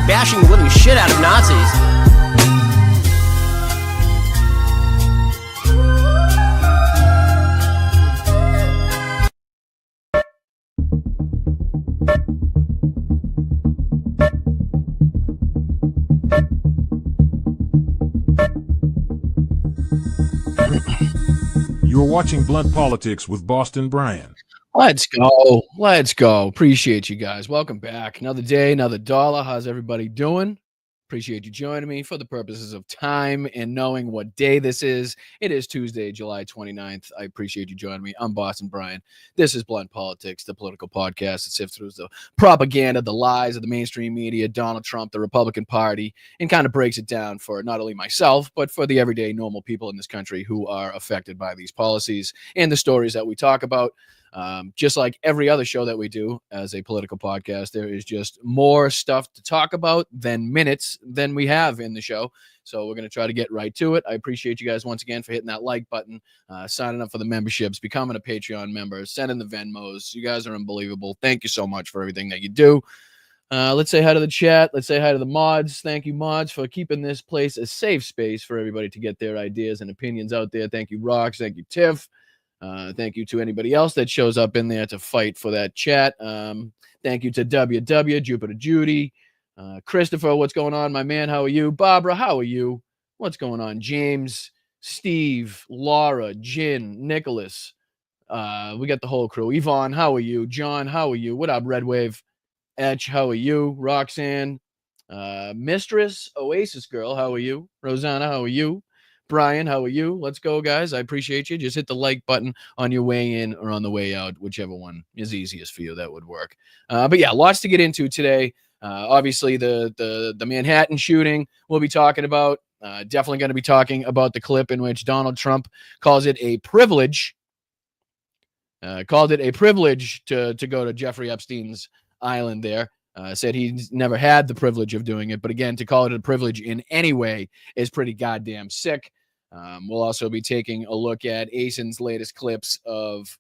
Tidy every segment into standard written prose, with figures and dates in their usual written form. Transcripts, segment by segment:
Bashing the living shit out of Nazis. You are watching Blunt Politics with Boston Brian. Let's go. Let's go. Appreciate you guys. Welcome back. Another day, another dollar. How's everybody doing? Appreciate you joining me for the purposes of time and knowing what day this is. It is Tuesday, July 29th. I appreciate you joining me. I'm Boston Brian. This is Blunt Politics, the political podcast that sifts through the propaganda, the lies of the mainstream media, Donald Trump, the Republican Party, and kind of breaks it down for not only myself, but for the everyday normal people in this country who are affected by these policies and the stories that we talk about. Just like every other show that we do as a political podcast, there is just more stuff to talk about than minutes than we have in the show. So we're going to try to get right to it. I appreciate you guys once again for hitting that like button, signing up for the memberships, becoming a Patreon member, sending the Venmos. You guys are unbelievable. Thank you so much for everything that you do. Let's say hi to the chat. Let's say hi to the mods. Thank you, mods, for keeping this place a safe space for everybody to get their ideas and opinions out there. Thank you, Rox. Thank you, Tiff. Thank you to anybody else that shows up in there to fight for that chat. Thank you to WW, Jupiter Judy, Christopher, what's going on, my man? How are you? Barbara, how are you? What's going on? James, Steve, Laura, Jin, Nicholas. We got the whole crew. Yvonne, how are you? John, how are you? What up, Red Wave? Etch, how are you? Roxanne, Mistress, Oasis Girl, how are you? Rosanna, how are you? Brian, how are you? Let's go, guys. I appreciate you. Just hit the like button on your way in or on the way out, whichever one is easiest for you. That would work. But yeah, lots to get into today. Obviously, the Manhattan shooting we'll be talking about. Definitely going to be talking about the clip in which Donald Trump calls it a privilege. Called it a privilege to go to Jeffrey Epstein's island there. Said he's never had the privilege of doing it. But again, to call it a privilege in any way is pretty goddamn sick. We'll also be taking a look at Asen's latest clips of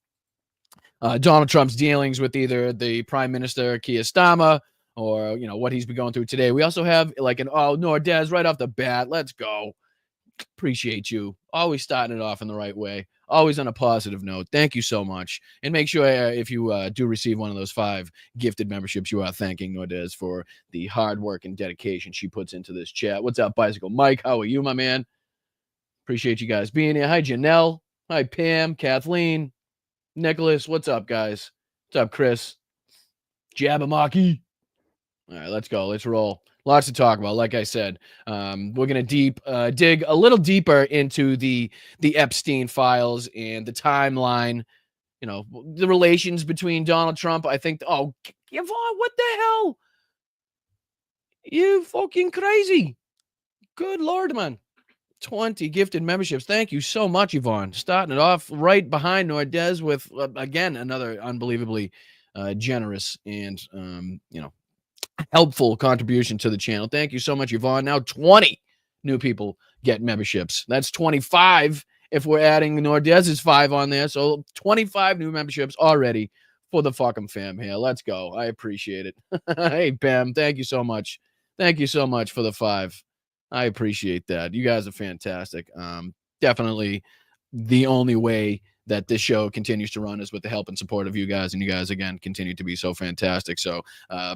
Donald Trump's dealings with either the Prime Minister, Keir Starmer, or, you know, what he's been going through today. We also have like Nordez right off the bat. Let's go. Appreciate you. Always starting it off in the right way. Always on a positive note. Thank you so much. And make sure if you do receive one of those 5 gifted memberships, you are thanking Nordez for the hard work and dedication she puts into this chat. What's up, Bicycle Mike? How are you, my man? Appreciate you guys being here. Hi, Janelle. Hi, Pam, Kathleen, Nicholas. What's up, guys? What's up, Chris? Jabbermocky. All right, let's go. Let's roll. Lots to talk about. Like I said, we're going to dig a little deeper into the Epstein files and the timeline the relations between Donald Trump. I think, oh, Yvonne, what the hell? You fucking crazy. Good Lord, man. 20 gifted memberships. Thank you so much, Yvonne. Starting it off right behind Nordez with, again, another unbelievably generous and, helpful contribution to the channel. Thank you so much, Yvonne. Now 20 new people get memberships. That's 25 if we're adding Nordez's 5 on there. So 25 new memberships already for the fucking fam here. Let's go. I appreciate it. Hey, Pam, thank you so much. Thank you so much for the 5. I appreciate that. You guys are fantastic. Definitely the only way that this show continues to run is with the help and support of you guys, and you guys again continue to be so fantastic. So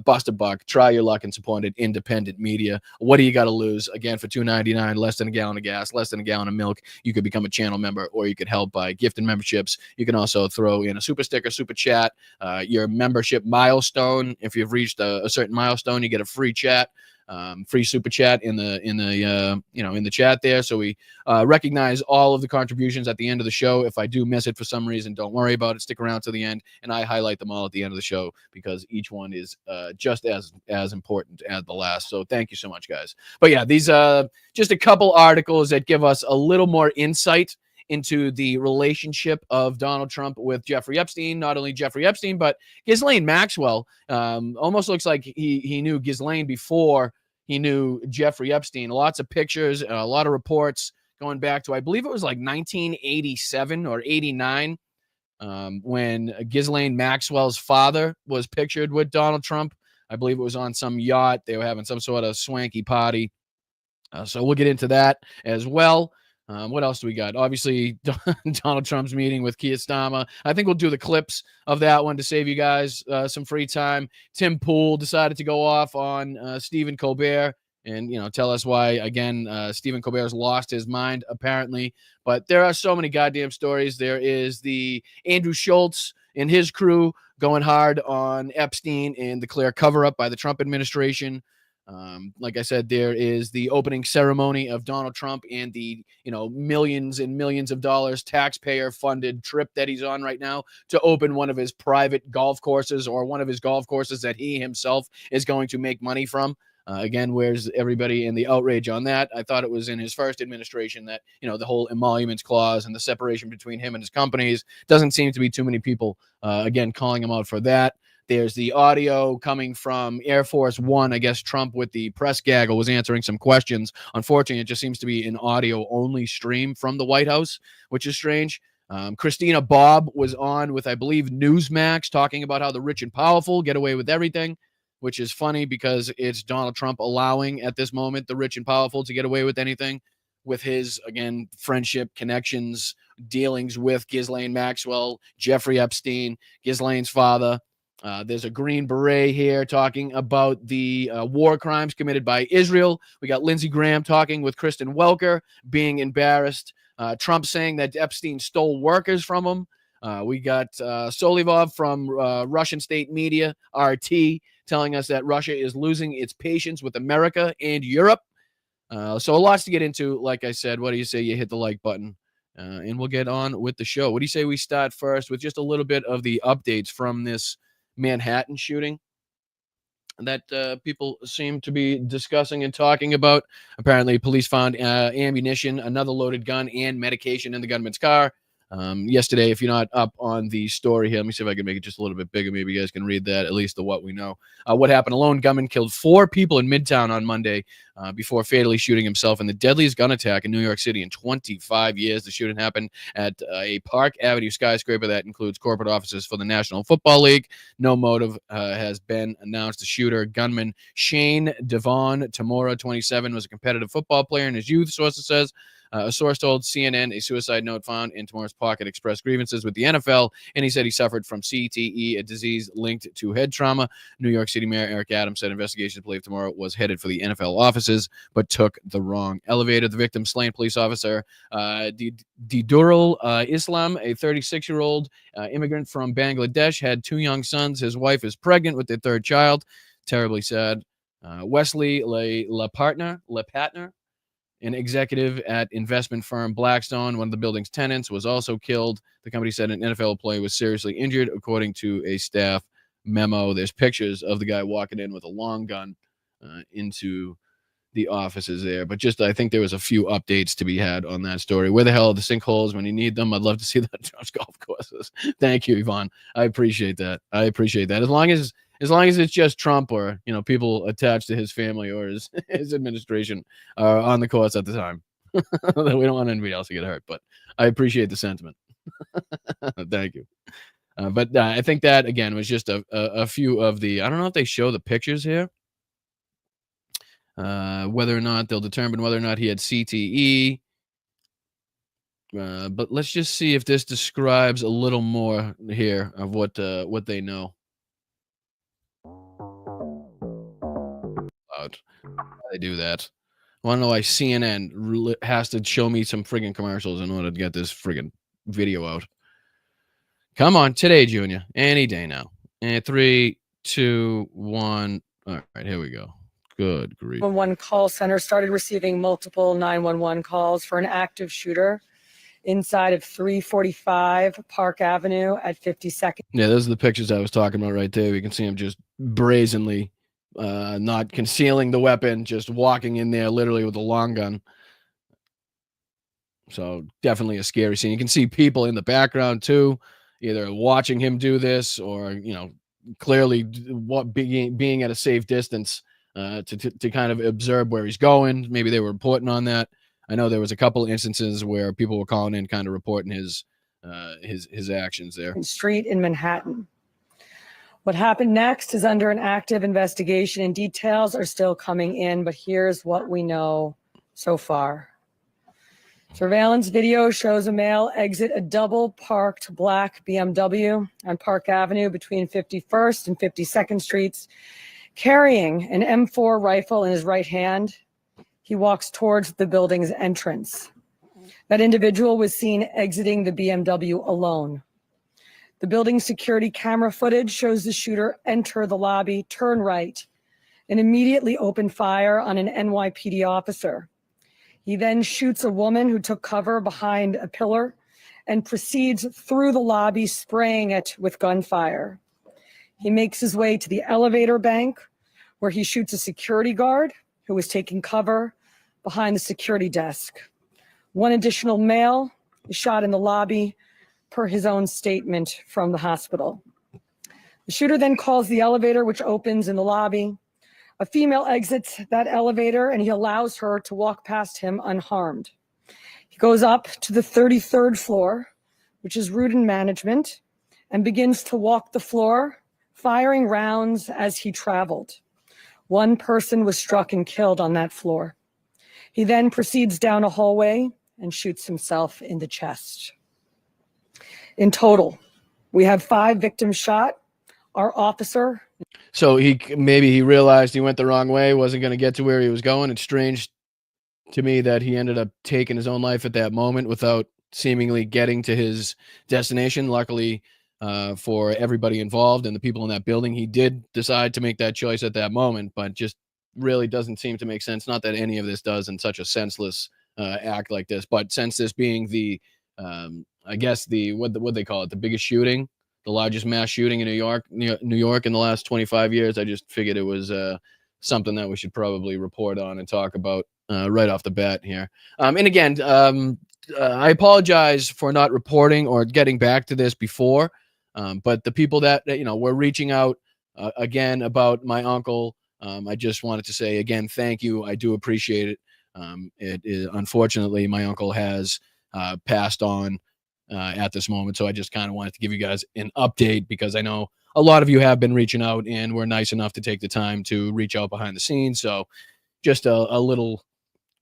bust a buck, try your luck and support independent media. What do you got to lose? Again, for $2.99, less than a gallon of gas, less than a gallon of milk, you could become a channel member, or you could help by gift and memberships. You can also throw in a super sticker, super chat, your membership milestone. If you've reached a certain milestone, you get a free chat. Free super chat in the chat there. So we recognize all of the contributions at the end of the show. If I do miss it for some reason, don't worry about it. Stick around to the end, and I highlight them all at the end of the show because each one is just as important as the last. So thank you so much, guys. But yeah, these just a couple articles that give us a little more insight into the relationship of Donald Trump with Jeffrey Epstein. Not only Jeffrey Epstein, but Ghislaine Maxwell. Almost looks like he knew Ghislaine before he knew Jeffrey Epstein. Lots of pictures, a lot of reports going back to, I believe it was like 1987 or 89, when Ghislaine Maxwell's father was pictured with Donald Trump. I believe it was on some yacht. They were having some sort of swanky party. So we'll get into that as well. What else do we got? Obviously, Donald Trump's meeting with Keir Starmer. I think we'll do the clips of that one to save you guys some free time. Tim Pool decided to go off on Stephen Colbert and, tell us why, again, Stephen Colbert's lost his mind, apparently. But there are so many goddamn stories. There is the Andrew Schultz and his crew going hard on Epstein and the clear cover-up by the Trump administration. Like I said, there is the opening ceremony of Donald Trump and the, millions and millions of dollars taxpayer funded trip that he's on right now to open one of his private golf courses, or one of his golf courses that he himself is going to make money from. Again, where's everybody in the outrage on that? I thought it was in his first administration that, the whole emoluments clause and the separation between him and his companies. Doesn't seem to be too many people, again, calling him out for that. There's the audio coming from Air Force One. I guess Trump, with the press gaggle, was answering some questions. Unfortunately, it just seems to be an audio-only stream from the White House, which is strange. Christina Bobb was on with, I believe, Newsmax, talking about how the rich and powerful get away with everything, which is funny because it's Donald Trump allowing, at this moment, the rich and powerful to get away with anything with his, again, friendship, connections, dealings with Ghislaine Maxwell, Jeffrey Epstein, Ghislaine's father. There's a Green Beret here talking about the war crimes committed by Israel. We got Lindsey Graham talking with Kristen Welker, being embarrassed. Trump saying that Epstein stole workers from him. We got Solivov from Russian state media, RT, telling us that Russia is losing its patience with America and Europe. So lots to get into. Like I said, what do you say you hit the like button? And we'll get on with the show. What do you say we start first with just a little bit of the updates from this Manhattan shooting that people seem to be discussing and talking about? Apparently, police found ammunition, another loaded gun, and medication in the gunman's car. Yesterday, if you're not up on the story here, let me see if I can make it just a little bit bigger. Maybe you guys can read that, at least the what we know. What happened? A lone gunman killed 4 people in Midtown on Monday before fatally shooting himself in the deadliest gun attack in New York City in 25 years. The shooting happened at a Park Avenue skyscraper that includes corporate offices for the National Football League. No motive has been announced. The shooter, gunman Shane Devon Tamora, 27, was a competitive football player in his youth, sources says. A source told CNN a suicide note found in Tamora's pocket expressed grievances with the NFL, and he said he suffered from CTE, a disease linked to head trauma. New York City Mayor Eric Adams said investigations believe Tamora was headed for the NFL offices, but took the wrong elevator. The victim, slain police officer Didurul Islam, a 36-year-old immigrant from Bangladesh, had 2 young sons. His wife is pregnant with their 3rd child. Terribly sad. Wesley LePatner an executive at investment firm Blackstone, one of the building's tenants, was also killed. The company said an NFL player was seriously injured, according to a staff memo. There's pictures of the guy walking in with a long gun into the offices there. But just, I think there was a few updates to be had on that story. Where the hell are the sinkholes when you need them? I'd love to see that Josh golf courses. Thank you, Yvonne. I appreciate that. As long as it's just Trump or, you know, people attached to his family or his administration on the course at the time. We don't want anybody else to get hurt, but I appreciate the sentiment. Thank you. But I think that, again, was just a few of the, I don't know if they show the pictures here, whether or not they'll determine whether or not he had CTE. But let's just see if this describes a little more here of what they know. They do that. I want to know why CNN has to show me some friggin' commercials in order to get this friggin' video out. Come on, today, Junior. Any day now. And 3, 2, 1. All right, here we go. Good grief. 911 call center started receiving multiple 911 calls for an active shooter inside of 345 Park Avenue at 52nd. Yeah, those are the pictures I was talking about right there. You can see him just brazenly not concealing the weapon, just walking in there literally with a long gun. So definitely a scary scene. You can see people in the background too, either watching him do this or, you know, clearly being at a safe distance to kind of observe where he's going. Maybe they were reporting on that. I know there was a couple instances where people were calling in, kind of reporting his actions there. Street in Manhattan. What happened next is under an active investigation, and details are still coming in, but here's what we know so far. Surveillance video shows a male exit a double-parked black BMW on Park Avenue between 51st and 52nd Streets, carrying an M4 rifle in his right hand. He walks towards the building's entrance. That individual was seen exiting the BMW alone. The building's security camera footage shows the shooter enter the lobby, turn right, and immediately open fire on an NYPD officer. He then shoots a woman who took cover behind a pillar and proceeds through the lobby, spraying it with gunfire. He makes his way to the elevator bank, where he shoots a security guard who was taking cover behind the security desk. One additional male is shot in the lobby, per his own statement from the hospital. The shooter then calls the elevator, which opens in the lobby. A female exits that elevator, and he allows her to walk past him unharmed. He goes up to the 33rd floor, which is route and management, and begins to walk the floor, firing rounds as he traveled. One person was struck and killed on that floor. He then proceeds down a hallway and shoots himself in the chest. In total, we have 5 victims shot. Our officer. So maybe he realized he went the wrong way, wasn't going to get to where he was going. It's strange to me that he ended up taking his own life at that moment without seemingly getting to his destination. Luckily for everybody involved and the people in that building, he did decide to make that choice at that moment, but just really doesn't seem to make sense. Not that any of this does in such a senseless act like this, but since this being the I guess what they call it, the biggest shooting, the largest mass shooting in New York in the last 25 years. I just figured it was something that we should probably report on and talk about right off the bat here. And again, I apologize for not reporting or getting back to this before, but the people that were reaching out again about my uncle, I just wanted to say again, thank you. I do appreciate it. Unfortunately, my uncle has passed on at this moment. So I just kind of wanted to give you guys an update because I know a lot of you have been reaching out and were nice enough to take the time to reach out behind the scenes. So just a little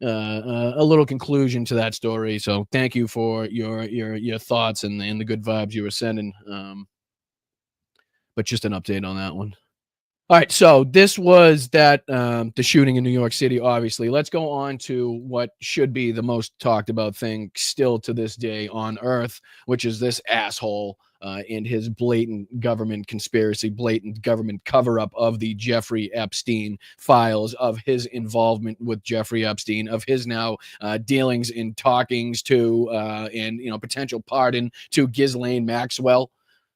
conclusion to that story. So thank you for your thoughts and the good vibes you were sending. But just an update on that one. All right, so this was that the shooting in New York City, obviously. Let's go on to what should be the most talked about thing still to this day on Earth, which is this asshole and his blatant government conspiracy, blatant government cover-up of the Jeffrey Epstein files, of his involvement with Jeffrey Epstein, of his now dealings and talkings to and potential pardon to Ghislaine Maxwell.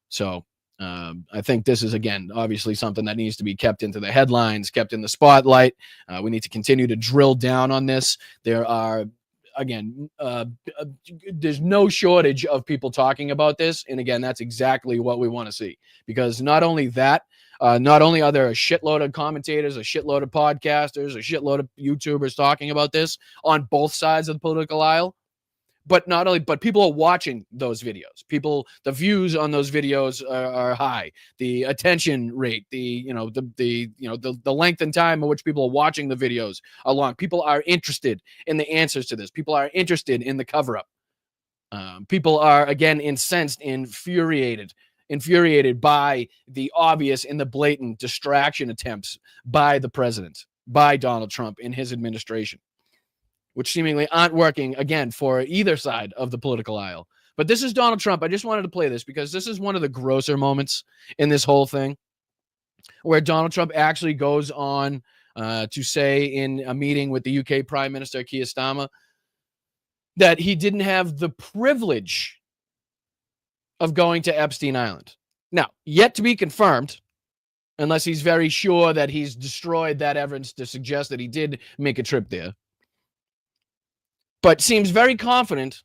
So I think this is, again, obviously something that needs to be kept into the headlines, kept in the spotlight. We need to continue to drill down on this. There are, again, there's no shortage of people talking about this. And again, that's exactly what we want to see, because not only that, not only are there a shitload of commentators, a shitload of podcasters, a shitload of YouTubers talking about this on both sides of the political aisle, but people are watching those videos. The views on those videos are high. The attention rate, the length and time in which people are watching the videos are long. People are interested in the answers to this. People are interested in the cover-up. People are, again, incensed, infuriated by the obvious and the blatant distraction attempts by the president, by Donald Trump and his administration, which seemingly aren't working, again, for either side of the political aisle. But this is Donald Trump. I just wanted to play this because this is one of the grosser moments in this whole thing, where Donald Trump actually goes on to say in a meeting with the UK Prime Minister Keir Starmer that he didn't have the privilege of going to Epstein Island. Now, yet to be confirmed, unless he's very sure that he's destroyed that evidence to suggest that he did make a trip there, but seems very confident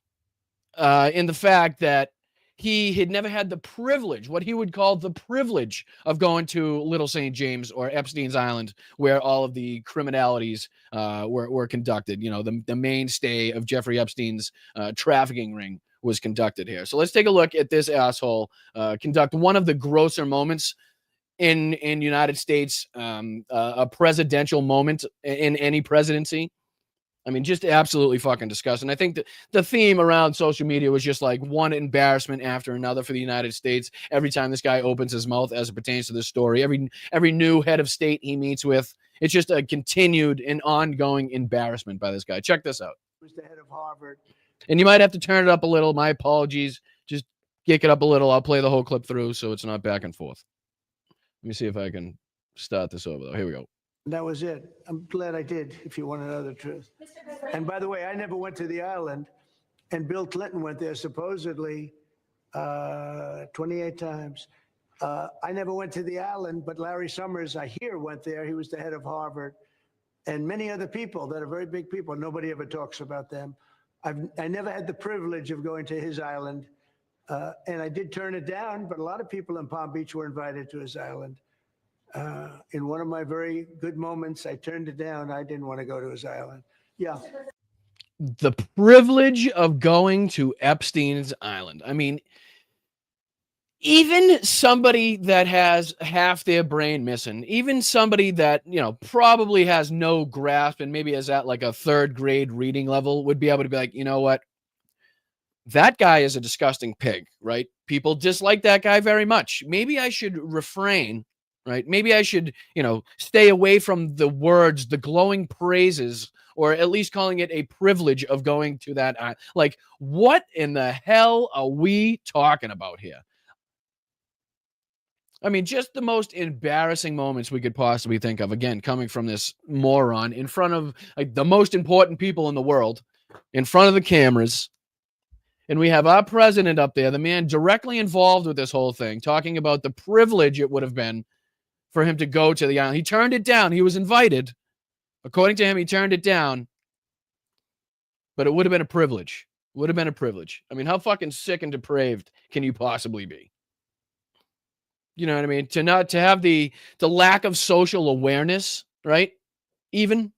in the fact that he had never had the privilege, what he would call the privilege, of going to Little St. James or Epstein's Island, where all of the criminalities were conducted. The mainstay of Jeffrey Epstein's trafficking ring was conducted here. So let's take a look at this asshole conduct one of the grosser moments in United States, a presidential moment in any presidency. I mean, just absolutely fucking disgusting. I think the theme around social media was just like one embarrassment after another for the United States. Every time this guy opens his mouth as it pertains to this story, every new head of state he meets with, it's just a continued and ongoing embarrassment by this guy. Check this out. He was the head of Harvard. And you might have to turn it up a little. My apologies. Just kick it up a little. I'll play the whole clip through so it's not back and forth. Let me see if I can start this over, though. Here we go. That was it. I'm glad I did, if you want to know the truth. And by the way, I never went to the island, and Bill Clinton went there supposedly 28 times. I never went to the island, but Larry Summers, I hear, went there. He was the head of Harvard, and many other people that are very big people. Nobody ever talks about them. I never had the privilege of going to his island, and I did turn it down, but a lot of people in Palm Beach were invited to his island. In one of my very good moments, I turned it down. I didn't want to go to his island. Yeah. The privilege of going to Epstein's Island. I mean, even somebody that has half their brain missing, even somebody that, probably has no grasp and maybe is at like a third grade reading level would be able to be like, you know what? That guy is a disgusting pig, right? People dislike that guy very much. Maybe I should refrain. Right? Maybe I should, stay away from the words, the glowing praises, or at least calling it a privilege of going to that. Like, what in the hell are we talking about here? I mean, just the most embarrassing moments we could possibly think of. Again, coming from this moron in front of like the most important people in the world, in front of the cameras. And we have our president up there, the man directly involved with this whole thing, talking about the privilege it would have been for him to go to the island. He turned it down. He was invited. According to him, he turned it down. But it would have been a privilege. Would have been a privilege. I mean, how fucking sick and depraved can you possibly be? You know what I mean? To have the lack of social awareness, right? Even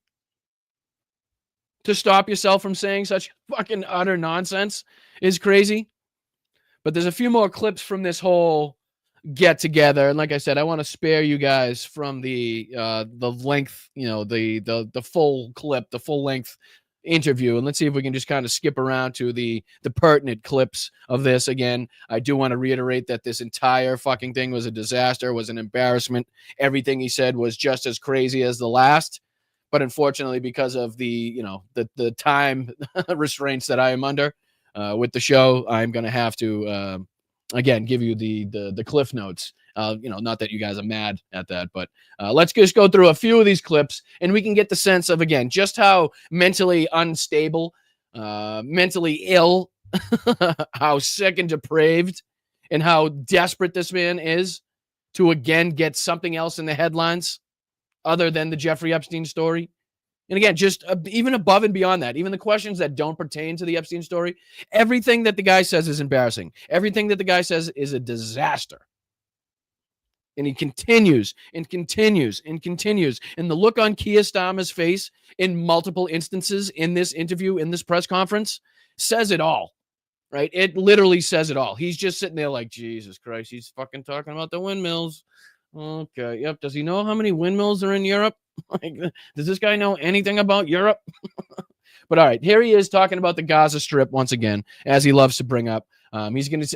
to stop yourself from saying such fucking utter nonsense is crazy. But there's a few more clips from this whole get together, and like I said, I want to spare you guys from the length, the full clip, the full length interview, and let's see if we can just kind of skip around to the pertinent clips of this. Again, I do want to reiterate that this entire fucking thing was a disaster, was an embarrassment. Everything he said was just as crazy as the last, but unfortunately, because of the time restraints that I am under with the show, I'm going to have to again give you the cliff notes. Not that you guys are mad at that, but let's just go through a few of these clips and we can get the sense of, again, just how mentally unstable, mentally ill, how sick and depraved, and how desperate this man is to, again, get something else in the headlines other than the Jeffrey Epstein story. And again, just even above and beyond that, even the questions that don't pertain to the Epstein story, everything that the guy says is embarrassing. Everything that the guy says is a disaster. And he continues and continues and continues. And the look on Keir Starmer's face in multiple instances in this interview, in this press conference, says it all, right? It literally says it all. He's just sitting there like, Jesus Christ, he's fucking talking about the windmills. Okay, yep. Does he know how many windmills are in Europe? Like, does this guy know anything about Europe? But all right, here he is talking about the Gaza Strip once again, as he loves to bring up.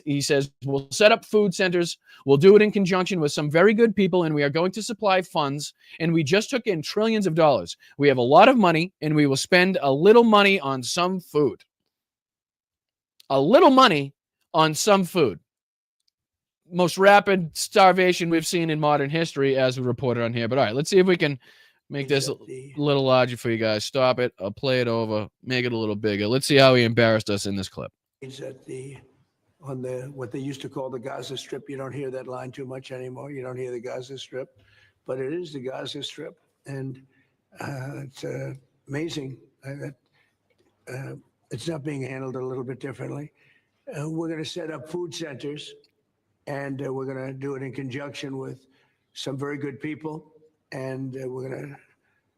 He says, we'll set up food centers. We'll do it in conjunction with some very good people, and we are going to supply funds. And we just took in trillions of dollars. We have a lot of money, and we will spend a little money on some food. A little money on some food. Most rapid starvation we've seen in modern history, as we reported on here. But all right, let's see if we can make this a little larger for you guys. Stop it. I'll play it over. Make it a little bigger. Let's see how he embarrassed us in this clip. On what they used to call the Gaza Strip. You don't hear that line too much anymore. You don't hear the Gaza Strip, but it is the Gaza Strip, and it's amazing that it's not being handled a little bit differently. We're going to set up food centers, and we're going to do it in conjunction with some very good people, and we're going to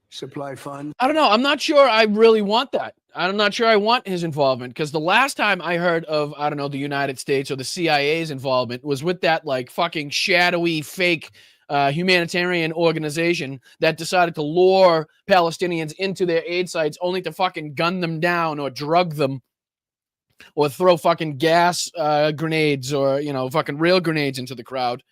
supply funds. I don't know. I'm not sure I really want that. I'm not sure I want his involvement, because the last time I heard of, I don't know, the United States or the CIA's involvement was with that like fucking shadowy fake humanitarian organization that decided to lure Palestinians into their aid sites only to fucking gun them down or drug them or throw fucking gas grenades or, fucking real grenades into the crowd.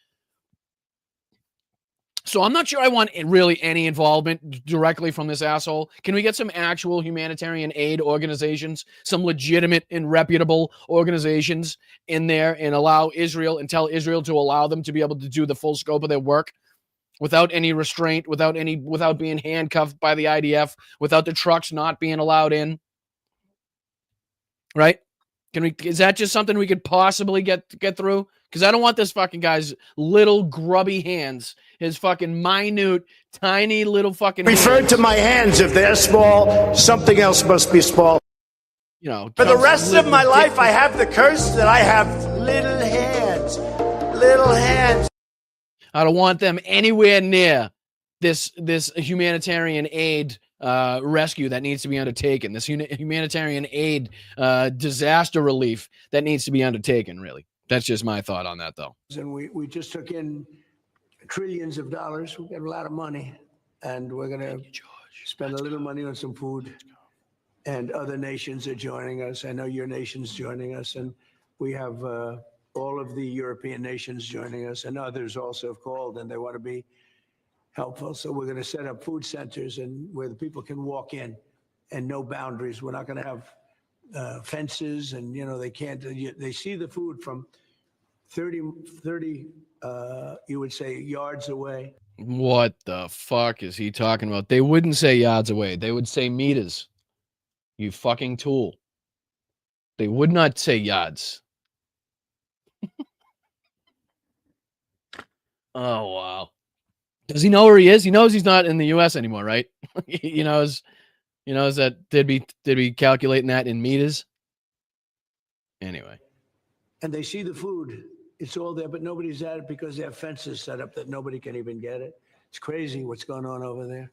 So I'm not sure I want really any involvement directly from this asshole. Can we get some actual humanitarian aid organizations, some legitimate and reputable organizations in there, and allow Israel and tell Israel to allow them to be able to do the full scope of their work without any restraint, without being handcuffed by the IDF, without the trucks not being allowed in? Right? Is that just something we could possibly get through? Because I don't want this fucking guy's little grubby hands, his fucking minute, tiny little fucking referred hands. to my hands. If they're small, something else must be small. For the rest of my life, I have the curse that I have little hands. Little hands. I don't want them anywhere near this humanitarian aid rescue that needs to be undertaken, this humanitarian aid disaster relief that needs to be undertaken, really. That's just my thought on that, though. And we just took in trillions of dollars. We got a lot of money, and we're going to spend a little money on some food. And other nations are joining us. I know your nation's joining us, and we have all of the European nations joining us, and others also have called, and they want to be helpful. So we're going to set up food centers and where the people can walk in and no boundaries. We're not going to have fences, and they can't. They see the food from 30 you would say yards away. What the fuck is he talking about? They wouldn't say yards away. They would say meters. You fucking tool. They would not say yards. Oh, wow. Does he know where he is? He knows he's not in the U.S. anymore, right? He knows that they'd be calculating that in meters. Anyway. And they see the food. It's all there, but nobody's at it because they have fences set up that nobody can even get it. It's crazy what's going on over there.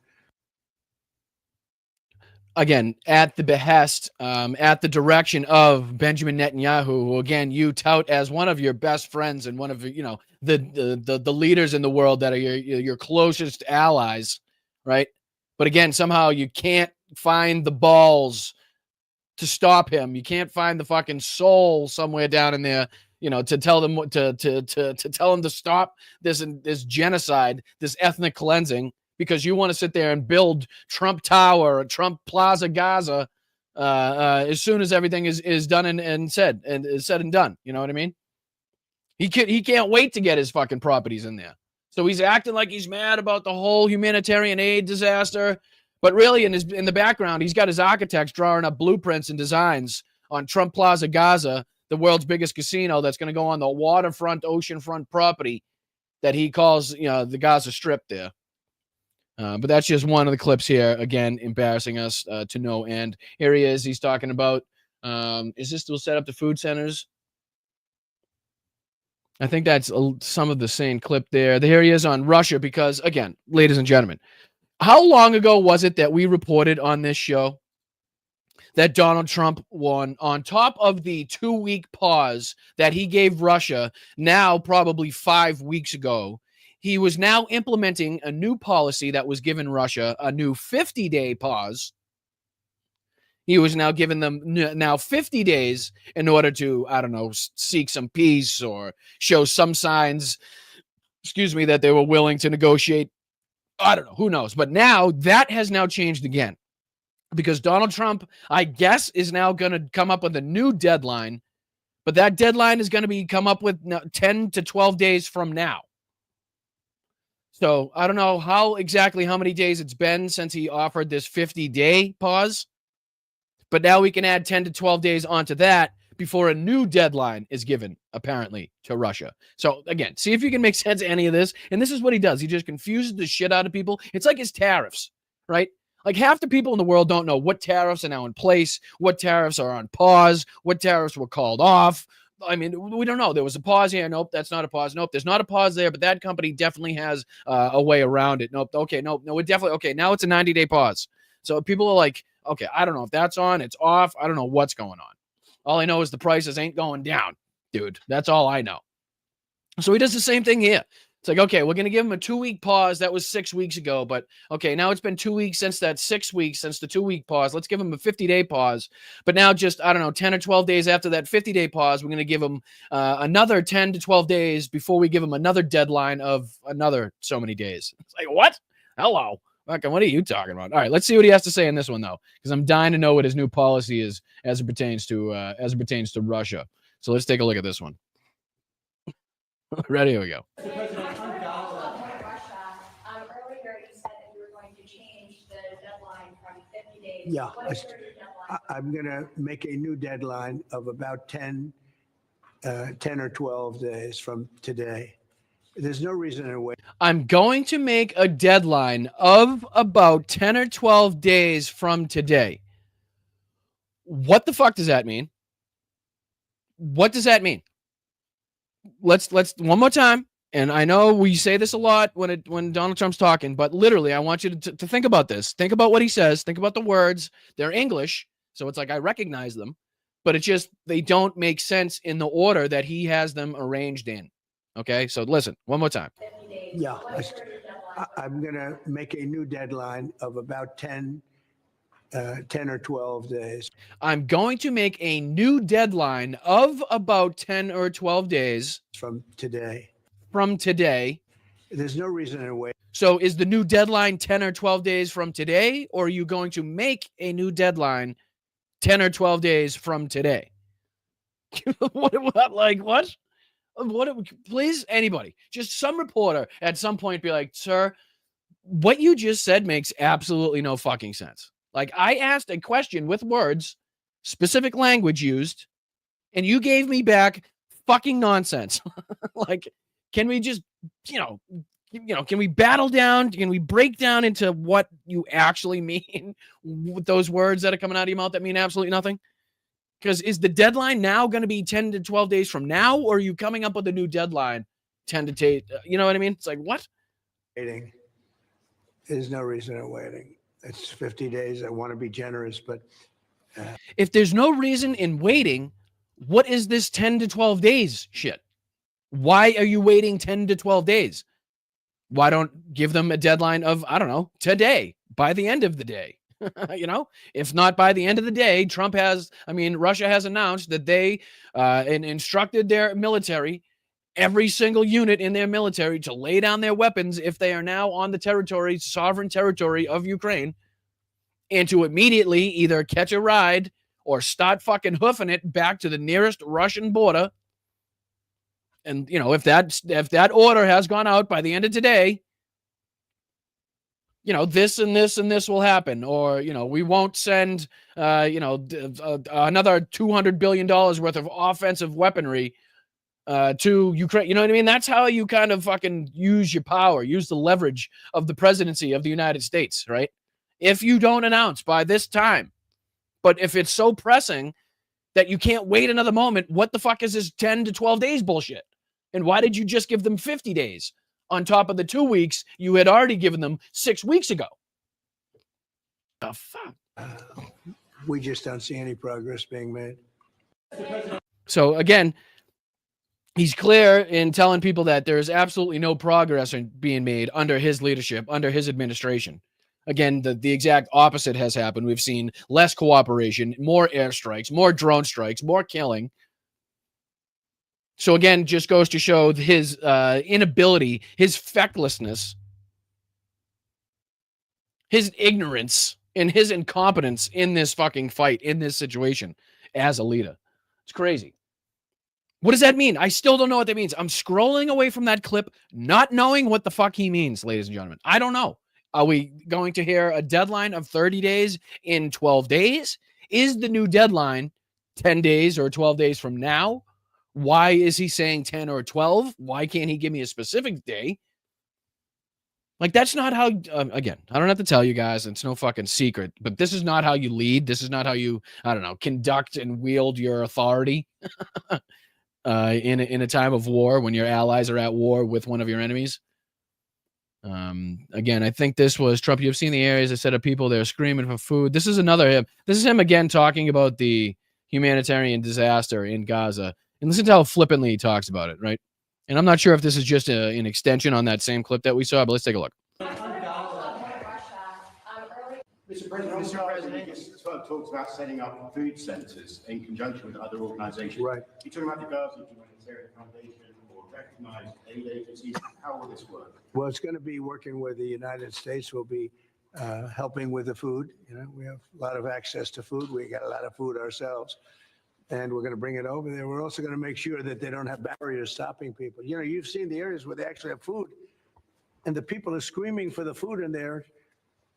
Again, at the behest, at the direction of Benjamin Netanyahu, who, again, you tout as one of your best friends and one of, the leaders in the world that are your closest allies, right? But again, somehow you can't find the balls to stop him. You can't find the fucking soul somewhere down in there, to tell them to tell him to stop this genocide, this ethnic cleansing, because you want to sit there and build Trump Tower or Trump Plaza Gaza as soon as everything is done and said and done. You know what I mean? He can't wait to get his fucking properties in there. So he's acting like he's mad about the whole humanitarian aid disaster, but really in the background, he's got his architects drawing up blueprints and designs on Trump Plaza Gaza, the world's biggest casino that's going to go on the waterfront, oceanfront property that he calls, the Gaza Strip there. But that's just one of the clips here. Again, embarrassing us to no end. Here he is. He's talking about, is this still set up to food centers? I think that's some of the same clip there. Here he is on Russia because, again, ladies and gentlemen, how long ago was it that we reported on this show that Donald Trump won on top of the 2-week pause that he gave Russia now probably 5 weeks ago? He was now implementing a new policy that was given Russia a new 50-day pause. He was now giving them now 50 days in order to, I don't know, seek some peace or show some signs, that they were willing to negotiate. I don't know, who knows? But now that has now changed again because Donald Trump, I guess, is now going to come up with a new deadline, but that deadline is going to be come up with 10 to 12 days from now. So I don't know how many days it's been since he offered this 50-day pause. But now we can add 10 to 12 days onto that before a new deadline is given, apparently, to Russia. So, again, see if you can make sense of any of this. And this is what he does. He just confuses the shit out of people. It's like his tariffs, right? Like half the people in the world don't know what tariffs are now in place, what tariffs are on pause, what tariffs were called off. I mean, we don't know. There was a pause here. Nope, that's not a pause. Nope, there's not a pause there, but that company definitely has a way around it. Nope, okay, no, it definitely, okay, now it's a 90-day pause. So people are like, okay, I don't know if that's on, it's off. I don't know what's going on. All I know is the prices ain't going down, dude. That's all I know. So he does the same thing here. It's like, okay, we're going to give him a 2-week pause. That was 6 weeks ago. But, okay, now it's been 2 weeks since that 6 weeks, since the 2-week pause. Let's give him a 50-day pause. But now just, I don't know, 10 or 12 days after that 50-day pause, we're going to give him another 10 to 12 days before we give him another deadline of another so many days. It's like, what? Hello. Okay, what are you talking about? All right, let's see what he has to say in this one, though, because I'm dying to know what his new policy is as it pertains to Russia. So let's take a look at this one. Ready? Here we go. Earlier, you said that you were going to change the deadline from 50 days. Yeah, What is your deadline? I'm going to make a new deadline of about 10 or 12 days from today. There's no reason to wait. I'm going to make a deadline of about 10 or 12 days from today. What the fuck does that mean? What does that mean? Let's one more time. And I know we say this a lot when Donald Trump's talking, but literally I want you to think about this. Think about what he says. Think about the words. They're English, so it's like I recognize them, but it's just they don't make sense in the order that he has them arranged in. Okay, so listen, one more time. Yeah, I'm going to make a new deadline of about 10 or 12 days. I'm going to make a new deadline of about 10 or 12 days from today. There's no reason to wait. So is the new deadline 10 or 12 days from today, or are you going to make a new deadline 10 or 12 days from today? What? Please, anybody, just some reporter at some point be like, sir, what you just said makes absolutely no fucking sense. Like, I asked a question with words, specific language used, and you gave me back fucking nonsense. Like, can we just, can we battle down? Can we break down into what you actually mean with those words that are coming out of your mouth that mean absolutely nothing? Because is the deadline now going to be 10 to 12 days from now, or are you coming up with a new deadline 10 to 10? You know what I mean? It's like, what? Waiting. There's no reason in waiting. It's 50 days. I want to be generous, but if there's no reason in waiting, what is this 10 to 12 days shit? Why are you waiting 10 to 12 days? Why don't give them a deadline of, I don't know, today, by the end of the day? If not by the end of the day, Russia has announced that they instructed their military, every single unit in their military, to lay down their weapons if they are now on the sovereign territory of Ukraine, and to immediately either catch a ride or start fucking hoofing it back to the nearest Russian border. And, if that order has gone out by the end of today, this and this and this will happen. Or, we won't send, another $200 billion worth of offensive weaponry to Ukraine. You know what I mean? That's how you kind of fucking use your power, use the leverage of the presidency of the United States, right? If you don't announce by this time. But if it's so pressing that you can't wait another moment, what the fuck is this 10 to 12 days bullshit? And why did you just give them 50 days on top of the 2 weeks you had already given them 6 weeks ago? The fuck? We just don't see any progress being made. So again, he's clear in telling people that there's absolutely no progress being made under his leadership, under his administration. Again, the exact opposite has happened. We've seen less cooperation, more airstrikes, more drone strikes, more killing. So again, just goes to show his inability, his fecklessness, his ignorance, and his incompetence in this fucking fight, in this situation as a leader. It's crazy. What does that mean? I still don't know what that means. I'm scrolling away from that clip, not knowing what the fuck he means, ladies and gentlemen. I don't know. Are we going to hear a deadline of 30 days in 12 days? Is the new deadline 10 days or 12 days from now? Why is he saying 10 or 12? Why can't he give me a specific day? Like, that's not how, again, I don't have to tell you guys, it's no fucking secret, but this is not how you lead. This is not how you, conduct and wield your authority in a time of war, when your allies are at war with one of your enemies. Again, I think this was Trump. You've seen the areas that set up people there screaming for food. This is him again talking about the humanitarian disaster in Gaza. And listen to how flippantly he talks about it, right? And I'm not sure if this is just an extension on that same clip that we saw, but let's take a look. Mr. President, Trump talks about setting up food centres in conjunction with other organisations. Right. You're talking about the Gaza Humanitarian Foundation or recognised aid agencies. How will this work? Well, it's going to be working with the United States. We'll be helping with the food. We have a lot of access to food. We got a lot of food ourselves, and we're going to bring it over there. We're also going to make sure that they don't have barriers stopping people. You've seen the areas where they actually have food, and the people are screaming for the food in there.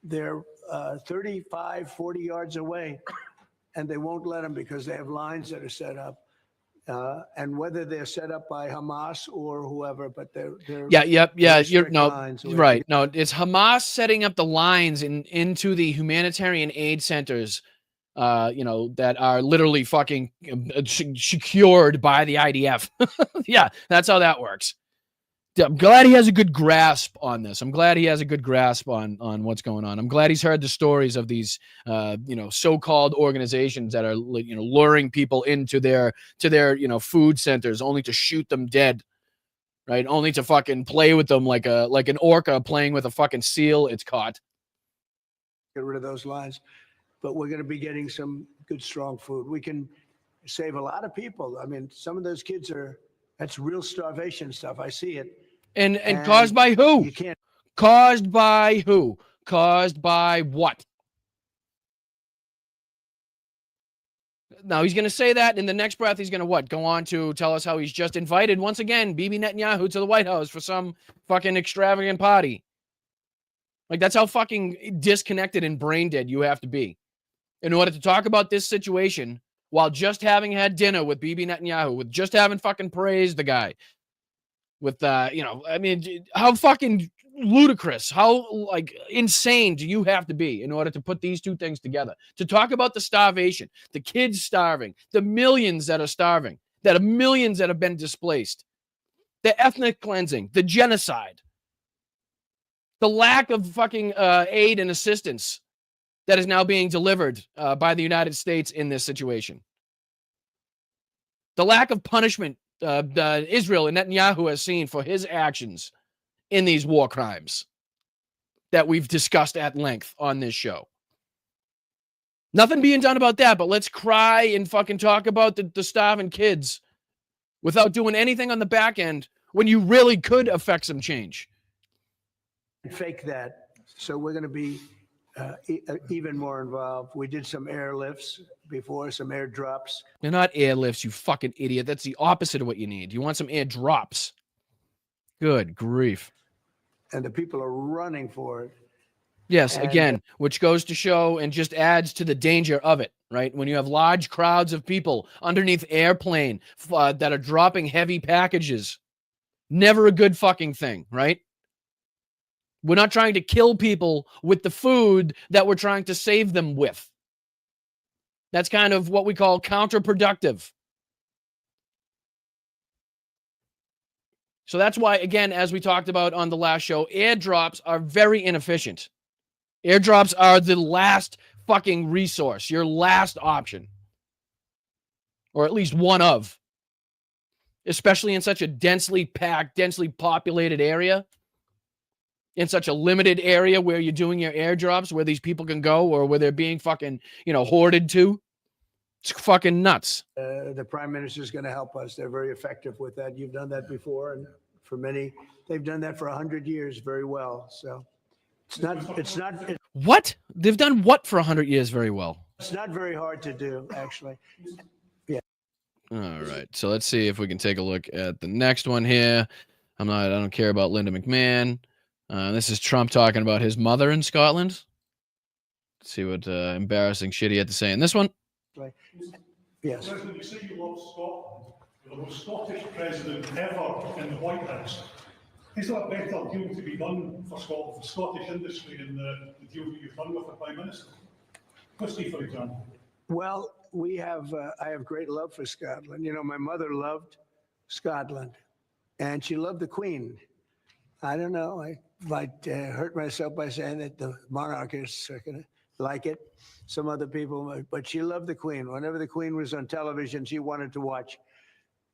They're 35, 40 yards away, and they won't let them because they have lines that are set up. And whether they're set up by Hamas or whoever, but they're lines. Right. No, it's Hamas setting up the lines into the humanitarian aid centers, that are literally fucking secured by the IDF. Yeah, that's how that works. I'm glad he has a good grasp on this. I'm glad he has a good grasp on what's going on. I'm glad he's heard the stories of these, so-called organizations that are, luring people into their food centers only to shoot them dead, right? Only to fucking play with them like an orca playing with a fucking seal it's caught. Get rid of those lines, but we're going to be getting some good, strong food. We can save a lot of people. I mean, some of those kids that's real starvation stuff. I see it. And caused by who? You can't. Caused by who? Caused by what? Now he's going to say that. In the next breath, he's going to what? Go on to tell us how he's just invited once again Bibi Netanyahu to the White House for some fucking extravagant party. Like, that's how fucking disconnected and brain dead you have to be in order to talk about this situation while just having had dinner with Bibi Netanyahu, with just having fucking praised the guy. With, how fucking ludicrous, how, insane do you have to be in order to put these two things together? To talk about the starvation, the kids starving, the millions that are starving, that are millions that have been displaced, the ethnic cleansing, the genocide, the lack of fucking aid and assistance that is now being delivered by the United States in this situation. The lack of punishment Israel and Netanyahu has seen for his actions in these war crimes that we've discussed at length on this show. Nothing being done about that, but let's cry and fucking talk about the starving kids without doing anything on the back end when you really could affect some change. Fake that. So we're going to be even more involved. We did some airlifts before, some airdrops. They're not airlifts, you fucking idiot. That's the opposite of what you need. You want some airdrops. Good grief. And the people are running for it. Yes, And, again, which goes to show and just adds to the danger of it, right? When you have large crowds of people underneath airplane that are dropping heavy packages, never a good fucking thing, right? We're not trying to kill people with the food that we're trying to save them with. That's kind of what we call counterproductive. So that's why, again, as we talked about on the last show, airdrops are very inefficient. Airdrops are the last fucking resource, your last option. Or at least one of. Especially in such a densely packed, densely populated area. In such a limited area where you're doing your airdrops, where these people can go, or where they're being fucking, hoarded to. It's fucking nuts. The Prime Minister is going to help us. They're very effective with that. You've done that before, and for many, they've done that for 100 years very well. So it's not. What? They've done what for 100 years very well? It's not very hard to do, actually. Yeah. All right. So let's see if we can take a look at the next one here. I don't care about Linda McMahon. This is Trump talking about his mother in Scotland. Let's see what embarrassing shit he had to say in this one. Right. Yes. President, you say you love Scotland. You're the most Scottish president ever in the White House. Is there a better deal to be done for Scotland, for Scottish industry, in the deal that you've done with the Prime Minister? Christie, for example. Well, I have great love for Scotland. My mother loved Scotland, and she loved the Queen. I don't know. I might hurt myself by saying that the monarchists are going to like it. Some other people, but she loved the Queen. Whenever the Queen was on television, she wanted to watch.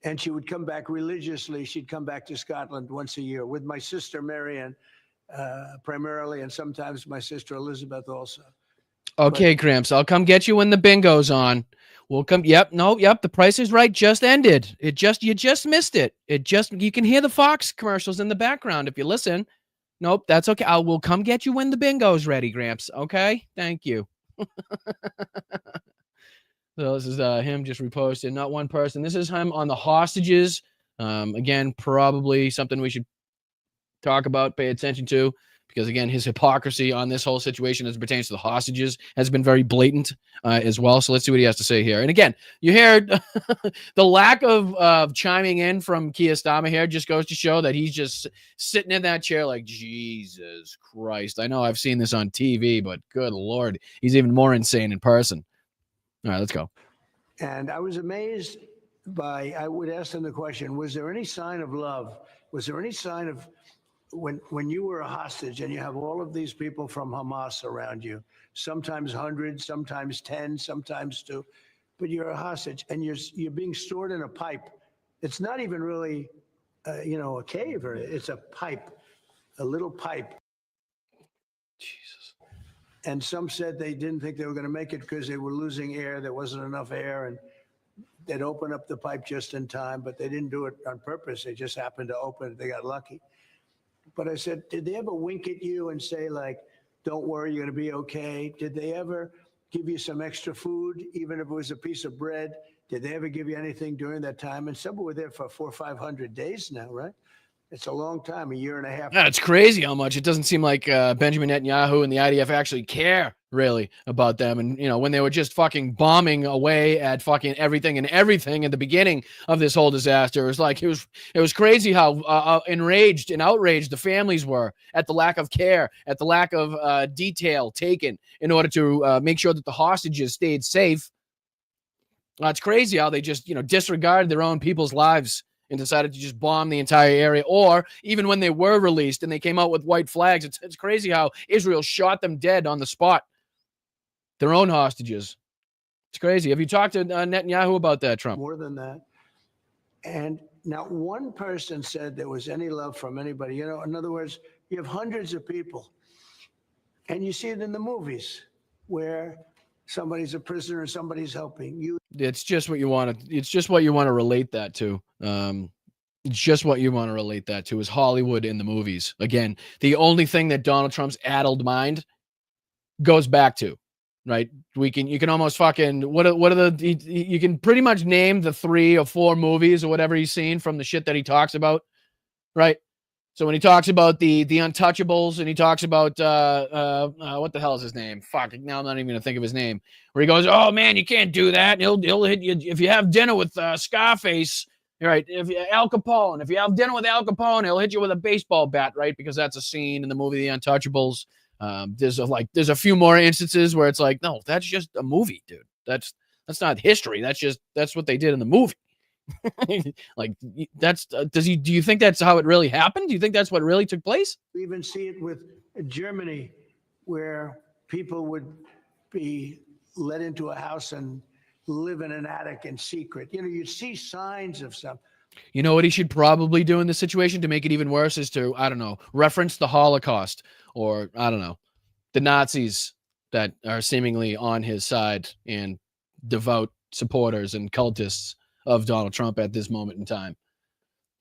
And she would come back religiously. She'd come back to Scotland once a year with my sister, Marianne, primarily, and sometimes my sister, Elizabeth, also. Okay, Gramps, I'll come get you when the bingo's on. We'll come. Yep. The Price is Right just ended. You just missed it. You can hear the Fox commercials in the background if you listen. Nope, that's okay. We'll come get you when the bingo's ready, Gramps. Okay? Thank you. So this is him just reposted, not one person. This is him on the hostages. Again, probably something we should talk about, pay attention to, because again, his hypocrisy on this whole situation as it pertains to the hostages has been very blatant as well. So let's see what he has to say here. And again, you heard the lack of chiming in from Keir Starmer here just goes to show that he's just sitting in that chair like, Jesus Christ. I know I've seen this on TV, but good Lord, he's even more insane in person. All right, let's go. And I was amazed I would ask them the question, was there any sign of love? Was there any sign of when you were a hostage and you have all of these people from Hamas around you, sometimes 100, sometimes 10, sometimes 2, but you're a hostage and you're being stored in a pipe. It's not even really, a cave, or it's a pipe, a little pipe. Jesus. And some said they didn't think they were going to make it because they were losing air. There wasn't enough air, and they'd open up the pipe just in time, but they didn't do it on purpose. They just happened to open it. They got lucky. But I said, did they ever wink at you and say, like, don't worry, you're going to be okay? Did they ever give you some extra food, even if it was a piece of bread? Did they ever give you anything during that time? And some were there for 400 or 500 days now, right? It's a long time, a year and a half. Yeah, it's crazy how much. It doesn't seem like Benjamin Netanyahu and the IDF actually care really about them. And, when they were just fucking bombing away at fucking everything at the beginning of this whole disaster, it was like, it was crazy how enraged and outraged the families were at the lack of care, at the lack of detail taken in order to make sure that the hostages stayed safe. It's crazy how they just, disregarded their own people's lives and decided to just bomb the entire area. Or even when they were released and they came out with white flags, it's crazy how Israel shot them dead on the spot. Their own hostages. It's crazy. Have you talked to Netanyahu about that, Trump? More than that. And not one person said there was any love from anybody. In other words, you have hundreds of people, and you see it in the movies where somebody's a prisoner and somebody's helping you. It's just what you want to. It's just what you want to relate that to. It's just what you want to relate that to is Hollywood in the movies. Again, the only thing that Donald Trump's addled mind goes back to, right? You can almost fucking what are the you can pretty much name the 3 or 4 movies or whatever he's seen from the shit that he talks about, right? So when he talks about the Untouchables and he talks about what the hell is his name? Fuck, now I'm not even gonna think of his name. Where he goes, "Oh man, you can't do that. He'll hit you if you have dinner with Scarface." Right, if Al Capone, if you have dinner with Al Capone, he'll hit you with a baseball bat, right? Because that's a scene in the movie The Untouchables. There's a few more instances where it's like, no, that's just a movie, dude. That's not history. That's what they did in the movie. Like do you think that's how it really happened? Do you think that's what really took place? We even see it with Germany, where people would be let into a house and live in an attic in secret. You know, you see signs of some. You know what he should probably do in this situation to make it even worse is to, I don't know, reference the Holocaust or, I don't know, the Nazis that are seemingly on his side and devout supporters and cultists of Donald Trump at this moment in time.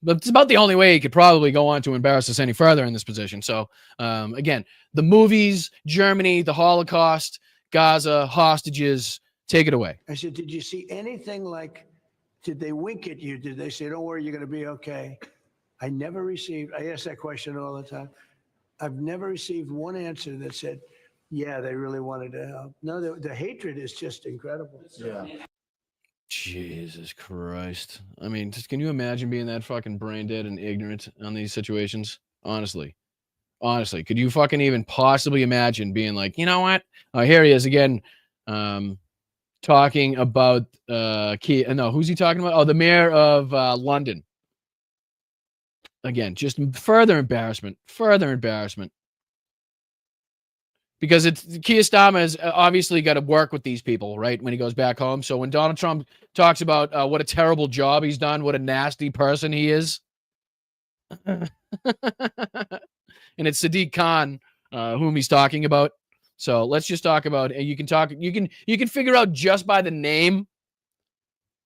But it's about the only way he could probably go on to embarrass us any further in this position. So, again, the movies, Germany, the Holocaust, Gaza, hostages, take it away. I said, did you see anything like, did they wink at you? Did they say, don't worry, you're going to be okay? I ask that question all the time. I've never received one answer that said, yeah, they really wanted to help. No, the hatred is just incredible. Yeah. Jesus Christ. I mean, can you imagine being that fucking brain dead and ignorant on these situations? Honestly, could you fucking even possibly imagine being like, you know what? Oh, here he is again. Talking about who's he talking about? Oh, the mayor of London. Again, just further embarrassment. Because Keir Starmer has obviously got to work with these people, right? When he goes back home. So when Donald Trump talks about what a terrible job he's done, what a nasty person he is, and it's Sadiq Khan whom he's talking about. So let's just talk about. You can figure out just by the name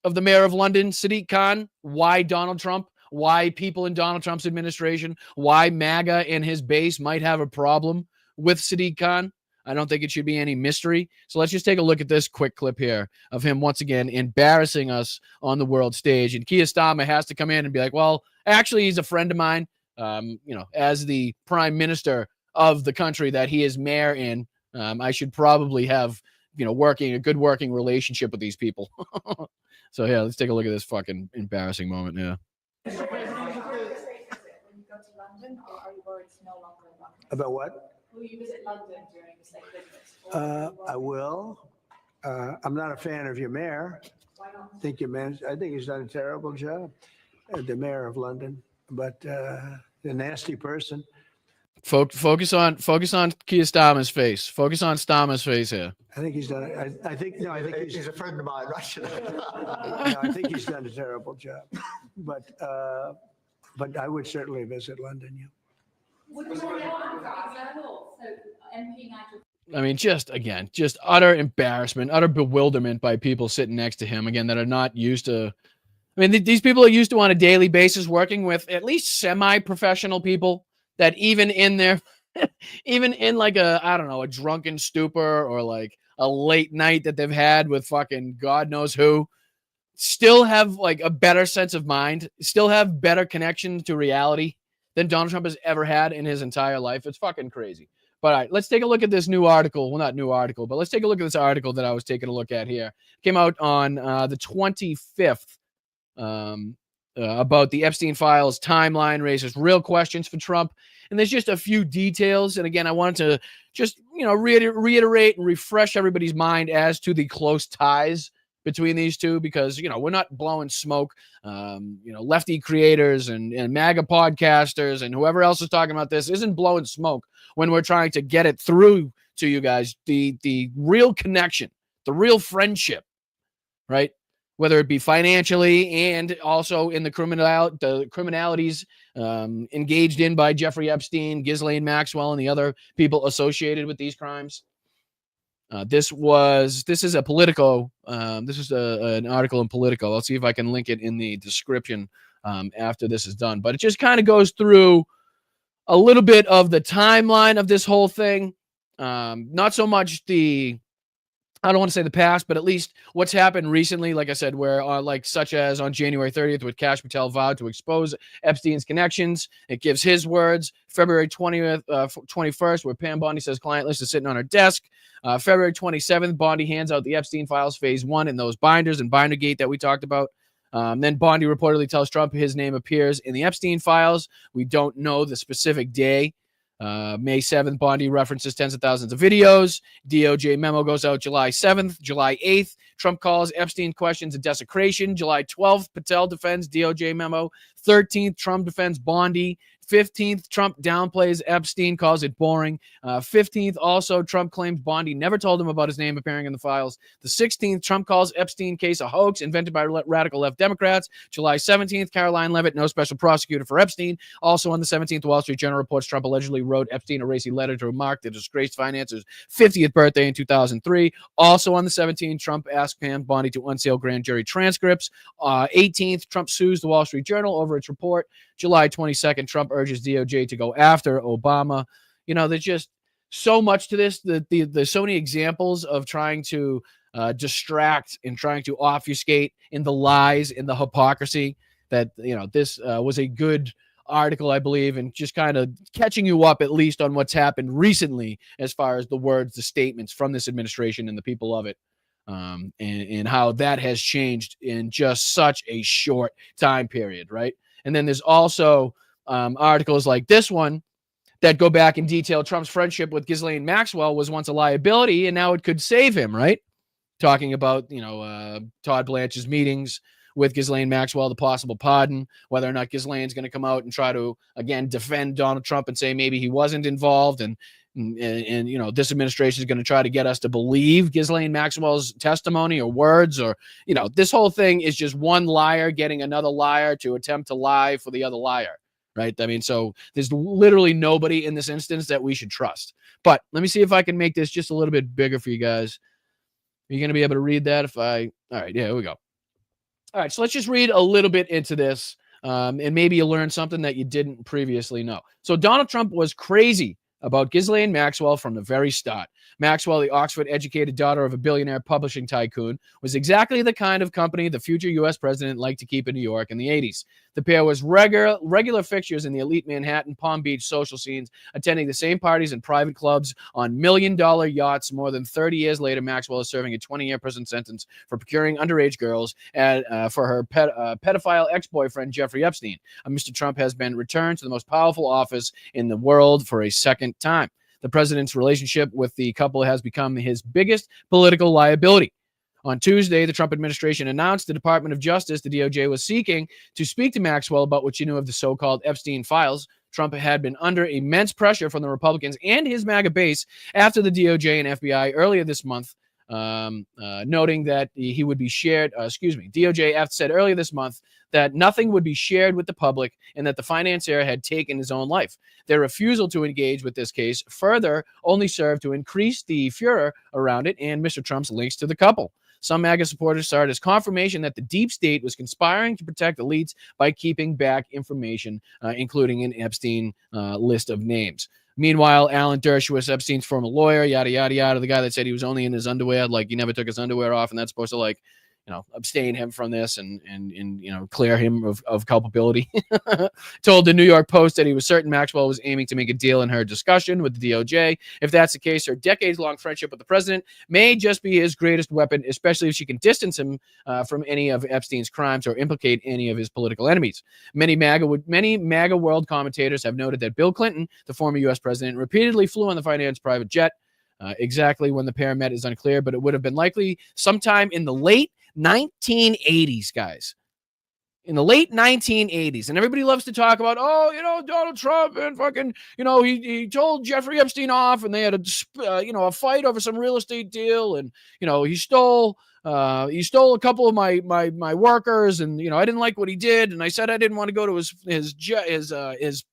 of the mayor of London, Sadiq Khan, why Donald Trump, why people in Donald Trump's administration, why MAGA and his base might have a problem with Sadiq Khan. I don't think it should be any mystery. So let's just take a look at this quick clip here of him once again embarrassing us on the world stage. And Keir Starmer has to come in and be like, well, actually, he's a friend of mine. As the prime minister of the country that he is mayor in, I should probably have, a good working relationship with these people. So yeah, let's take a look at this fucking embarrassing moment. Yeah. About what? Will you visit London during the state business? I will. I'm not a fan of your mayor. Why not? I think he's done a terrible job, the mayor of London, but a nasty person. Focus on Keir Starmer's face. Focus on Starmer's face here. I think he's done it. I think He's a friend of mine, right? I think he's done a terrible job, but I would certainly visit London. Yeah. I mean, just utter embarrassment, utter bewilderment by people sitting next to him again that are not used to. I mean, these people are used to on a daily basis working with at least semi-professional people that even in like a drunken stupor or like a late night that they've had with fucking God knows who, still have like a better sense of mind, still have better connection to reality than Donald Trump has ever had in his entire life. It's fucking crazy. But all right, let's take a look at this new article. Well, not new article, but let's take a look at this article that I was taking a look at here. It came out on the 25th about the Epstein files timeline, raises real questions for Trump. And there's just a few details. And again, I wanted to just, reiterate and refresh everybody's mind as to the close ties between these two, because, we're not blowing smoke. Lefty creators and MAGA podcasters and whoever else is talking about this isn't blowing smoke when we're trying to get it through to you guys, the real connection, the real friendship, right? Whether it be financially and also in the criminalities engaged in by Jeffrey Epstein, Ghislaine Maxwell, and the other people associated with these crimes. This is a Politico. This is an article in Politico. I'll see if I can link it in the description after this is done. But it just kind of goes through a little bit of the timeline of this whole thing. Not so much I don't want to say the past, but at least what's happened recently, like I said, where such as on January 30th, with Kash Patel vowed to expose Epstein's connections. It gives his words. February 21st, where Pam Bondi says client list is sitting on her desk. February 27th, Bondi hands out the Epstein files, phase 1, in those binders and Bindergate that we talked about. Then Bondi reportedly tells Trump his name appears in the Epstein files. We don't know the specific day. May 7th, Bondi references tens of thousands of videos. DOJ memo goes out July 7th. July 8th, Trump calls Epstein questions a desecration. July 12th, Patel defends DOJ memo. 13th, Trump defends Bondi. 15th, Trump downplays Epstein, calls it boring. 15th, also, Trump claims Bondi never told him about his name appearing in the files. The 16th, Trump calls Epstein case a hoax invented by radical left Democrats. July 17th, Caroline Leavitt, no special prosecutor for Epstein. Also on the 17th, Wall Street Journal reports Trump allegedly wrote Epstein a racy letter to mark the disgraced financer's 50th birthday in 2003. Also on the 17th, Trump asked Pam Bondi to unseal grand jury transcripts. 18th, Trump sues the Wall Street Journal over its report. July 22nd, Trump urges DOJ to go after Obama. There's just so much to this. There's so many examples of trying to distract and trying to obfuscate in the lies, in the hypocrisy that, this was a good article, I believe, and just kind of catching you up at least on what's happened recently as far as the words, the statements from this administration and the people of it. And how that has changed in just such a short time period, right? And then there's also articles like this one that go back and detail Trump's friendship with Ghislaine Maxwell was once a liability, and now it could save him, right? Talking about, Todd Blanche's meetings with Ghislaine Maxwell, the possible pardon, whether or not Ghislaine's going to come out and try to, again, defend Donald Trump and say maybe he wasn't involved, and this administration is going to try to get us to believe Ghislaine Maxwell's testimony or words, or, this whole thing is just one liar getting another liar to attempt to lie for the other liar, right? I mean, so there's literally nobody in this instance that we should trust. But let me see if I can make this just a little bit bigger for you guys. Are you going to be able to read that all right, yeah, here we go. All right, so let's just read a little bit into this, and maybe you learn something that you didn't previously know. So Donald Trump was crazy about Ghislaine Maxwell from the very start. Maxwell, the Oxford-educated daughter of a billionaire publishing tycoon, was exactly the kind of company the future U.S. president liked to keep in New York in the 80s. The pair was regular fixtures in the elite Manhattan, Palm Beach social scenes, attending the same parties and private clubs on million-dollar yachts. More than 30 years later, Maxwell is serving a 20-year prison sentence for procuring underage girls for her pedophile ex-boyfriend, Jeffrey Epstein. Mr. Trump has been returned to the most powerful office in the world for a second time. The president's relationship with the couple has become his biggest political liability. On Tuesday, the Trump administration announced the Department of Justice, the DOJ, was seeking to speak to Maxwell about what she knew of the so-called Epstein files. Trump had been under immense pressure from the Republicans and his MAGA base after the DOJ and FBI earlier this month, noting that he would be shared, DOJ said earlier this month that nothing would be shared with the public and that the financier had taken his own life. Their refusal to engage with this case further only served to increase the furor around it and Mr. Trump's links to the couple. Some MAGA supporters saw it as confirmation that the deep state was conspiring to protect elites by keeping back information, including an Epstein list of names. Meanwhile, Alan Dershowitz, Epstein's former lawyer, yada, yada, yada, the guy that said he was only in his underwear, like he never took his underwear off, and that's supposed to, abstain him from this and clear him of culpability, told the New York Post that he was certain Maxwell was aiming to make a deal in her discussion with the DOJ. If that's the case, her decades-long friendship with the president may just be his greatest weapon, especially if she can distance him from any of Epstein's crimes or implicate any of his political enemies. Many MAGA world commentators have noted that Bill Clinton, the former U.S. president, repeatedly flew on the finance private jet. Exactly when the pair met is unclear, but it would have been likely sometime in the late 1980s, guys. In the late 1980s. And everybody loves to talk about, Donald Trump and fucking, he told Jeffrey Epstein off and they had a fight over some real estate deal. And, he stole a couple of my workers and, I didn't like what he did. And I said I didn't want to go to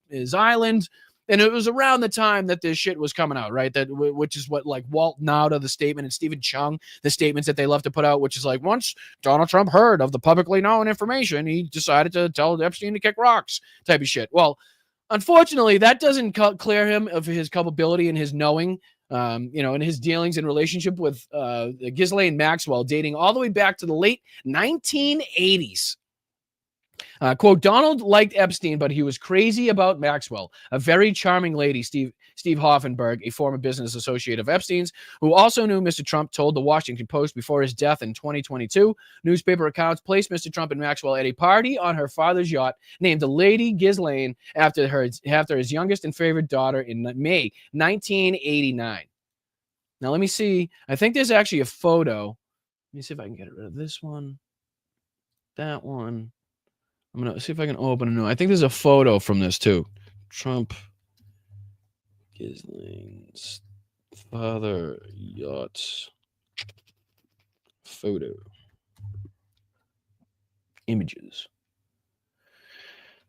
his island. And it was around the time that this shit was coming out, right? Which is what like Walt Nauta, the statement, and Stephen Chung, the statements that they love to put out, which is like once Donald Trump heard of the publicly known information, he decided to tell Epstein to kick rocks type of shit. Well, unfortunately, that doesn't clear him of his culpability and his knowing, and his dealings in relationship with Ghislaine Maxwell dating all the way back to the late 1980s. Quote, Donald liked Epstein, but he was crazy about Maxwell, a very charming lady, Steve Hoffenberg, a former business associate of Epstein's, who also knew Mr. Trump, told the Washington Post before his death in 2022. Newspaper accounts placed Mr. Trump and Maxwell at a party on her father's yacht named Lady Ghislaine after his youngest and favorite daughter in May 1989. Now, let me see. I think there's actually a photo. Let me see if I can get rid of this one. That one. I'm going to see if I can open a new. I think there's a photo from this too. Trump, Ghislaine's father yacht photo. Images.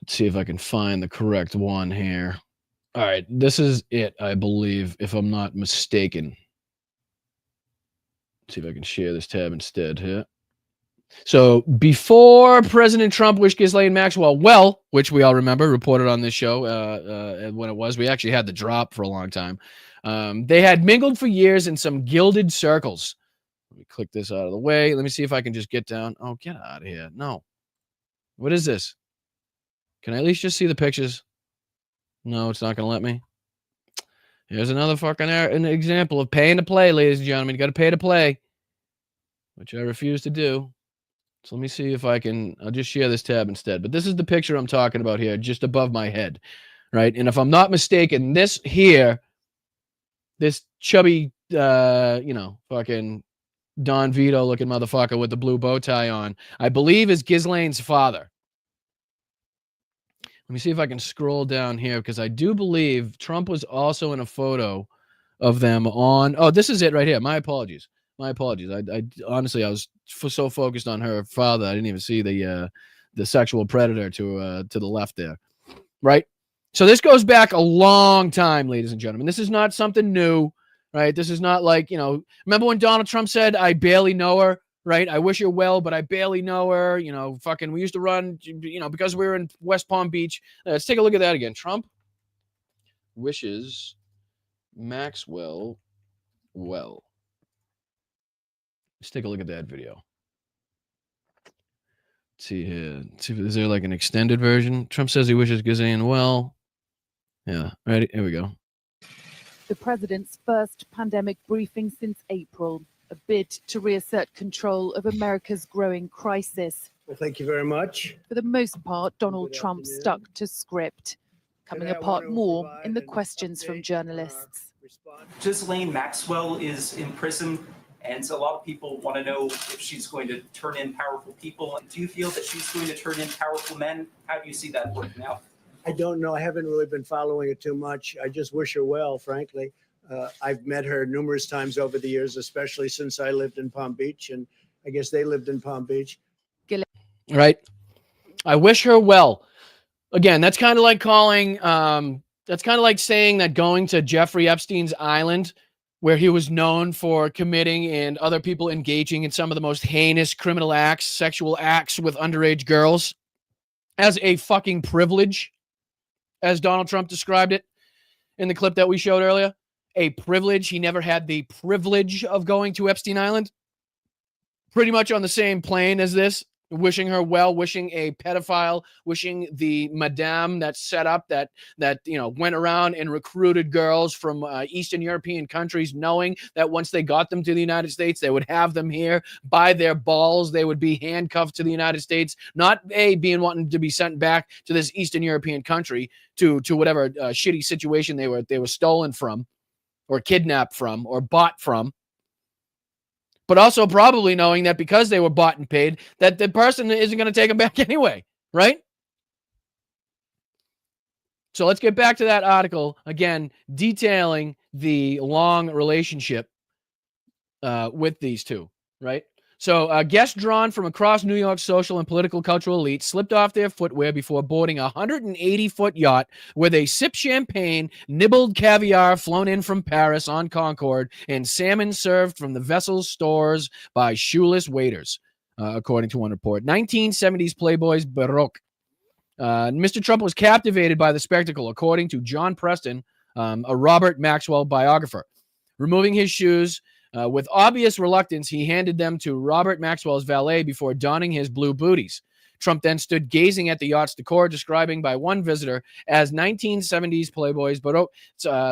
Let's see if I can find the correct one here. All right. This is it, I believe, if I'm not mistaken. Let's see if I can share this tab instead here. So before President Trump wished Ghislaine Maxwell well, which we all remember, reported on this show when it was, we actually had the drop for a long time. They had mingled for years in some gilded circles. Let me click this out of the way. Let me see if I can just get down. Oh, get out of here. No. What is this? Can I at least just see the pictures? No, it's not going to let me. Here's another fucking an example of paying to play, ladies and gentlemen. You got to pay to play, which I refuse to do. So let me see if I can, I'll just share this tab instead. But this is the picture I'm talking about here, just above my head, right? And if I'm not mistaken, this here, this chubby, fucking Don Vito looking motherfucker with the blue bow tie on, I believe is Ghislaine's father. Let me see if I can scroll down here because I do believe Trump was also in a photo of them on, oh, this is it right here. My apologies. My apologies. I honestly, I was so focused on her father, I didn't even see the sexual predator to the left there, right? So this goes back a long time, ladies and gentlemen. This is not something new, right? This is not like, remember when Donald Trump said, I barely know her, right? I wish her well, but I barely know her. Fucking, we used to run, because we were in West Palm Beach. Let's take a look at that again. Trump wishes Maxwell well. Let's take a look at that video. Let's see here. Is there like an extended version? Trump says he wishes Ghislaine well. Yeah, ready? Here we go. The president's first pandemic briefing since April, a bid to reassert control of America's growing crisis. Well, thank you very much. For the most part, Donald Trump stuck to script, coming apart more in the questions from journalists. Ghislaine Maxwell is in prison, and a lot of people want to know if she's going to turn in powerful people. Do you feel that she's going to turn in powerful men? How do you see that working out? I don't know. I haven't really been following it too much. I just wish her well, frankly. I've met her numerous times over the years, especially since I lived in Palm Beach, and I guess they lived in Palm Beach. Right. I wish her well. Again, that's kind of like calling, that's kind of like saying that going to Jeffrey Epstein's island, where he was known for committing and other people engaging in some of the most heinous criminal acts, sexual acts with underage girls, as a fucking privilege, as Donald Trump described it in the clip that we showed earlier. A privilege. He never had the privilege of going to Epstein Island. Pretty much on the same plane as this. Wishing her well, wishing a pedophile, wishing the madame that set up that went around and recruited girls from Eastern European countries, knowing that once they got them to the United States, they would have them here by their balls. They would be handcuffed to the United States, not being wanting to be sent back to this Eastern European country to whatever shitty situation they were stolen from, or kidnapped from, or bought from. But also probably knowing that because they were bought and paid, that the person isn't going to take them back anyway, right? So let's get back to that article, again, detailing the long relationship with these two, right? So guests drawn from across New York's social and political cultural elite slipped off their footwear before boarding a 180-foot yacht where they sipped champagne, nibbled caviar flown in from Paris on Concorde, and salmon served from the vessel's stores by shoeless waiters, according to one report. 1970s Playboy's Baroque. Mr. Trump was captivated by the spectacle, according to John Preston, a Robert Maxwell biographer. Removing his shoes, with obvious reluctance, he handed them to Robert Maxwell's valet before donning his blue booties. Trump then stood gazing at the yacht's decor, describing by one visitor as 1970s Playboys. But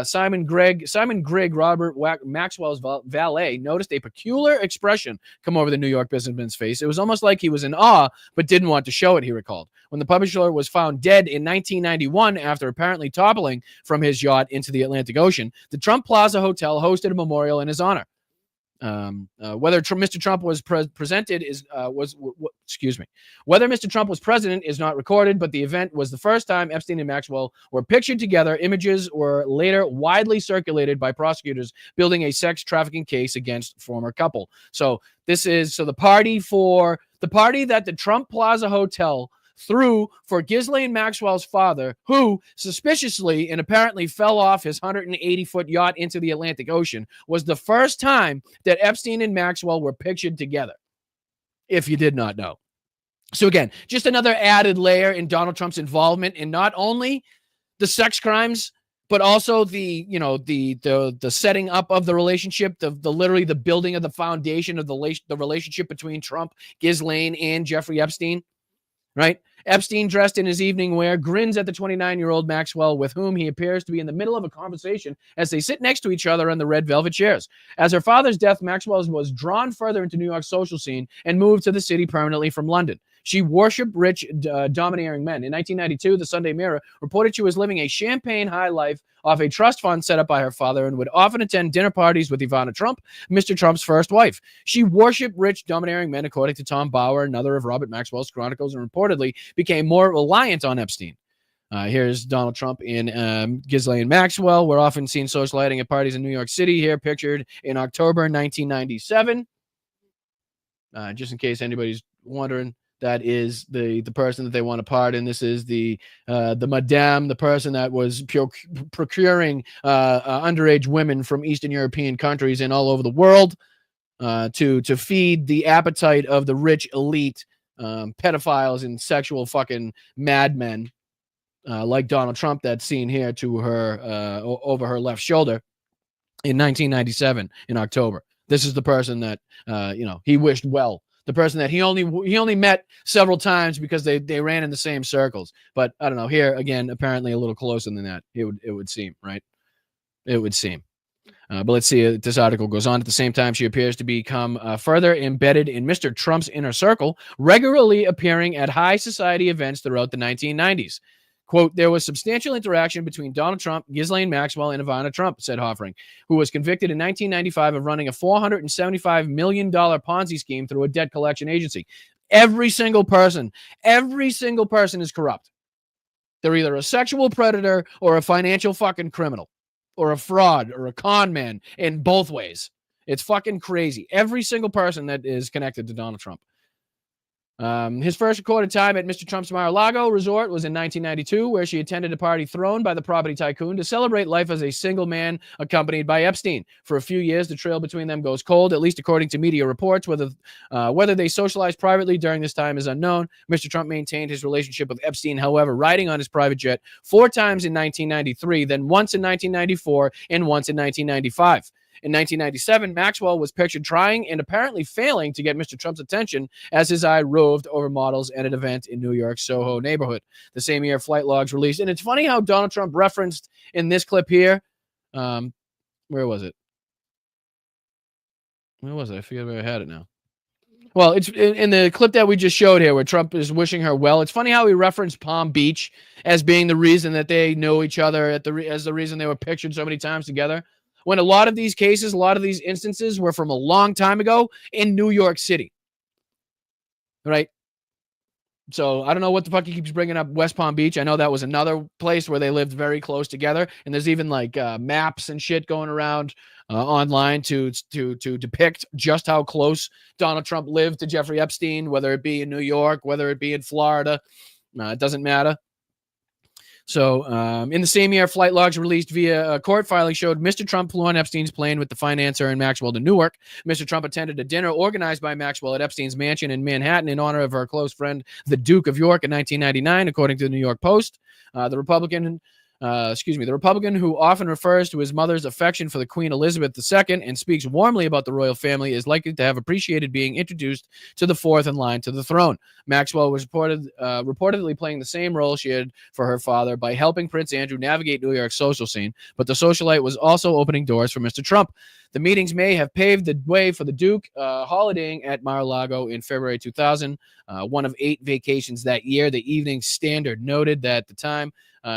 Simon Grigg, Robert Maxwell's valet, noticed a peculiar expression come over the New York businessman's face. It was almost like he was in awe, but didn't want to show it, he recalled. When the publisher was found dead in 1991 after apparently toppling from his yacht into the Atlantic Ocean, the Trump Plaza Hotel hosted a memorial in his honor. Whether Mr. Trump was presented is whether Mr. Trump was president is not recorded, but the event was the first time Epstein and Maxwell were pictured together. Images were later widely circulated by prosecutors building a sex trafficking case against former couple. So this is the party that the Trump Plaza Hotel threw for Ghislaine Maxwell's father, who suspiciously and apparently fell off his 180-foot yacht into the Atlantic Ocean, was the first time that Epstein and Maxwell were pictured together, if you did not know. So again, just another added layer in Donald Trump's involvement in not only the sex crimes, but also the setting up of the relationship, the literally the building of the foundation of the relationship between Trump, Ghislaine, and Jeffrey Epstein. Right? Epstein, dressed in his evening wear, grins at the 29-year-old Maxwell, with whom he appears to be in the middle of a conversation as they sit next to each other on the red velvet chairs. As her father's death, Maxwell was drawn further into New York's social scene and moved to the city permanently from London. She worshipped rich, domineering men. In 1992, the Sunday Mirror reported she was living a champagne high life off a trust fund set up by her father and would often attend dinner parties with Ivana Trump, Mr. Trump's first wife. She worshipped rich, domineering men, according to Tom Bauer, another of Robert Maxwell's chronicles, and reportedly became more reliant on Epstein. Here's Donald Trump in Ghislaine Maxwell. We're often seen socializing at parties in New York City, here pictured in October 1997. Just in case anybody's wondering, that is the person that they want to pardon. This is the madame, the person that was procuring underage women from Eastern European countries and all over the world to feed the appetite of the rich elite, pedophiles and sexual fucking madmen like Donald Trump, that's seen here to her over her left shoulder in 1997 in October. This is the person that he wished well. The person that he only met several times because they ran in the same circles. But I don't know. Here again, apparently a little closer than that. It would seem, right? It would seem. But let's see. This article goes on. At the same time, she appears to become further embedded in Mr. Trump's inner circle, regularly appearing at high society events throughout the 1990s. Quote, there was substantial interaction between Donald Trump, Ghislaine Maxwell, and Ivana Trump, said Hoffring, who was convicted in 1995 of running a $475 million Ponzi scheme through a debt collection agency. Every single person is corrupt. They're either a sexual predator or a financial fucking criminal or a fraud or a con man in both ways. It's fucking crazy. Every single person that is connected to Donald Trump. His first recorded time at Mr. Trump's Mar-a-Lago resort was in 1992, where she attended a party thrown by the property tycoon to celebrate life as a single man, accompanied by Epstein. For a few years, the trail between them goes cold, at least according to media reports. Whether they socialized privately during this time is unknown. Mr. Trump maintained his relationship with Epstein, however, riding on his private jet 4 times in 1993, then once in 1994, and once in 1995. In 1997, Maxwell was pictured trying and apparently failing to get Mr. Trump's attention as his eye roved over models at an event in New York's Soho neighborhood. The same year, flight logs released. And it's funny how Donald Trump referenced in this clip here. Where was it? Where was it? I forget where I had it now. Well, it's in the clip that we just showed here where Trump is wishing her well. It's funny how he referenced Palm Beach as being the reason that they know each other, as the reason they were pictured so many times together. When a lot of these cases, a lot of these instances were from a long time ago in New York City. Right? So I don't know what the fuck he keeps bringing up West Palm Beach. I know that was another place where they lived very close together, and there's even like maps and shit going around online to depict just how close Donald Trump lived to Jeffrey Epstein, whether it be in New York, whether it be in Florida. It doesn't matter. So in the same year, flight logs released via court filing showed Mr. Trump flew on Epstein's plane with the financier and Maxwell to Newark. Mr. Trump attended a dinner organized by Maxwell at Epstein's mansion in Manhattan in honor of her close friend, the Duke of York, in 1999, according to the New York Post. The Republican who often refers to his mother's affection for the Queen Elizabeth II and speaks warmly about the royal family is likely to have appreciated being introduced to the fourth in line to the throne. Maxwell was reportedly playing the same role she had for her father by helping Prince Andrew navigate New York's social scene, but the socialite was also opening doors for Mr. Trump. The meetings may have paved the way for the Duke holidaying at Mar-a-Lago in February 2000, one of 8 vacations that year. The Evening Standard noted that at the time,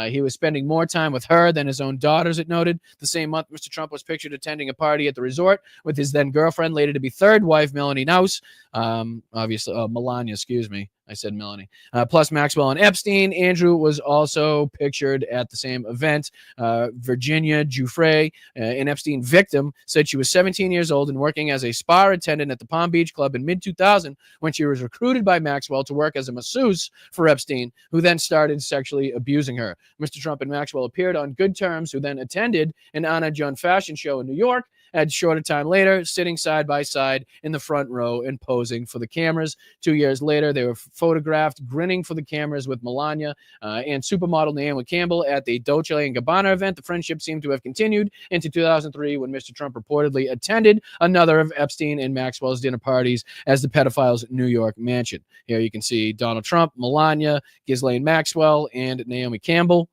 he was spending more time with her than his own daughters, it noted. The same month, Mr. Trump was pictured attending a party at the resort with his then girlfriend, later to be third wife, Melanie Naus. Melania, excuse me. I said Melanie. Plus Maxwell and Epstein. Andrew was also pictured at the same event. Virginia Giuffre, an Epstein victim, said she was 17 years old and working as a spa attendant at the Palm Beach Club in mid-2000 when she was recruited by Maxwell to work as a masseuse for Epstein, who then started sexually abusing her. Mr. Trump and Maxwell appeared on good terms, who then attended an Anna John fashion show in New York. A shorter time later, sitting side by side in the front row and posing for the cameras. 2 years later, they were photographed grinning for the cameras with Melania and supermodel Naomi Campbell at the Dolce & Gabbana event. The friendship seemed to have continued into 2003 when Mr. Trump reportedly attended another of Epstein and Maxwell's dinner parties as the pedophile's New York mansion. Here you can see Donald Trump, Melania, Ghislaine Maxwell, and Naomi Campbell.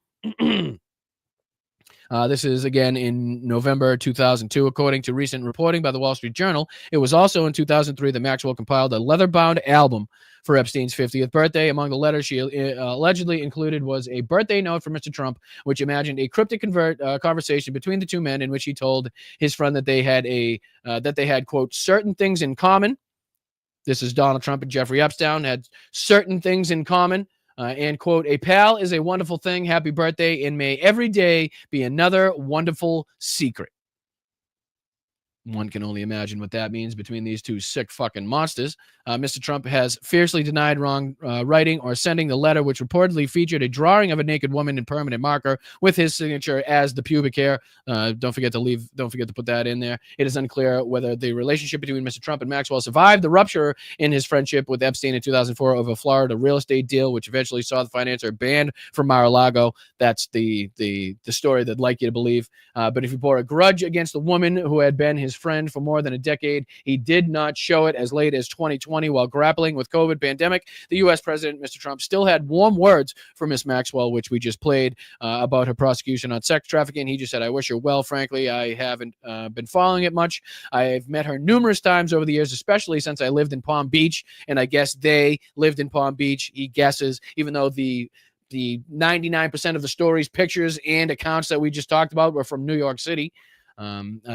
This is again in November 2002, according to recent reporting by the Wall Street Journal. It was also in 2003 that Maxwell compiled a leather-bound album for Epstein's 50th birthday. Among the letters she allegedly included was a birthday note from Mr. Trump, which imagined a cryptic conversation between the two men in which he told his friend that they had quote, certain things in common. This is Donald Trump and Jeffrey Epstein had certain things in common. And quote, a pal is a wonderful thing. Happy birthday. And may every day be another wonderful secret. One can only imagine what that means between these two sick fucking monsters. Mr. Trump has fiercely denied wrong writing or sending the letter, which reportedly featured a drawing of a naked woman in permanent marker with his signature as the pubic hair. Don't forget to put that in there. It is unclear whether the relationship between Mr. Trump and Maxwell survived the rupture in his friendship with Epstein in 2004 over a Florida real estate deal, which eventually saw the financier banned from Mar-a-Lago. That's the story they'd like you to believe. But if he bore a grudge against the woman who had been his friend for more than a decade, he did not show it as late as 2020 while grappling with COVID pandemic. The U.S. President, Mr. Trump, still had warm words for Miss Maxwell, which we just played, about her prosecution on sex trafficking. He just said, I wish her well. Frankly, I haven't been following it much. I've met her numerous times over the years, especially since I lived in Palm Beach, and I guess they lived in Palm Beach, he guesses, even though the 99% of the stories, pictures, and accounts that we just talked about were from New York City.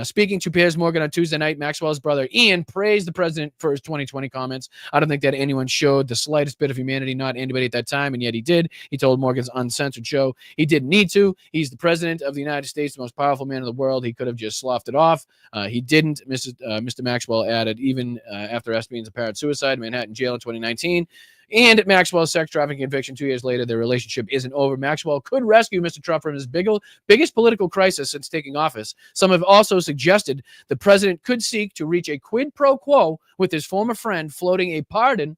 Speaking to Piers Morgan on Tuesday night, Maxwell's brother Ian praised the president for his 2020 comments. I don't think that anyone showed the slightest bit of humanity, not anybody at that time, and yet he did. He told Morgan's uncensored show he didn't need to. He's the president of the United States, the most powerful man in the world. He could have just sloughed it off. He didn't. Mr. Maxwell added, even after Epstein's apparent suicide in Manhattan jail in 2019, and Maxwell's sex trafficking conviction 2 years later, their relationship isn't over. Maxwell could rescue Mr. Trump from his biggest political crisis since taking office. Some have also suggested the president could seek to reach a quid pro quo with his former friend, floating a pardon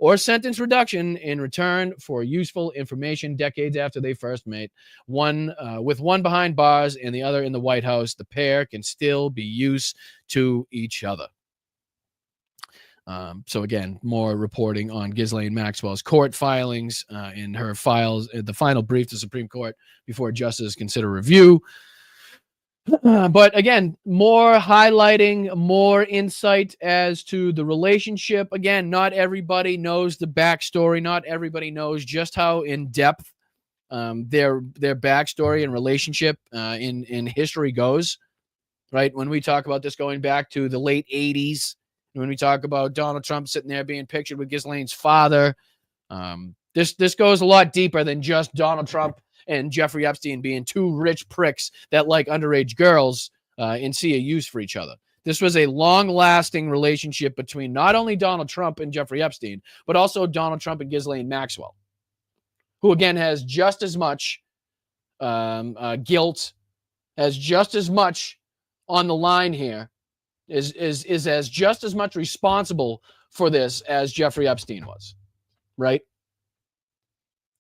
or sentence reduction in return for useful information decades after they first met. With one behind bars and the other in the White House, the pair can still be used to each other. So again, more reporting on Ghislaine Maxwell's court filings in her files, the final brief to Supreme Court before justices consider review. But again, more highlighting, more insight as to the relationship. Again, not everybody knows the backstory. Not everybody knows just how in depth their backstory and relationship in history goes. Right? When we talk about this going back to the late 80s, when we talk about Donald Trump sitting there being pictured with Ghislaine's father, This goes a lot deeper than just Donald Trump and Jeffrey Epstein being two rich pricks that like underage girls and see a use for each other. This was a long-lasting relationship between not only Donald Trump and Jeffrey Epstein, but also Donald Trump and Ghislaine Maxwell, who again has just as much guilt, has just as much on the line here, is as just as much responsible for this as Jeffrey Epstein was, right?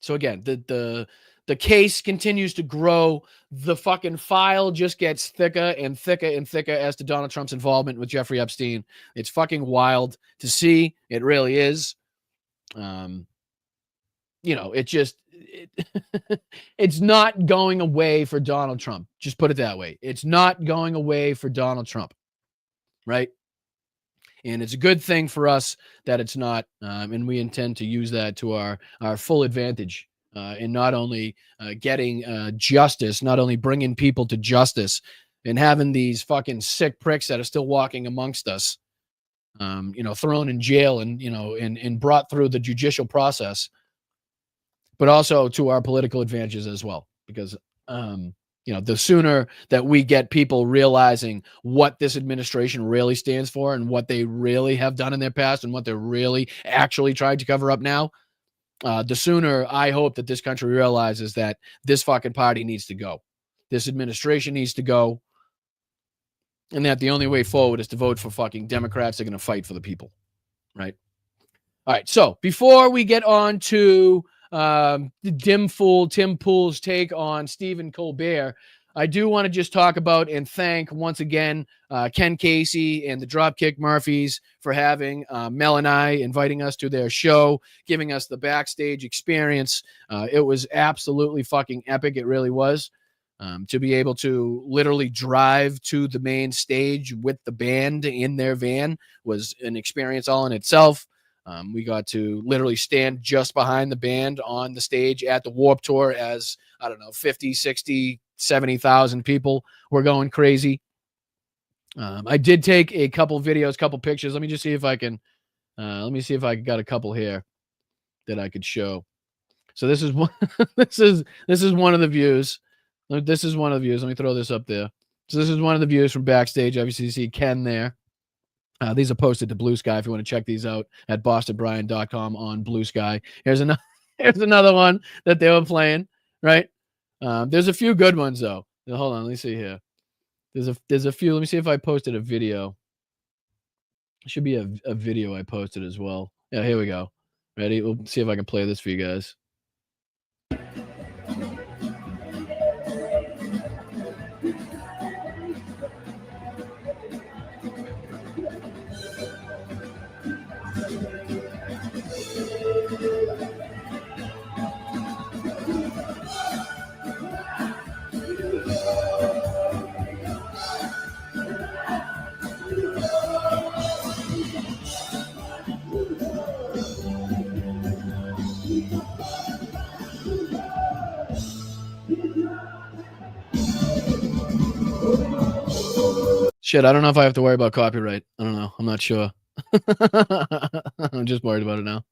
So again, the case continues to grow. The fucking file just gets thicker and thicker and thicker as to Donald Trump's involvement with Jeffrey Epstein. It's fucking wild to see. It really is. It's not going away for Donald Trump. Just put it that way. It's not going away for Donald Trump, right? And it's a good thing for us that it's not, and we intend to use that to our full advantage in not only getting justice, not only bringing people to justice, and having these fucking sick pricks that are still walking amongst us, thrown in jail and brought through the judicial process, but also to our political advantages as well. Because, the sooner that we get people realizing what this administration really stands for and what they really have done in their past and what they're really actually trying to cover up now, the sooner I hope that this country realizes that this fucking party needs to go. This administration needs to go. And that the only way forward is to vote for fucking Democrats that are going to fight for the people. Right? All right. So before we get on to Tim Pool's take on Stephen Colbert, I do want to just talk about and thank once again Ken Casey and the Dropkick Murphys for having Mel and I, inviting us to their show, giving us the backstage experience. It was absolutely fucking epic. It really was. To be able to literally drive to the main stage with the band in their van was an experience all in itself. We got to literally stand just behind the band on the stage at the Warped Tour as, 50, 60, 70,000 people were going crazy. I did take a couple videos, couple pictures. Let me just see if I can, got a couple here that I could show. So this is one, this is one of the views. This is one of the views. Let me throw this up there. So this is one of the views from backstage. Obviously you see Ken there. These are posted to Blue Sky if you want to check these out at bostonbrian.com on Blue Sky. Here's another one that they were playing, right? There's a few good ones though. Hold on, let me see here. There's a few. Let me see if I posted a video. It should be a video I posted as well. Yeah, here we go. Ready? We'll see if I can play this for you guys. Shit, I don't know if I have to worry about copyright. I don't know. I'm not sure. I'm just worried about it now.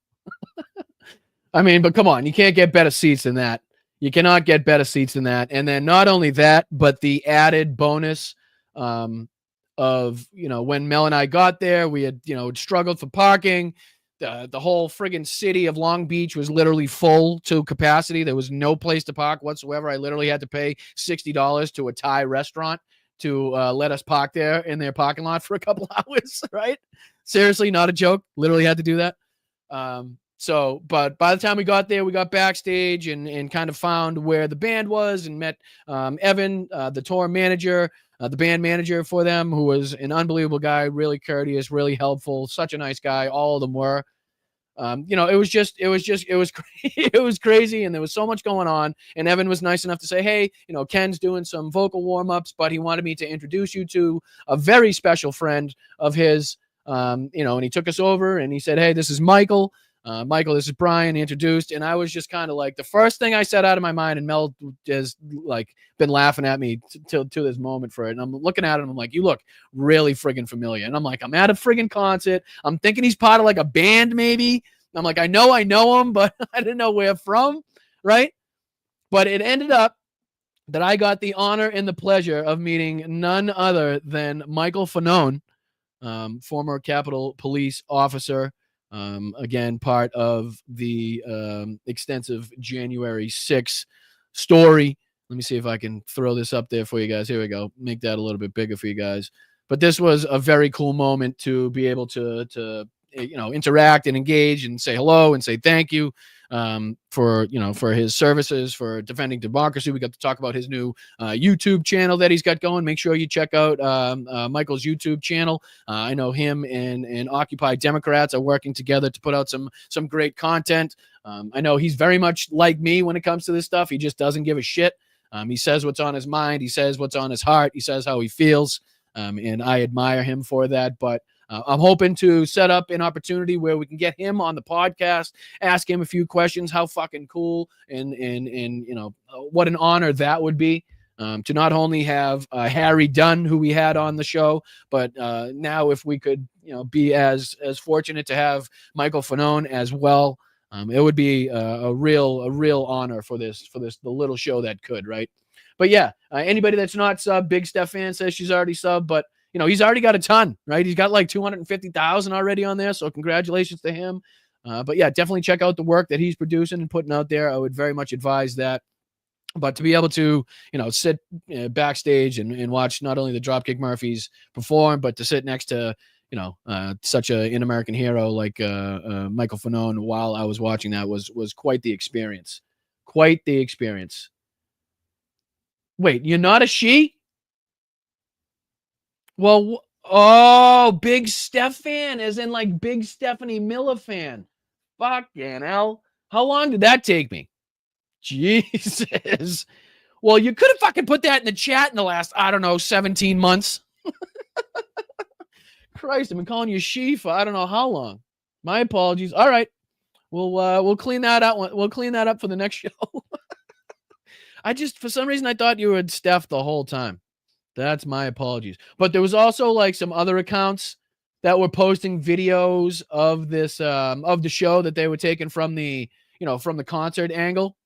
I mean, but come on. You can't get better seats than that. You cannot get better seats than that. And then not only that, but the added bonus of, when Mel and I got there, we had, struggled for parking. The whole friggin' city of Long Beach was literally full to capacity. There was no place to park whatsoever. I literally had to pay $60 to a Thai restaurant to let us park there in their parking lot for a couple hours, right? Seriously, not a joke. Literally had to do that. But by the time we got there, we got backstage and kind of found where the band was and met Evan, the tour manager, the band manager for them, who was an unbelievable guy, really courteous, really helpful, such a nice guy. All of them were. It was crazy, and there was so much going on. And Evan was nice enough to say, hey, Ken's doing some vocal warm-ups, but he wanted me to introduce you to a very special friend of his, and he took us over and he said, hey, this is Michael. Michael, this is Brian, introduced. And I was just kind of like, the first thing I said out of my mind, and Mel has been laughing at me to this moment for it. And I'm looking at him, I'm like, you look really friggin' familiar. And I'm like, I'm at a friggin' concert. I'm thinking he's part of a band maybe. I'm like, I know him, but I didn't know where from, right? But it ended up that I got the honor and the pleasure of meeting none other than Michael Fanone, former Capitol Police officer, again, part of the extensive January 6th story. Let me see if I can throw this up there for you guys. Here we go. Make that a little bit bigger for you guys. But this was a very cool moment to be able to interact and engage and say hello and say thank you for his services, for defending democracy. We got to talk about his new YouTube channel that he's got going. Make sure you check out Michael's YouTube channel. I know him and Occupy Democrats are working together to put out some great content. I know he's very much like me when it comes to this stuff. He just doesn't give a shit. He says what's on his mind. He says what's on his heart. He says how he feels. And I admire him for that. But I'm hoping to set up an opportunity where we can get him on the podcast, ask him a few questions. How fucking cool and what an honor that would be to not only have Harry Dunn, who we had on the show, but now if we could be as fortunate to have Michael Fanone as well. It would be a real honor for the little show that could, right? But yeah, anybody that's not sub, Big Steph fan says she's already sub, but he's already got a ton, right? He's got like 250,000 already on there, so congratulations to him. But yeah, definitely check out the work that he's producing and putting out there. I would very much advise that. But to be able to, sit backstage and watch not only the Dropkick Murphys perform, but to sit next to such an American hero like Michael Fanone while I was watching that was quite the experience. Quite the experience. Wait, you're not a she? Well, Big Steph fan, as in like Big Stephanie Miller fan. Fucking hell. How long did that take me? Jesus. Well, you could have fucking put that in the chat in the last, 17 months. Christ, I've been calling you she for I don't know how long. My apologies. All right. We'll clean that out. We'll clean that up for the next show. For some reason, I thought you were Steph the whole time. That's my apologies. But there was also like some other accounts that were posting videos of this, of the show that they were taking from the concert angle,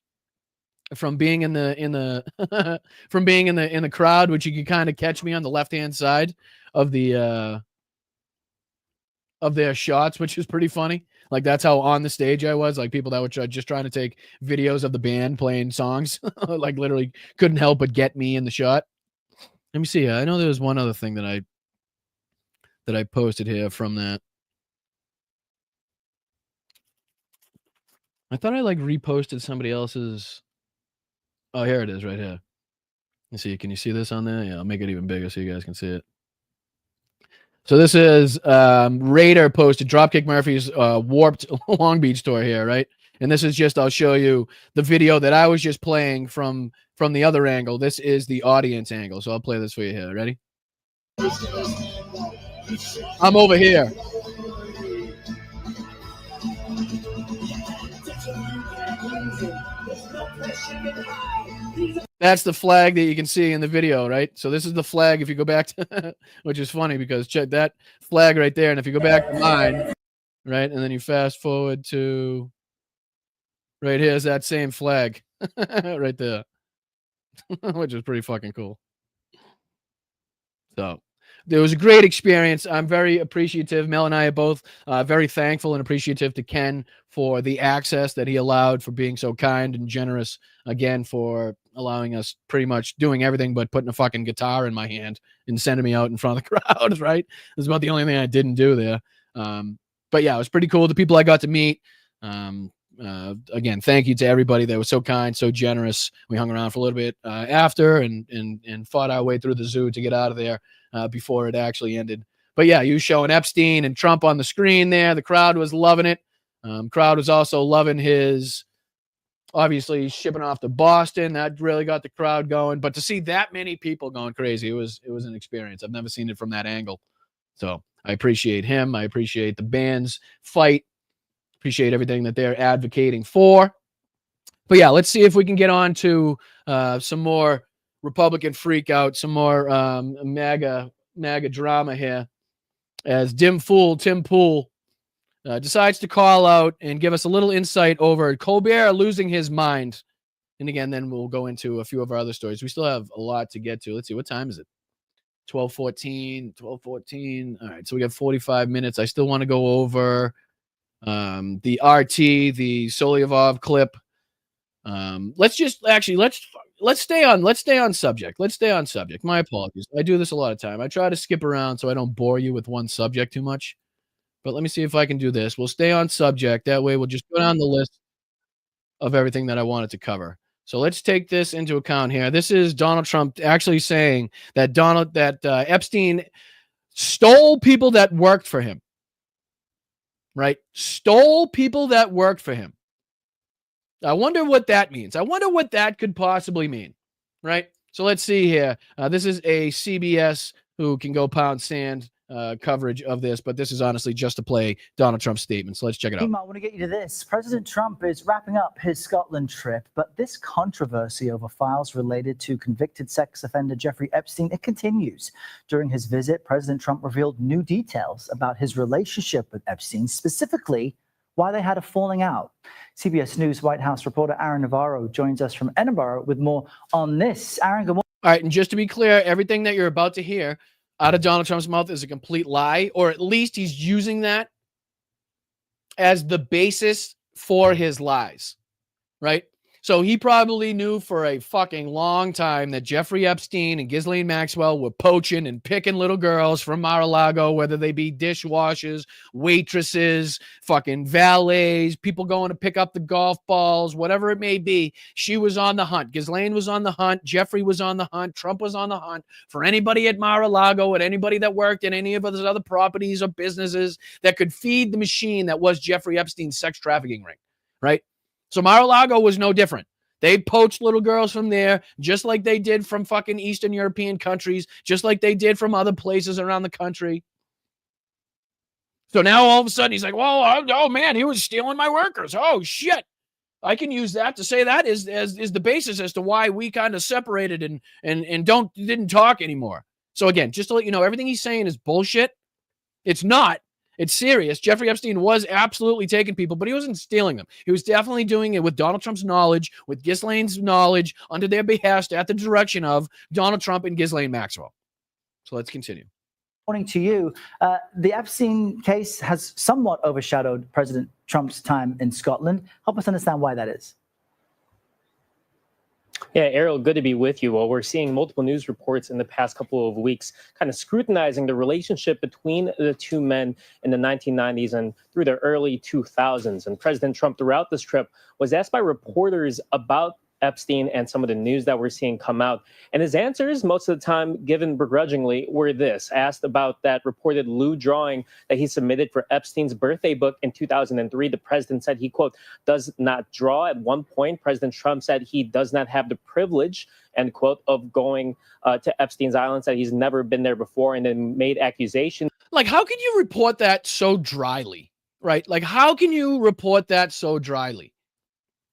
from being in the from being in the crowd, which you can kind of catch me on the left-hand side of the, of their shots, which is pretty funny. Like that's how on the stage I was, like people that were just trying to take videos of the band playing songs, like literally couldn't help but get me in the shot. Let me see. I know there was one other thing that I posted here from that. I thought I like reposted somebody else's. Oh, here it is right here. Let's see. Can you see this on there? Yeah, I'll make it even bigger so you guys can see it. So this is Raider posted Dropkick Murphys Warped Long Beach tour here, right? And this is just, I'll show you the video that I was just playing from the other angle. This is the audience angle. So I'll play this for you here. Ready? I'm over here. That's the flag that you can see in the video, right? So this is the flag if you go back to, which is funny because check that flag right there. And if you go back to mine, right, and then you fast forward to right here's that same flag right there, which is pretty fucking cool. So it was a great experience. I'm very appreciative. Mel and I are both very thankful and appreciative to Ken for the access that he allowed, for being so kind and generous, again, for allowing us pretty much doing everything but putting a fucking guitar in my hand and sending me out in front of the crowd, right? That's about the only thing I didn't do there. But yeah, it was pretty cool. The people I got to meet, again, thank you to everybody that was so kind, so generous. We hung around for a little bit after and fought our way through the zoo to get out of there before it actually ended. But yeah, you showing Epstein and Trump on the screen there. The crowd was loving it. Crowd was also loving his, obviously, shipping off to Boston. That really got the crowd going. But to see that many people going crazy, it was an experience. I've never seen it from that angle. So I appreciate him. I appreciate the band's fight. Appreciate everything that they're advocating for. But yeah, let's see if we can get on to some more Republican freak out, some more MAGA drama here. As Tim Pool decides to call out and give us a little insight over Colbert losing his mind. And again, then we'll go into a few of our other stories. We still have a lot to get to. Let's see, what time is it? 12:14. All right, so we got 45 minutes. I still want to go over the RT, the Solyevov clip. Let's stay on subject. My apologies. I do this a lot of time. I try to skip around so I don't bore you with one subject too much. But let me see if I can do this. We'll stay on subject. That way we'll just go down the list of everything that I wanted to cover. So let's take this into account here. This is Donald Trump actually saying that Epstein stole people that worked for him. Right? Stole people that worked for him. I wonder what that means. I wonder what that could possibly mean. Right? So let's see here. This is a CBS who can go pound sand coverage of this, but this is honestly just to play Donald Trump's statement. So let's check it out. I want to get you to this. President Trump is wrapping up his Scotland trip, but this controversy over files related to convicted sex offender Jeffrey Epstein, it continues. During his visit, President Trump revealed new details about his relationship with Epstein, specifically why they had a falling out. CBS News White House reporter Aaron Navarro joins us from Edinburgh with more on this. Aaron, good morning. All right, and just to be clear, everything that you're about to hear out of Donald Trump's mouth is a complete lie, or at least he's using that as the basis for his lies, right? So he probably knew for a fucking long time that Jeffrey Epstein and Ghislaine Maxwell were poaching and picking little girls from Mar-a-Lago, whether they be dishwashers, waitresses, fucking valets, people going to pick up the golf balls, whatever it may be. She was on the hunt. Ghislaine was on the hunt. Jeffrey was on the hunt. Trump was on the hunt for anybody at Mar-a-Lago and anybody that worked in any of those other properties or businesses that could feed the machine that was Jeffrey Epstein's sex trafficking ring, right? So Mar-a-Lago was no different. They poached little girls from there, just like they did from fucking Eastern European countries, just like they did from other places around the country. So now all of a sudden he's like, well, oh man, he was stealing my workers. Oh shit. I can use that to say that is the basis as to why we kind of separated and didn't talk anymore. So again, just to let you know, everything he's saying is bullshit. It's not. It's serious. Jeffrey Epstein was absolutely taking people, but he wasn't stealing them. He was definitely doing it with Donald Trump's knowledge, with Ghislaine's knowledge, under their behest, at the direction of Donald Trump and Ghislaine Maxwell. So let's continue. According to you, the Epstein case has somewhat overshadowed President Trump's time in Scotland. Help us understand why that is. Yeah, Ariel, good to be with you. Well, we're seeing multiple news reports in the past couple of weeks kind of scrutinizing the relationship between the two men in the 1990s and through the early 2000s. And President Trump, throughout this trip, was asked by reporters about Epstein and some of the news that we're seeing come out. And his answers, most of the time given begrudgingly, were this. Asked about that reported lewd drawing that he submitted for Epstein's birthday book in 2003, the president said he, quote, does not draw. At one point, President Trump said he does not have the privilege, end quote, of going to Epstein's Island, said he's never been there before, and then made accusations. Like, how can you report that so dryly, right? Like, how can you report that so dryly?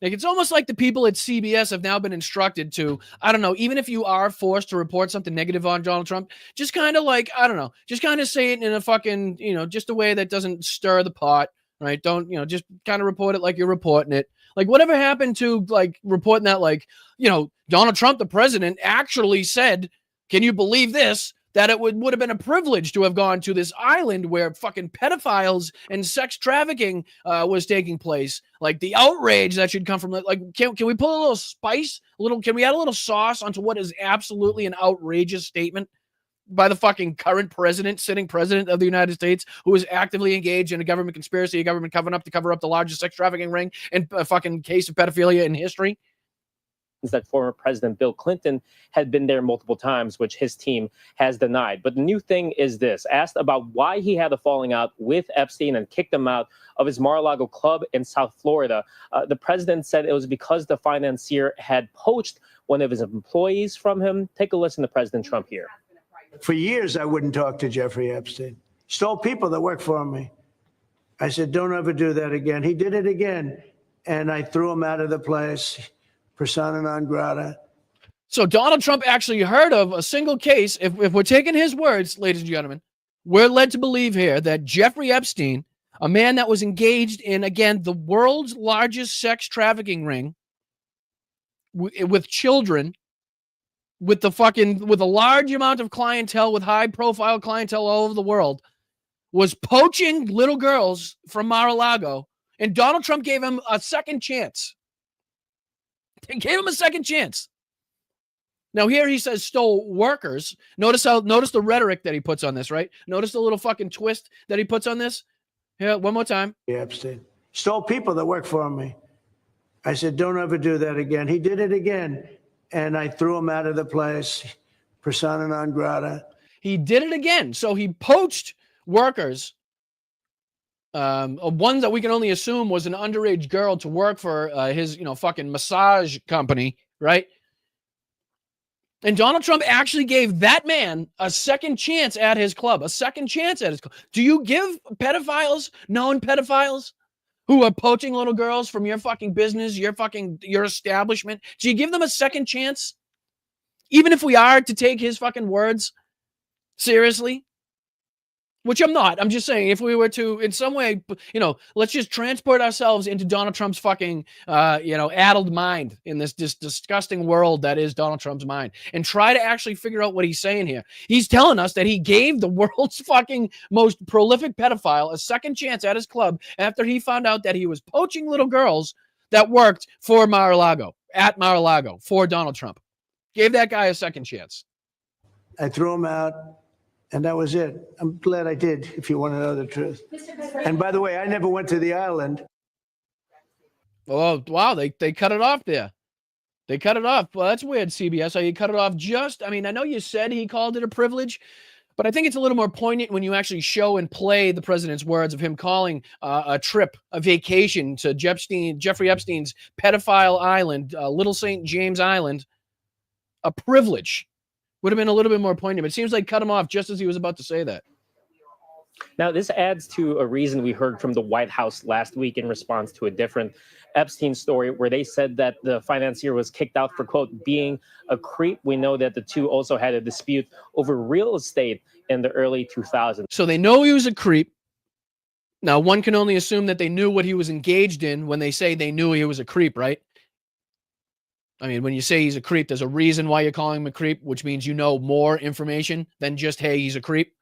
Like, it's almost like the people at CBS have now been instructed to, I don't know, even if you are forced to report something negative on Donald Trump, just kind of like, I don't know, just kind of say it in a fucking, just a way that doesn't stir the pot, right? Don't, just kind of report it like you're reporting it. Like, whatever happened to, like, reporting that, like, Donald Trump, the president, actually said, can you believe this? That it would have been a privilege to have gone to this island where fucking pedophiles and sex trafficking was taking place. Like, the outrage that should come from, like, can we put a little spice, can we add a little sauce onto what is absolutely an outrageous statement by the fucking current sitting president of the United States, who is actively engaged in a government conspiracy, a government cover-up to cover up the largest sex trafficking ring and a fucking case of pedophilia in history? That former President Bill Clinton had been there multiple times, which his team has denied. But the new thing is this. Asked about why he had a falling out with Epstein and kicked him out of his Mar-a-Lago club in South Florida, the president said it was because the financier had poached one of his employees from him. Take a listen to President Trump here. For years, I wouldn't talk to Jeffrey Epstein. Stole people that worked for me. I said, don't ever do that again. He did it again, and I threw him out of the place. Persona non grata. So Donald Trump actually heard of a single case. If we're taking his words, ladies and gentlemen, we're led to believe here that Jeffrey Epstein A man that was engaged in, again, the world's largest sex trafficking ring with children, with a large amount of clientele, with high profile clientele all over the world, was poaching little girls from Mar-a-Lago, and Donald Trump gave him a second chance. They gave him a second chance. Now here he says stole workers. Notice the rhetoric that he puts on this, right? Notice the little fucking twist that he puts on this. Here, one more time. Yeah, Epstein. Stole people that work for me. I said, don't ever do that again. He did it again. And I threw him out of the place. Persona non grata. He did it again. So he poached workers. One that we can only assume was an underage girl to work for his, fucking massage company, right? And Donald Trump actually gave that man a second chance at his club, Do you give pedophiles, known pedophiles, who are poaching little girls from your fucking business, your establishment, do you give them a second chance? Even if we are to take his fucking words seriously? Which I'm not. I'm just saying, if we were to, in some way, let's just transport ourselves into Donald Trump's fucking, addled mind in this disgusting world that is Donald Trump's mind, and try to actually figure out what he's saying here. He's telling us that he gave the world's fucking most prolific pedophile a second chance at his club after he found out that he was poaching little girls that worked for Mar-a-Lago, for Donald Trump. Gave that guy a second chance. I threw him out. And that was it. I'm glad I did, if you want to know the truth. And by the way, I never went to the island. Oh, wow. They cut it off there. They cut it off. Well, that's weird, CBS. How you cut it off I know you said he called it a privilege, but I think it's a little more poignant when you actually show and play the president's words of him calling a trip, a vacation to Jeffrey Epstein's pedophile island, Little St. James Island, a privilege. Would have been a little bit more poignant, but it seems like cut him off just as he was about to say that. Now, this adds to a reason we heard from the White House last week in response to a different Epstein story where they said that the financier was kicked out for, quote, being a creep. We know that the two also had a dispute over real estate in the early 2000s. So they know he was a creep. Now, one can only assume that they knew what he was engaged in when they say they knew he was a creep, right? I mean, when you say he's a creep, there's a reason why you're calling him a creep, which means you know more information than just, hey, he's a creep.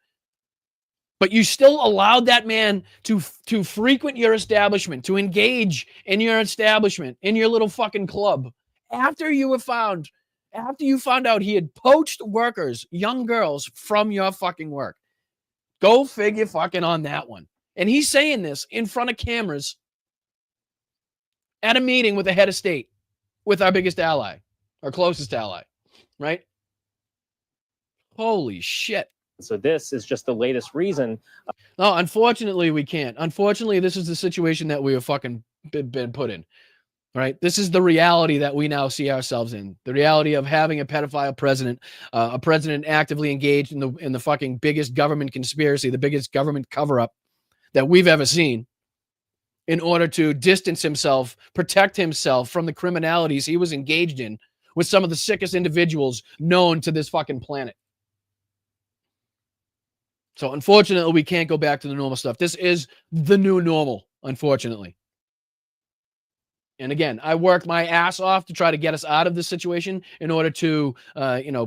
But you still allowed that man to frequent your establishment, to engage in your establishment, in your little fucking club, after you found out he had poached workers, young girls, from your fucking work. Go figure fucking on that one. And he's saying this in front of cameras at a meeting with the head of state, with our biggest ally, our closest ally, right? Holy shit. So this is just the latest reason. No, unfortunately, we can't. Unfortunately, this is the situation that we have fucking been put in, right? This is the reality that we now see ourselves in. The reality of having a pedophile president, a president actively engaged in the fucking biggest government conspiracy, the biggest government cover-up that we've ever seen, in order to distance himself, protect himself from the criminalities he was engaged in with some of the sickest individuals known to this fucking planet. So unfortunately, we can't go back to the normal stuff. This is the new normal, unfortunately. And again, I worked my ass off to try to get us out of this situation in order to,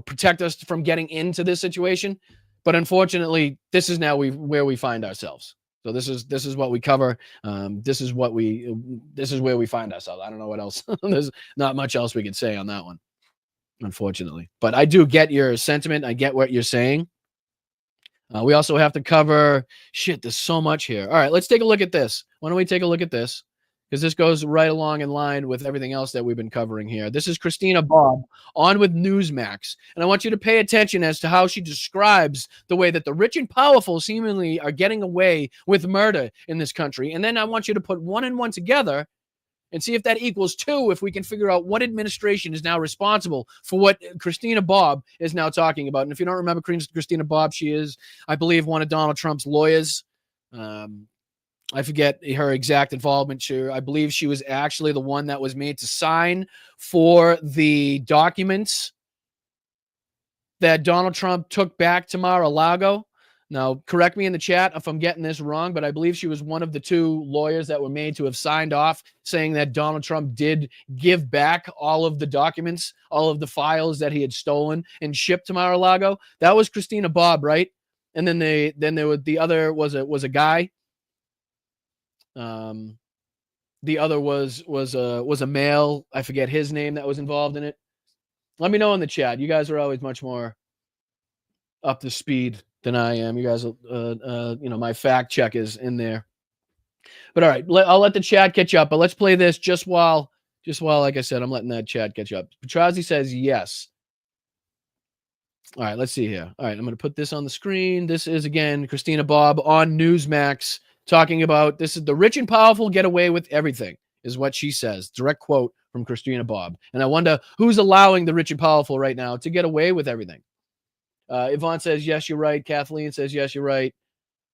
protect us from getting into this situation. But unfortunately, this is now where we find ourselves. So this is what we cover. This is where we find ourselves. I don't know what else. There's not much else we could say on that one, unfortunately. But I do get your sentiment. I get what you're saying. We also have to cover shit. There's so much here. All right, let's take a look at this. Why don't we take a look at this? Because this goes right along in line with everything else that we've been covering here. This is Christina Bobb on with Newsmax. And I want you to pay attention as to how she describes the way that the rich and powerful seemingly are getting away with murder in this country. And then I want you to put one and one together and see if that equals two, if we can figure out what administration is now responsible for what Christina Bobb is now talking about. And if you don't remember Christina Bobb, she is, I believe, one of Donald Trump's lawyers. I forget her exact involvement. I believe she was actually the one that was made to sign for the documents that Donald Trump took back to Mar-a-Lago. Now, correct me in the chat if I'm getting this wrong, but I believe she was one of the 2 lawyers that were made to have signed off saying that Donald Trump did give back all of the documents, all of the files that he had stolen and shipped to Mar-a-Lago. That was Christina Bobb, right? And then there was the other was a guy. The other was a male. I forget his name that was involved in it. Let me know in the chat. You guys are always much more up to speed than I am. You guys, my fact check is in there. But all right, I'll let the chat catch up. But let's play this just while, like I said, I'm letting that chat catch up. Petrazi says yes. All right, let's see here. All right, I'm going to put this on the screen. This is, again, Christina Bobb on Newsmax talking about this is the rich and powerful get away with everything, is what she says. Direct quote from Christina Bobb. And I wonder who's allowing the rich and powerful right now to get away with everything. Yvonne says, yes, you're right. Kathleen says, yes, you're right.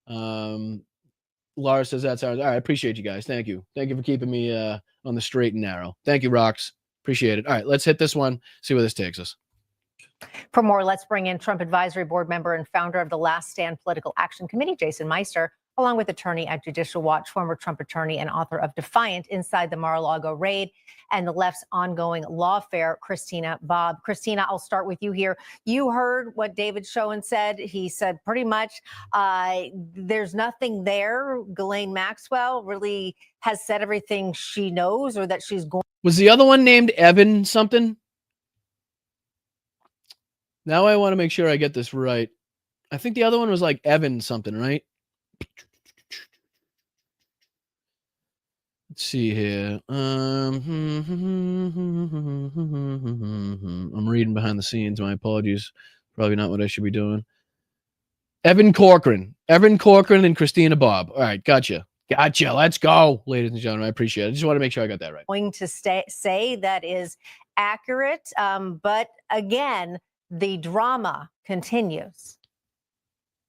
Laura says, that's ours. All right, I appreciate you guys. Thank you. Thank you for keeping me on the straight and narrow. Thank you, Rox. Appreciate it. All right, let's hit this one, see where this takes us. For more, let's bring in Trump Advisory Board member and founder of the Last Stand Political Action Committee, Jason Meister, along with attorney at Judicial Watch, former Trump attorney and author of Defiant, Inside the Mar-a-Lago Raid, and the left's ongoing lawfare, Christina Bobb. Christina, I'll start with you here. You heard what David Schoen said. He said pretty much there's nothing there. Ghislaine Maxwell really has said everything she knows or that she's going. Was the other one named Evan something? Now I want to make sure I get this right. I think the other one was like Evan something, right? Let's see here. I'm reading behind the scenes. My apologies. Probably not what I should be doing. Evan Corcoran and Christina Bobb. All right, gotcha. Let's go, ladies and gentlemen. I appreciate it. I just want to make sure I got that right. Going to say that is accurate, but again, the drama continues.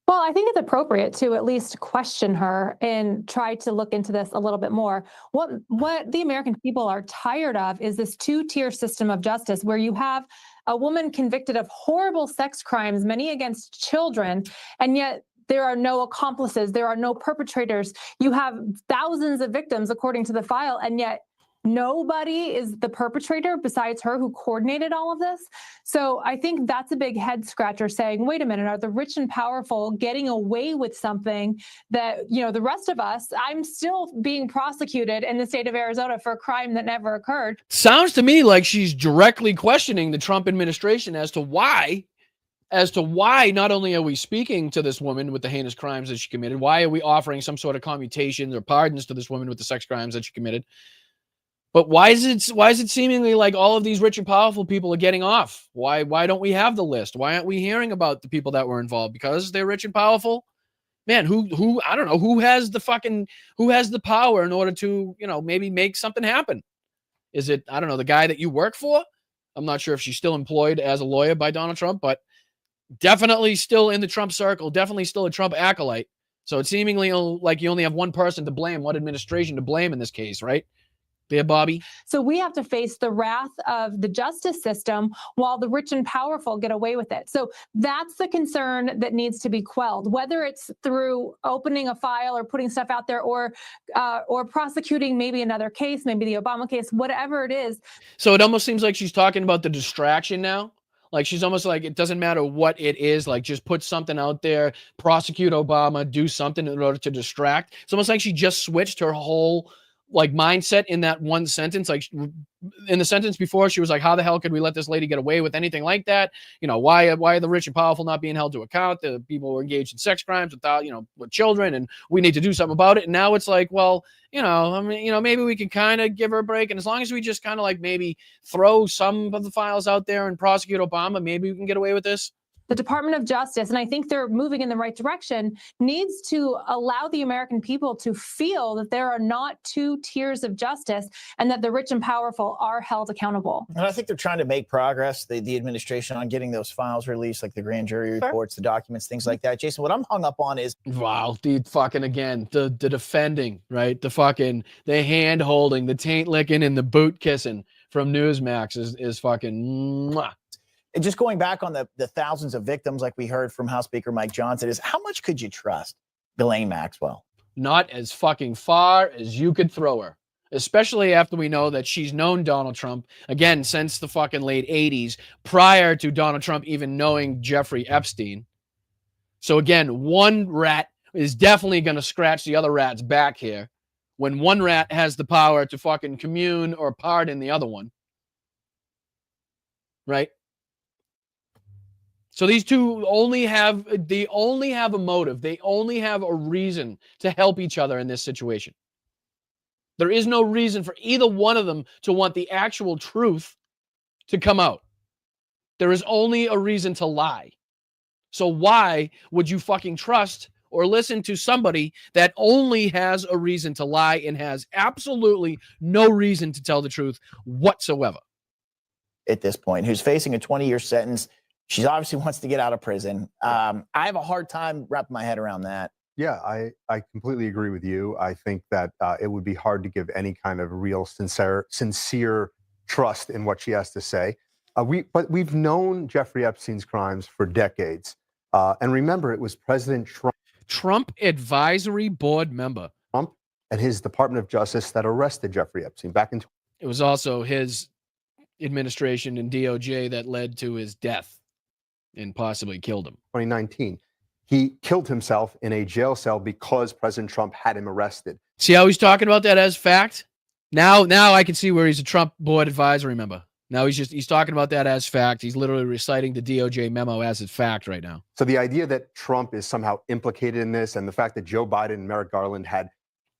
Well, I think it's appropriate to at least question her and try to look into this a little bit more. What the American people are tired of is this 2-tier system of justice where you have a woman convicted of horrible sex crimes, many against children, and yet there are no accomplices, there are no perpetrators. You have thousands of victims according to the file, and yet nobody is the perpetrator besides her who coordinated all of this. So I think that's a big head scratcher saying, wait a minute, are the rich and powerful getting away with something that, the rest of us, I'm still being prosecuted in the state of Arizona for a crime that never occurred. Sounds to me like she's directly questioning the Trump administration as to why not only are we speaking to this woman with the heinous crimes that she committed, why are we offering some sort of commutations or pardons to this woman with the sex crimes that she committed? But why is it seemingly like all of these rich and powerful people are getting off? Why don't we have the list? Why aren't we hearing about the people that were involved? Because they're rich and powerful? Man, who I don't know, who has the power in order to, maybe make something happen? Is it, I don't know, the guy that you work for? I'm not sure if she's still employed as a lawyer by Donald Trump, but definitely still in the Trump circle, definitely still a Trump acolyte. So it's seemingly like you only have one person to blame, one administration to blame in this case, right? There, Bobby. So we have to face the wrath of the justice system while the rich and powerful get away with it. So that's the concern that needs to be quelled, whether it's through opening a file or putting stuff out there or prosecuting maybe another case, maybe the Obama case, whatever it is. So it almost seems like she's talking about the distraction now. Like she's almost like, it doesn't matter what it is, like just put something out there, prosecute Obama, do something in order to distract. It's almost like she just switched her whole mindset in that one sentence. Like in the sentence before, she was like, how the hell could we let this lady get away with anything like that? Why are the rich and powerful not being held to account? The people who are engaged in sex crimes without, with children, and we need to do something about it. And now it's like, well, maybe we can kind of give her a break. And as long as we just kind of maybe throw some of the files out there and prosecute Obama, maybe we can get away with this. The Department of Justice, and I think they're moving in the right direction, needs to allow the American people to feel that there are not 2 tiers of justice and that the rich and powerful are held accountable. And I think they're trying to make progress, the administration, on getting those files released, like the grand jury reports, the documents, things like that. Jason, what I'm hung up on is... Wow, dude, fucking again, the defending, right? The hand holding, the taint licking, and the boot kissing from Newsmax is fucking... Mwah. And just going back on the thousands of victims, like we heard from House Speaker Mike Johnson, is how much could you trust Ghislaine Maxwell? Not as fucking far as you could throw her, especially after we know that she's known Donald Trump, again, since the fucking late 80s, prior to Donald Trump even knowing Jeffrey Epstein. So again, one rat is definitely going to scratch the other rat's back here when one rat has the power to fucking commune or pardon the other one. Right? So these two only have a motive. They only have a reason to help each other in this situation. There is no reason for either one of them to want the actual truth to come out. There is only a reason to lie. So why would you fucking trust or listen to somebody that only has a reason to lie and has absolutely no reason to tell the truth whatsoever? At this point, who's facing a 20-year sentence. She obviously wants to get out of prison. I have a hard time wrapping my head around that. Yeah, I completely agree with you. I think that it would be hard to give any kind of real sincere trust in what she has to say. But we've known Jeffrey Epstein's crimes for decades. And remember, it was President Trump advisory board member. Trump and his Department of Justice that arrested Jeffrey Epstein back in. It was also his administration and DOJ that led to his death and possibly killed him. 2019. He killed himself in a jail cell because President Trump had him arrested. See how he's talking about that as fact? Now I can see where he's a Trump board advisory member. Now he's talking about that as fact. He's literally reciting the DOJ memo as a fact right now. So the idea that Trump is somehow implicated in this and the fact that Joe Biden and Merrick Garland had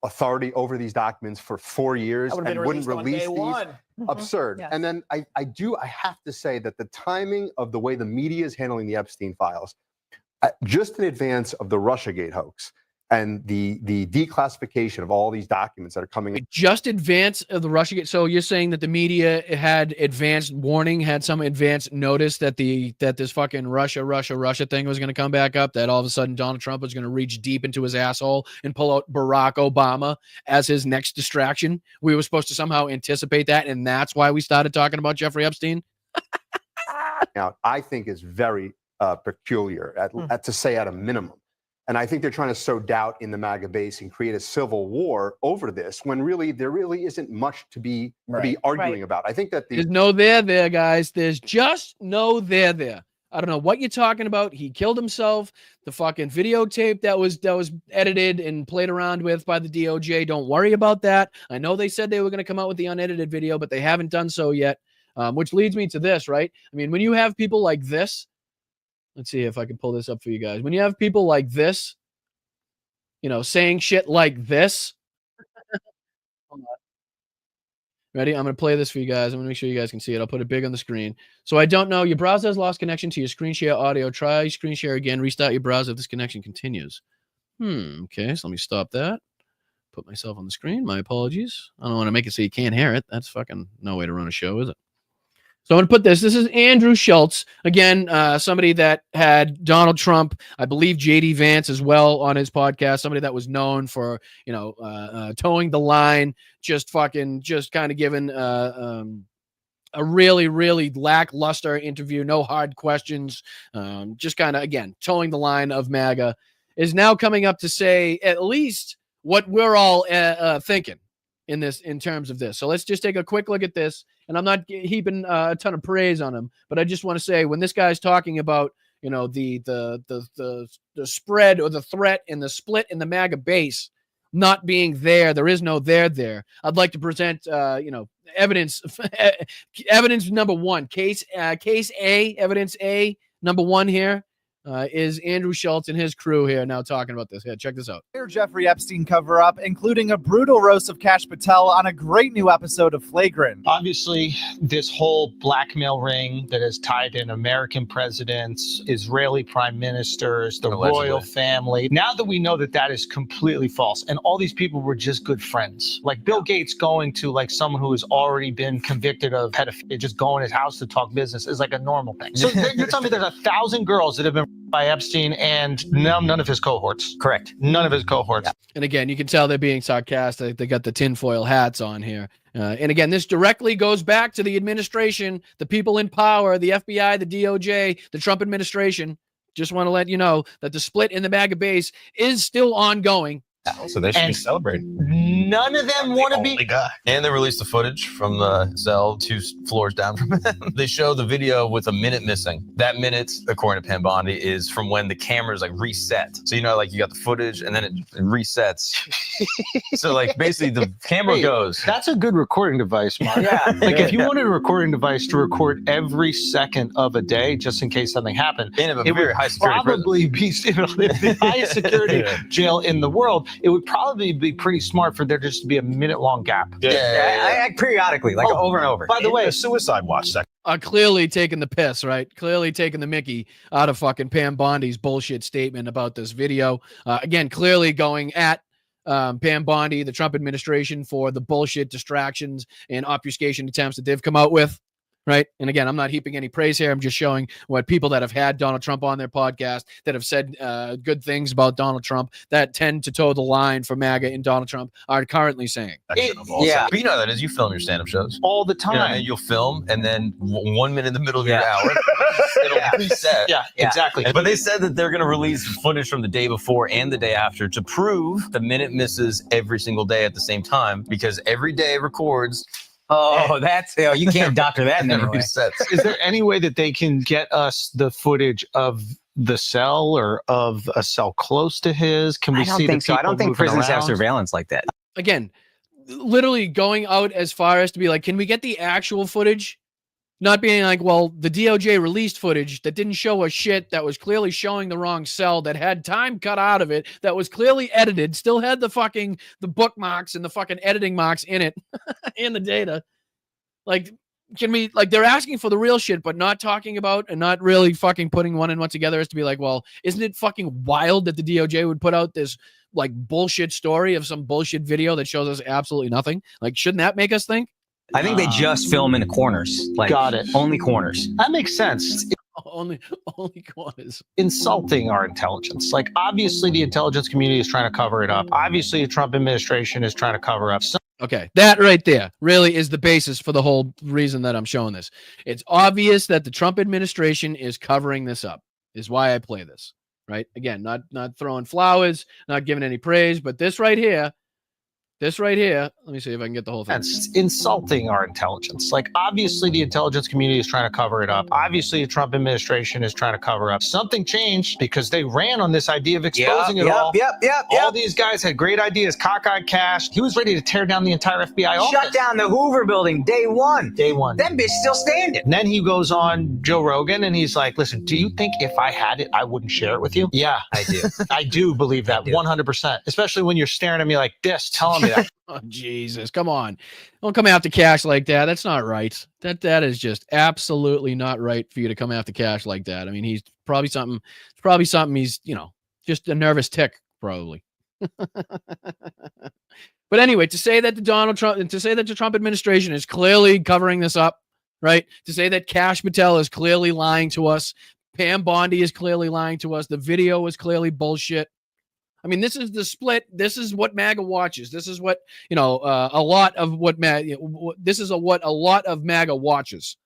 authority over these documents for 4 years and wouldn't release these, absurd. Yes. And then I have to say that the timing of the way the media is handling the Epstein files, just in advance of the Russiagate hoax and the declassification of all these documents that are coming in. Just advance of the Russiagate. So you're saying that the media had advanced warning, had some advanced notice that this fucking Russia thing was going to come back up, that all of a sudden Donald Trump was going to reach deep into his asshole and pull out Barack Obama as his next distraction. We were supposed to somehow anticipate that, and that's why we started talking about Jeffrey Epstein. Now, I think is very peculiar, at to say at a minimum. And I think they're trying to sow doubt in the MAGA base and create a civil war over this when really there really isn't much to be arguing about. I think that there's no there, guys. There's just no there. I don't know what you're talking about. He killed himself. The fucking videotape that was edited and played around with by the DOJ. Don't worry about that. I know they said they were going to come out with the unedited video, but they haven't done so yet. Which leads me to this, right? I mean, when you have people like this, let's see if I can pull this up for you guys. When you have people like this, saying shit like this. Hold on. Ready? I'm going to play this for you guys. I'm going to make sure you guys can see it. I'll put it big on the screen. So I don't know. Your browser has lost connection to your screen share audio. Try screen share again. Restart your browser if this connection continues. Okay, so let me stop that. Put myself on the screen. My apologies. I don't want to make it so you can't hear it. That's fucking no way to run a show, is it? So I'm going to put this. This is Andrew Schultz. Again, somebody that had Donald Trump, I believe J.D. Vance as well on his podcast. Somebody that was known for, towing the line, just kind of giving a really, really lackluster interview, no hard questions, just kind of, again, towing the line of MAGA, is now coming up to say at least what we're all thinking in terms of this. So let's just take a quick look at this. And I'm not heaping a ton of praise on him, but I just want to say when this guy's talking about, the spread or the threat and the split in the MAGA base not being there is no there. I'd like to present, evidence, evidence number one, case A, evidence A, number one here. Is Andrew Schultz and his crew here now talking about this. Yeah, check this out. Jeffrey Epstein cover-up, including a brutal roast of Kash Patel on a great new episode of Flagrant. Obviously, this whole blackmail ring that has tied in American presidents, Israeli prime ministers, the royal family. Now that we know that is completely false, and all these people were just good friends. Like Bill Gates going to someone who has already been convicted of pedophilia, just going to his house to talk business is like a normal thing. So you're telling me there's 1,000 girls that have been by Epstein and none of his cohorts. Correct. None of his cohorts. And again, you can tell they're being sarcastic. They got the tinfoil hats on here. And again, this directly goes back to the administration, the people in power, the FBI, the DOJ, the Trump administration. Just want to let you know that the split in the MAGA base is still ongoing. So they should be celebrated. None of them want to be. And they released the footage from the cell 2 floors down from them. They show the video with a minute missing. That minute, according to Pam Bondi, is from when the cameras like reset. So you know, like you got the footage and then it resets. So like basically the camera goes. That's a good recording device, Mark. Yeah. Like if you wanted a recording device to record every second of a day, just in case something happened, In a it very would high security probably be the highest security jail in the world. It would probably be pretty smart for there just to be a minute-long gap. Periodically, like over and over. By the way, a suicide watch section. Clearly taking the piss, right? Clearly taking the mickey out of fucking Pam Bondi's bullshit statement about this video. Again, clearly going at Pam Bondi, the Trump administration, for the bullshit distractions and obfuscation attempts that they've come out with. Right. And again, I'm not heaping any praise here. I'm just showing what people that have had Donald Trump on their podcast, that have said good things about Donald Trump, that tend to toe the line for MAGA and Donald Trump, are currently saying. Yeah. But you know that is you film your stand-up shows. All the time. You know, and you'll film and then 1 minute in the middle of your hour, it'll reset. Yeah, exactly. But they said that they're going to release footage from the day before and the day after to prove the minute misses every single day at the same time, because every day records. Oh, that's you can't doctor that in any way. Is there any way that they can get us the footage of the cell or of a cell close to his? Can we I don't see think the so. I people don't think moving prisons have around? surveillance like that. Again, literally going out as far as to be like, can we get the actual footage? Not being like, well, the DOJ released footage that didn't show us shit, that was clearly showing the wrong cell, that had time cut out of it, that was clearly edited, still had the bookmarks and the fucking editing marks in it, in the data. Like, can we, like, they're asking for the real shit, but not talking about and not really fucking putting one and one together as to be like, well, isn't it fucking wild that the DOJ would put out this, like, bullshit story of some bullshit video that shows us absolutely nothing? Like, shouldn't that make us think? I think they just film in the corners. Like, got it. Only corners. That makes sense. Only corners. Insulting our intelligence. Like, obviously the intelligence community is trying to cover it up. Obviously the Trump administration is trying to cover up. Okay, that right there really is the basis for the whole reason that I'm showing this. It's obvious that the Trump administration is covering this up, is why I play this, right? Again, not throwing flowers, not giving any praise, but this right here, let me see if I can get the whole thing. That's insulting our intelligence. Like, obviously the intelligence community is trying to cover it up. Obviously the Trump administration is trying to cover up. Something changed because they ran on this idea of exposing it all. All these guys had great ideas. Cockeyed Cash. He was ready to tear down the entire FBI office. Shut down the Hoover building day one. Day one. Them bitch still standing. And then he goes on Joe Rogan and he's like, listen, do you think if I had it, I wouldn't share it with you? Yeah, I do. I do believe that 100%, especially when you're staring at me like this, telling me that. Oh, Jesus, come on. Don't come after Cash like that. That's not right. That is just absolutely not right for you to come after Cash like that. I mean, he's probably something he's, just a nervous tick, probably. But anyway, to say that the Trump administration is clearly covering this up, right? To say that Kash Patel is clearly lying to us, Pam Bondi is clearly lying to us, the video is clearly bullshit. I mean, this is the split. This is what MAGA watches. This is what, a lot of what what a lot of MAGA watches.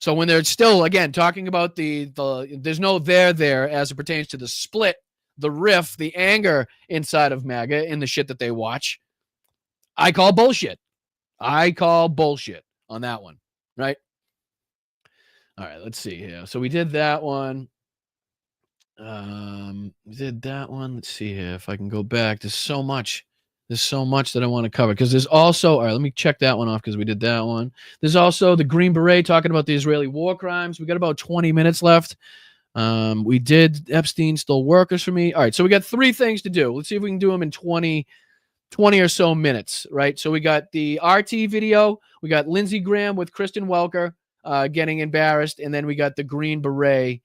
So when they're still, again, talking about the there's no there as it pertains to the split, the riff, the anger inside of MAGA in the shit that they watch, I call bullshit. I call bullshit on that one, right? All right, let's see here. So we did that one. Let's see here if I can go back. There's so much that I want to cover, because there's also, all right, let me check that one off because we did that one. There's also the Green Beret talking about the Israeli war crimes. We got about 20 minutes left. We did Epstein still workers for me. All right, so we got 3 things to do. Let's see if we can do them in 20 or so minutes, right? So we got the RT video, we got Lindsey Graham with Kristen Welker getting embarrassed, and then we got the Green Beret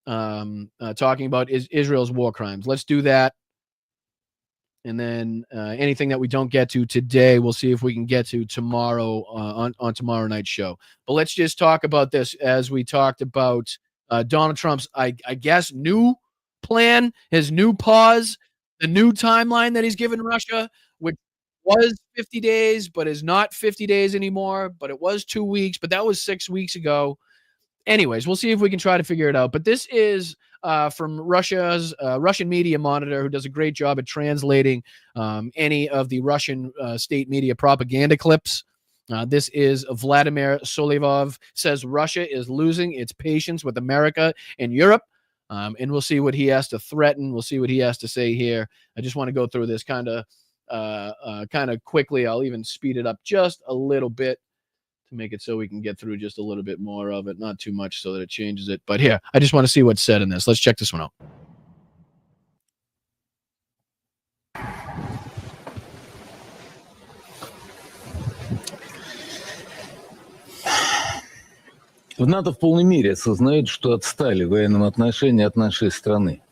talking about Israel's war crimes. Let's do that. And then anything that we don't get to today, we'll see if we can get to tomorrow on tomorrow night's show. But let's just talk about this as we talked about Donald Trump's, I guess, new plan, his new pause, the new timeline that he's given Russia, which was 50 days, but is not 50 days anymore. But it was 2 weeks, but that was 6 weeks ago. Anyways, we'll see if we can try to figure it out. But this is from Russia's Russian media monitor, who does a great job at translating any of the Russian state media propaganda clips. This is Vladimir Solyevov says Russia is losing its patience with America and Europe. And we'll see what he has to threaten. We'll see what he has to say here. I just want to go through this kind of quickly. I'll even speed it up just a little bit to make it so we can get through just a little bit more of it. Not too much so that it changes it. But here, I just want to see what's said in this. Let's check this one out. В НАТО в полной мере осознают, что отстали в военном отношении от нашей страны.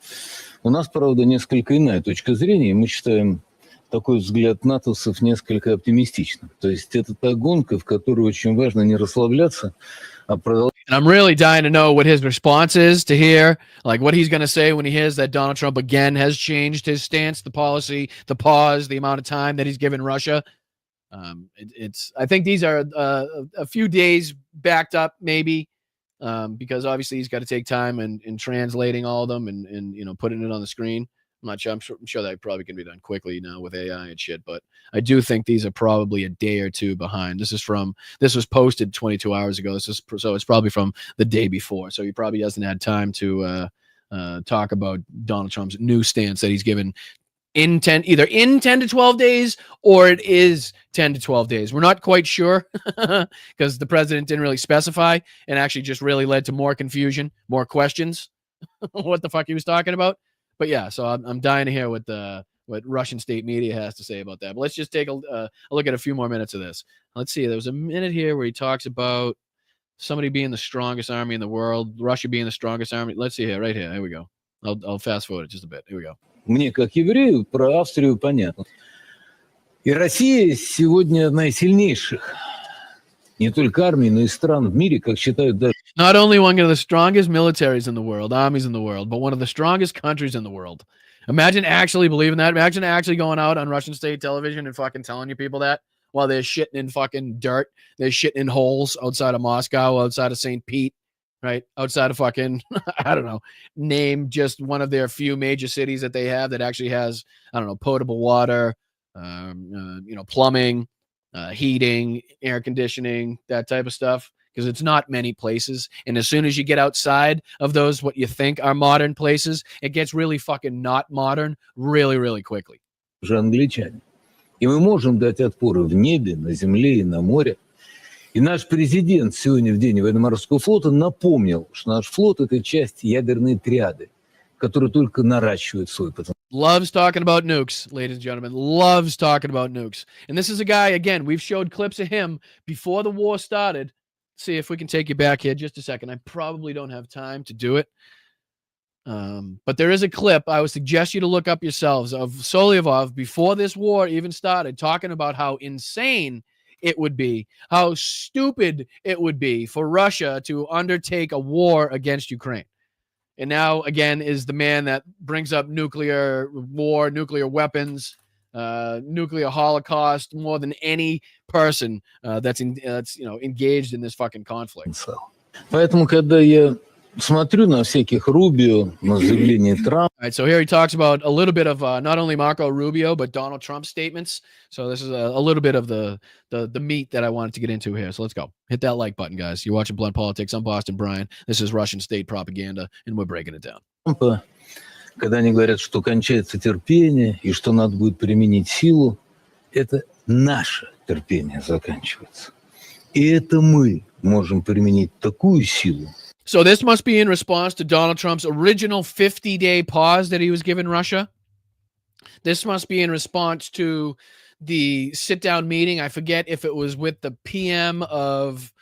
У нас, правда, несколько иная точка зрения, и мы считаем такой взгляд натовцев несколько оптимистичным. То есть это та гонка, в которой очень важно не расслабляться, а продолжать. And I'm really dying to know what his response is to hear, like what he's going to say when he hears that Donald Trump again has changed his stance, the policy, the pause, the amount of time that he's given Russia. I think these are a few days backed up, maybe, because obviously he's got to take time in translating all of them and you know, putting it on the screen. I'm not sure. I'm sure that probably can be done quickly now with AI and shit, but I do think these are probably a day or two behind. This was posted 22 hours ago. So it's probably from the day before. So he probably hasn't had time to talk about Donald Trump's new stance that he's given either in 10 to 12 days or it is 10 to 12 days. We're not quite sure because the president didn't really specify and actually just really led to more confusion, more questions, what the fuck he was talking about. But yeah, so I'm dying to hear what Russian state media has to say about that. But let's just take a look at a few more minutes of this. Let's see. There was a minute here where he talks about somebody being the strongest army in the world, Russia being the strongest army. Let's see here, right here. Here we go. I'll fast forward it just a bit. Here we go. Мне, как еврею, про Австрию понятно. И Россия сегодня одна из сильнейших не только армий, но и стран в мире, как считают даже. Not only one of the strongest militaries in the world, armies in the world, but one of the strongest countries in the world. Imagine actually believing that. Imagine actually going out on Russian state television and fucking telling you people that while they're shitting in fucking dirt. They're shitting in holes outside of Moscow, outside of St. Pete, right? Outside of fucking, I don't know, name just one of their few major cities that they have that actually has, I don't know, potable water, you know, plumbing, heating, air conditioning, that type of stuff. Because it's not many places. And as soon as you get outside of those, what you think are modern places, it gets really fucking not modern really, really quickly. Уже англичане. И мы можем дать отпоры в небе, на земле и на море. И наш президент сегодня в день военно-морского флота напомнил, что наш флот – это часть ядерной триады, которая только наращивает свой потенциал. Loves talking about nukes, ladies and gentlemen. Loves talking about nukes. And this is a guy, again, we've showed clips of him before the war started. See if we can take you back here just a second. I probably don't have time to do it. But there is a clip I would suggest you to look up yourselves of Solyevov before this war even started, talking about how insane it would be, how stupid it would be for Russia to undertake a war against Ukraine. And now, again, is the man that brings up nuclear war, nuclear weapons, nuclear holocaust more than any person that's you know, engaged in this fucking conflict. Поэтому, когда я смотрю на всяких Рубио, на заявление Трампа. All right, so here he talks about a little bit of not only Marco Rubio but Donald Trump's statements. So this is a little bit of the meat that I wanted to get into here. So let's go. Hit that like button, guys. You're watching Blunt Politics. I'm Boston Brian. This is Russian state propaganda, and we're breaking it down. Когда они говорят, что кончается терпение и что надо будет применить силу, это наше терпение заканчивается. И это мы можем применить такую силу. So this must be in response to Donald Trump's original 50-day pause that he was giving Russia. This must be in response to the sit-down meeting. I forget if it was with the PM of,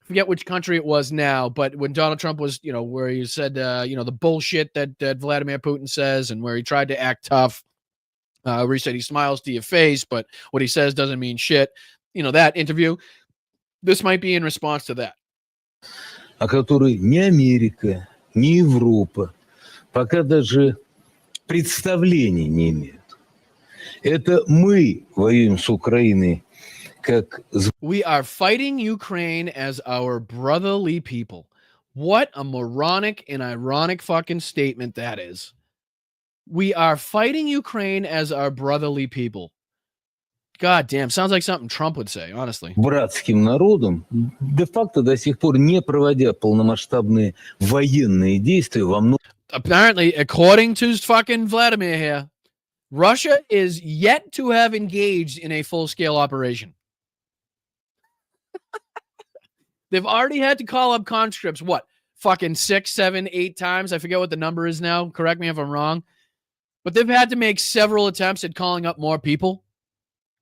I forget which country it was now, but when Donald Trump was, you know, where he said, you know, the bullshit that Vladimir Putin says and where he tried to act tough, where he said he smiles to your face, but what he says doesn't mean shit. You know, that interview. This might be in response to that. О которой ни Америка, ни Европа пока даже представления не имеют. Это мы воюем с Украиной как... We are fighting Ukraine as our brotherly people. What a moronic and ironic fucking statement that is. We are fighting Ukraine as our brotherly people. God damn, sounds like something Trump would say, honestly. Братским народом, де-факто до сих пор не проводя полномасштабные военные действия во многих... Apparently, according to fucking Vladimir here, Russia is yet to have engaged in a full-scale operation. They've already had to call up conscripts, what, fucking 6, 7, 8 times? I forget what the number is now. Correct me if I'm wrong. But they've had to make several attempts at calling up more people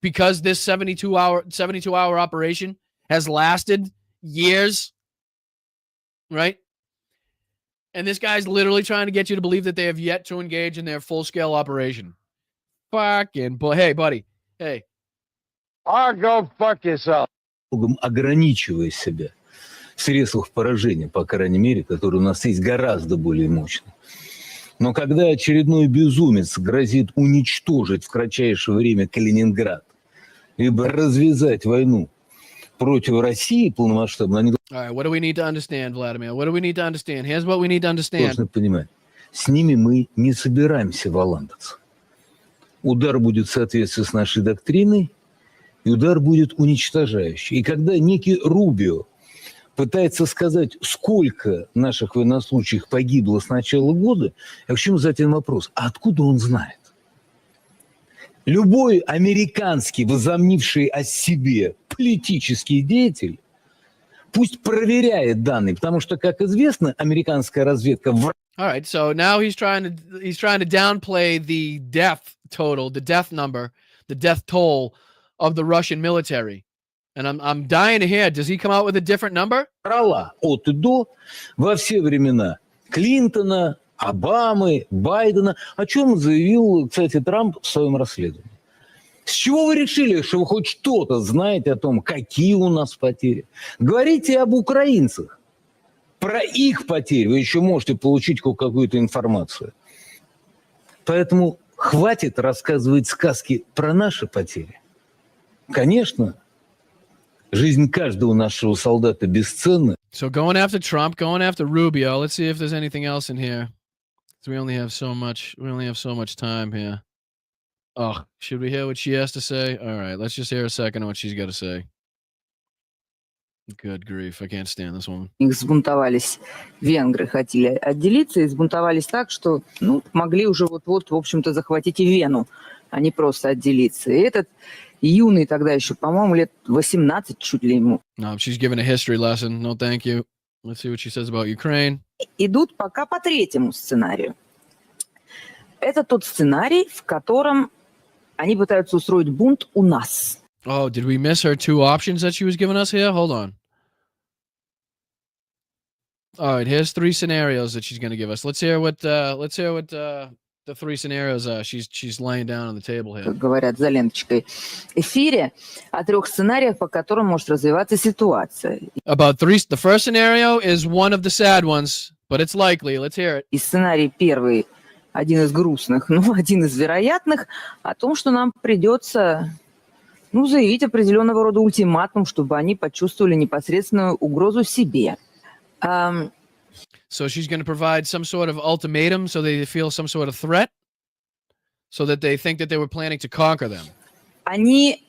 because this 72-hour operation has lasted years, right? And this guy's literally trying to get you to believe that they have yet to engage in their full-scale operation. Fucking boy. Hey, buddy. Hey. Go fuck yourself. Ограничивая себя в средствах поражения, по крайней мере, которые у нас есть гораздо более мощные. Но когда очередной безумец грозит уничтожить в кратчайшее время Калининград, либо развязать войну против России полномасштабно, они All right, what do we need to understand, Vladimir? What do we need to understand? Here's what we need to understand. должны понимать. С ними мы не собираемся валандаться. Удар будет в соответствии с нашей доктриной, и удар будет уничтожающий. И когда некий Рубио пытается сказать, сколько наших военнослужащих погибло с начала года, я хочу задать один вопрос. А откуда он знает? Любой американский, возомнивший о себе политический деятель, пусть проверяет данные, потому что, как известно, американская разведка... All right, so now he's trying to downplay the death total, the death number, the death toll of the Russian military. And I'm dying to hear, does he come out with a different number? От и до во все времена Клинтона, Обамы, Байдена, о чем заявил, кстати, Трамп в своем расследовании. С чего вы решили, что вы хоть что-то знаете о том, какие у нас потери? Говорите об украинцах. Про их потери вы еще можете получить какую-то информацию. Поэтому хватит рассказывать сказки про наши потери. Конечно, жизнь каждого нашего солдата бесценна. So going after Trump, going after Rubio. Let's see if there's anything else in here. We only have so much time here. Oh, should we hear what she has to say? All right, let's just hear a second on what she's got to say. Good grief, I can't stand this woman. Их сбунтовались, венгры хотели отделиться и сбунтовались так, что могли уже вот-вот, в общем-то, захватить и Вену, а не просто отделиться. И этот юный тогда еще, по-моему, лет 18 чуть ли ему. No, she's giving a history lesson. No, thank you. Let's see what she says about Ukraine. Идут пока по третьему сценарию. Это тот сценарий, в котором они пытаются устроить бунт у нас. Oh, did we miss her 2 options that she was giving us here? Hold on. All right, here's 3 scenarios that she's going to give us. Let's hear what the 3 scenarios she's laying down on the table here. Как говорят за ленточкой, эфире о 3 сценариях, по которым может развиваться ситуация. About 3, the first scenario is one of the sad ones, but it's likely. Let's hear it. И сценарий первый, один из грустных, один из вероятных, о том, что нам придется заявить определенного рода ультиматум, чтобы они почувствовали непосредственную угрозу себе. So she's going to provide some sort of ultimatum so they feel some sort of threat, so that they think that they were planning to conquer them. Они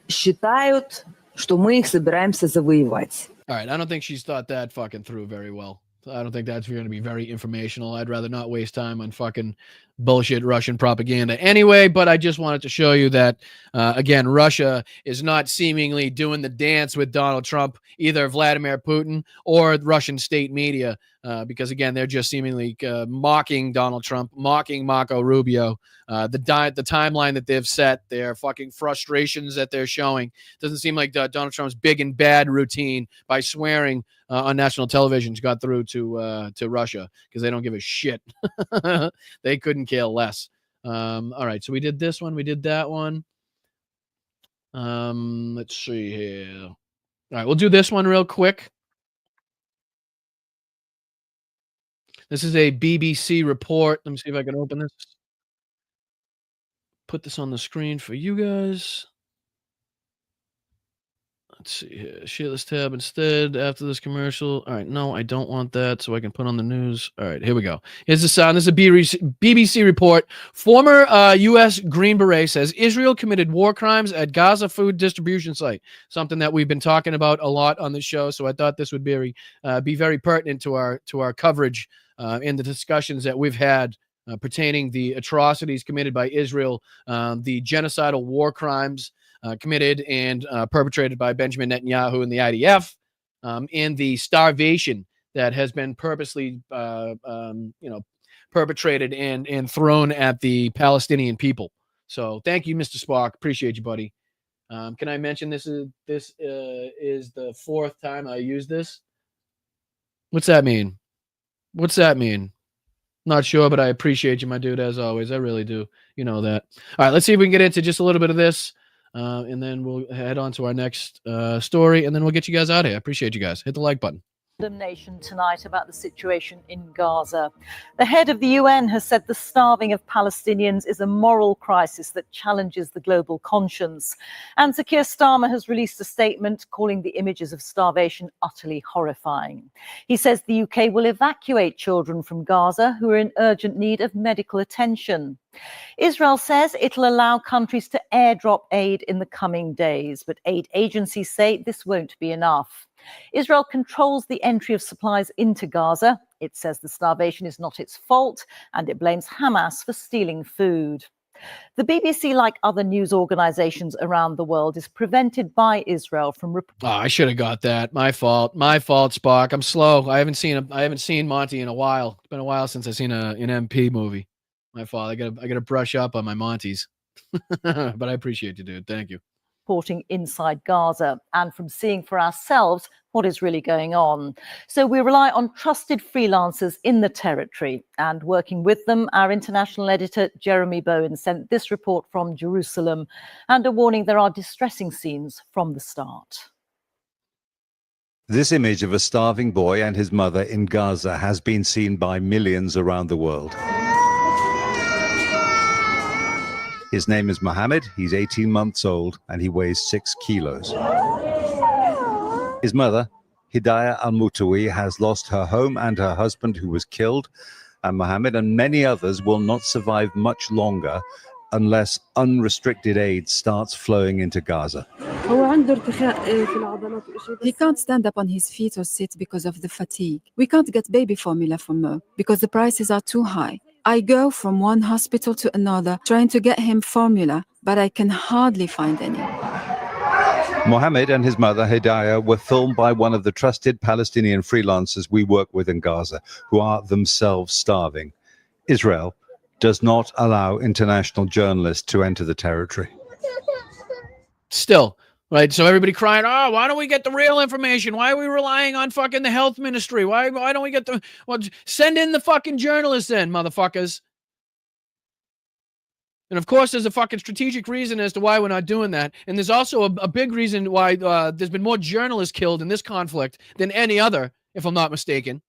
считают, что мы их собираемся завоевать. All right, I don't think she's thought that fucking through very well. I don't think that's going to be very informational. I'd rather not waste time on fucking bullshit Russian propaganda anyway, but I just wanted to show you that, again, Russia is not seemingly doing the dance with Donald Trump, either Vladimir Putin or Russian state media, because, again, they're just seemingly mocking Donald Trump, mocking Marco Rubio. The timeline that they've set, their fucking frustrations that they're showing, doesn't seem like Donald Trump's big and bad routine by swearing on national television got through to Russia, because they don't give a shit. They couldn't care less. All right, so we did this one, we did that one. Let's see here. All right, we'll do this one real quick. This is a BBC report. Let me see if I can open this. put this on the screen for you guys. Let's see here. Share this tab instead after this commercial. All right. No, I don't want that, so I can put on the news. All right, here we go. Here's the sound. This is a BBC report. Former U.S. Green Beret says Israel committed war crimes at Gaza food distribution site, something that we've been talking about a lot on the show, so I thought this would be very pertinent to our coverage in the discussions that we've had pertaining the atrocities committed by Israel, the genocidal war crimes committed and perpetrated by Benjamin Netanyahu and the IDF, and the starvation that has been purposely, perpetrated and thrown at the Palestinian people. So, thank you, Mr. Spock. Appreciate you, buddy. Can I mention this is the fourth time I use this? What's that mean? What's that mean? Not sure, but I appreciate you, my dude, as always. I really do. You know that. All right, let's see if we can get into just a little bit of this. And then we'll head on to our next story, and then we'll get you guys out of here. I appreciate you guys. Hit the like button. Nation tonight about the situation in Gaza. The head of the UN has said the starving of Palestinians is a moral crisis that challenges the global conscience. And Sir Keir Starmer has released a statement calling the images of starvation utterly horrifying. He says the UK will evacuate children from Gaza who are in urgent need of medical attention. Israel says it'll allow countries to airdrop aid in the coming days, but aid agencies say this won't be enough. Israel controls the entry of supplies into Gaza. It says the starvation is not its fault, and it blames Hamas for stealing food. The BBC, like other news organizations around the world, is prevented by Israel from I should have got that. My fault, Spock. I'm slow. I haven't seen Monty in a while. It's been a while since I've seen an MP movie. My fault. I gotta brush up on my Monties. But I appreciate you, dude. Thank you. Reporting inside Gaza and from seeing for ourselves what is really going on. So we rely on trusted freelancers in the territory, and working with them, our international editor Jeremy Bowen sent this report from Jerusalem, and a warning: there are distressing scenes from the start. This image of a starving boy and his mother in Gaza has been seen by millions around the world. His name is Mohammed, he's 18 months old, and he weighs 6 kilos. His mother, Hidayah Al-Mutawi, has lost her home and her husband, who was killed, and Mohammed and many others will not survive much longer unless unrestricted aid starts flowing into Gaza. He can't stand up on his feet or sit because of the fatigue. We can't get baby formula for Mo because the prices are too high. I go from one hospital to another trying to get him formula, but I can hardly find any. Mohammed and his mother, Hidayah, were filmed by one of the trusted Palestinian freelancers we work with in Gaza, who are themselves starving. Israel does not allow international journalists to enter the territory. Still, right? So everybody crying, oh, why don't we get the real information? Why are we relying on fucking the health ministry? Why don't we get the... Well, send in the fucking journalists then, motherfuckers. And of course, there's a fucking strategic reason as to why we're not doing that. And there's also a big reason why there's been more journalists killed in this conflict than any other, if I'm not mistaken.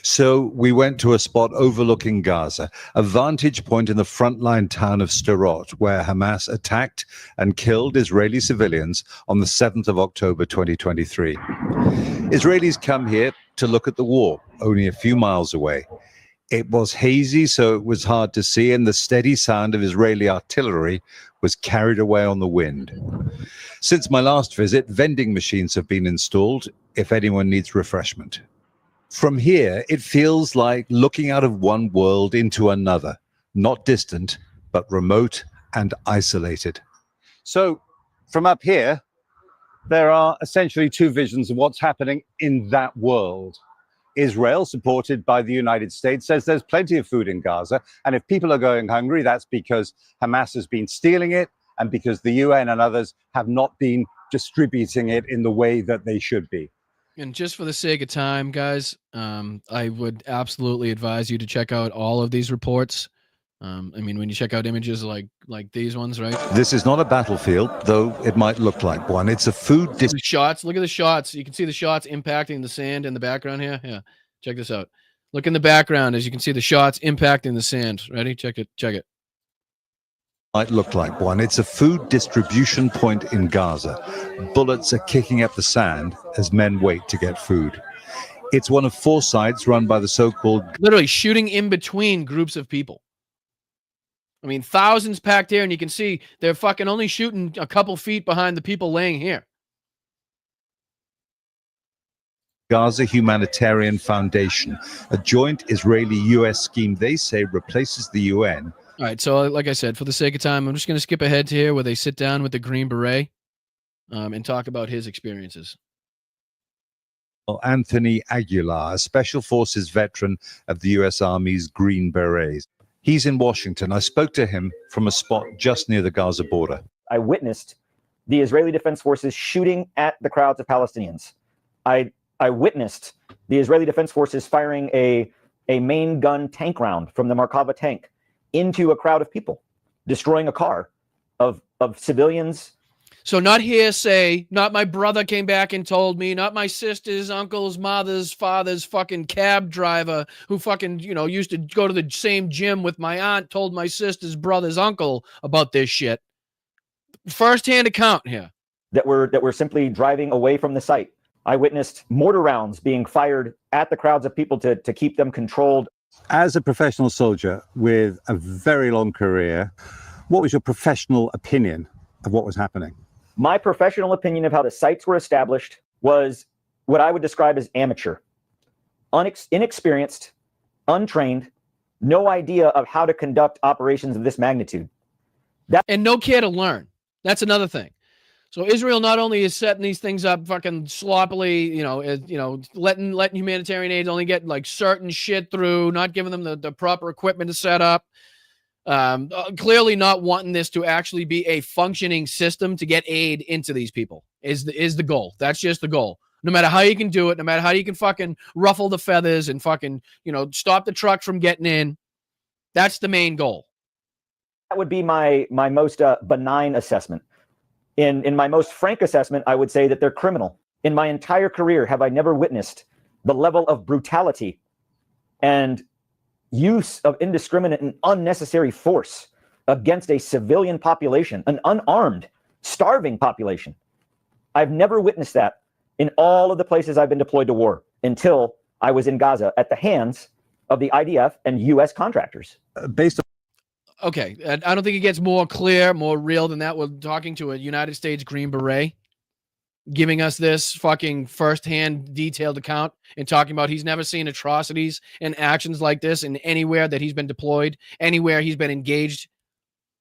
So we went to a spot overlooking Gaza, a vantage point in the frontline town of Sderot, where Hamas attacked and killed Israeli civilians on the 7th of October 2023. Israelis come here to look at the war, only a few miles away. It was hazy, so it was hard to see, and the steady sound of Israeli artillery was carried away on the wind. Since my last visit, vending machines have been installed if anyone needs refreshment. From here, it feels like looking out of one world into another, not distant, but remote and isolated. So from up here, there are essentially two visions of what's happening in that world. Israel, supported by the United States, says there's plenty of food in Gaza. And if people are going hungry, that's because Hamas has been stealing it and because the UN and others have not been distributing it in the way that they should be. And just for the sake of time, guys, I would absolutely advise you to check out all of these reports. I mean, when you check out images like these ones, right? This is not a battlefield, though it might look like one. It's a food shots. Look at the shots. You can see the shots impacting the sand in the background here. Yeah, check this out. Look in the background as you can see the shots impacting the sand. Ready? Check it. Check it. Might look like one. It's a food distribution point in Gaza. Bullets are kicking up the sand as men wait to get food. It's one of 4 sites run by the so-called... Literally shooting in between groups of people. I mean, thousands packed here, and you can see they're fucking only shooting a couple feet behind the people laying here. Gaza Humanitarian Foundation, a joint Israeli-U.S. scheme they say replaces the UN. All right, so like I said, for the sake of time, I'm just going to skip ahead to here where they sit down with the Green Beret and talk about his experiences. Anthony Aguilar, a Special Forces veteran of the U.S. Army's Green Berets. He's in Washington. I spoke to him from a spot just near the Gaza border. I witnessed the Israeli Defense Forces shooting at the crowds of Palestinians. I witnessed the Israeli Defense Forces firing a main gun tank round from the Merkava tank into a crowd of people, destroying a car of civilians. So not hearsay, not my brother came back and told me, not my sister's, uncle's, mother's, father's fucking cab driver who fucking, you know, used to go to the same gym with my aunt, told my sister's brother's uncle about this shit. First-hand account here. That were simply driving away from the site. I witnessed mortar rounds being fired at the crowds of people to keep them controlled. As a professional soldier with a very long career, what was your professional opinion of what was happening? My professional opinion of how the sites were established was what I would describe as amateur, inexperienced, untrained, no idea of how to conduct operations of this magnitude. And no care to learn. That's another thing. So Israel not only is setting these things up fucking sloppily, letting humanitarian aid only get like certain shit through, not giving them the proper equipment to set up. Clearly not wanting this to actually be a functioning system to get aid into these people is the goal. That's just the goal. No matter how you can do it, no matter how you can fucking ruffle the feathers and fucking, stop the truck from getting in. That's the main goal. That would be my most benign assessment. In my most frank assessment, I would say that they're criminal. In my entire career, have I never witnessed the level of brutality and use of indiscriminate and unnecessary force against a civilian population, an unarmed, starving population. I've never witnessed that in all of the places I've been deployed to war until I was in Gaza at the hands of the IDF and U.S. contractors. Okay, I don't think it gets more clear, more real than that. We're talking to a United States Green Beret giving us this fucking firsthand detailed account and talking about he's never seen atrocities and actions like this in anywhere that he's been deployed, anywhere he's been engaged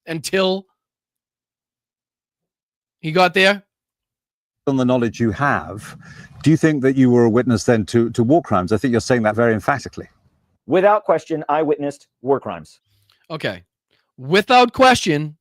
until he got there. On the knowledge you have, do you think that you were a witness then to war crimes? I think you're saying that very emphatically. Without question, I witnessed war crimes. Okay. Without question,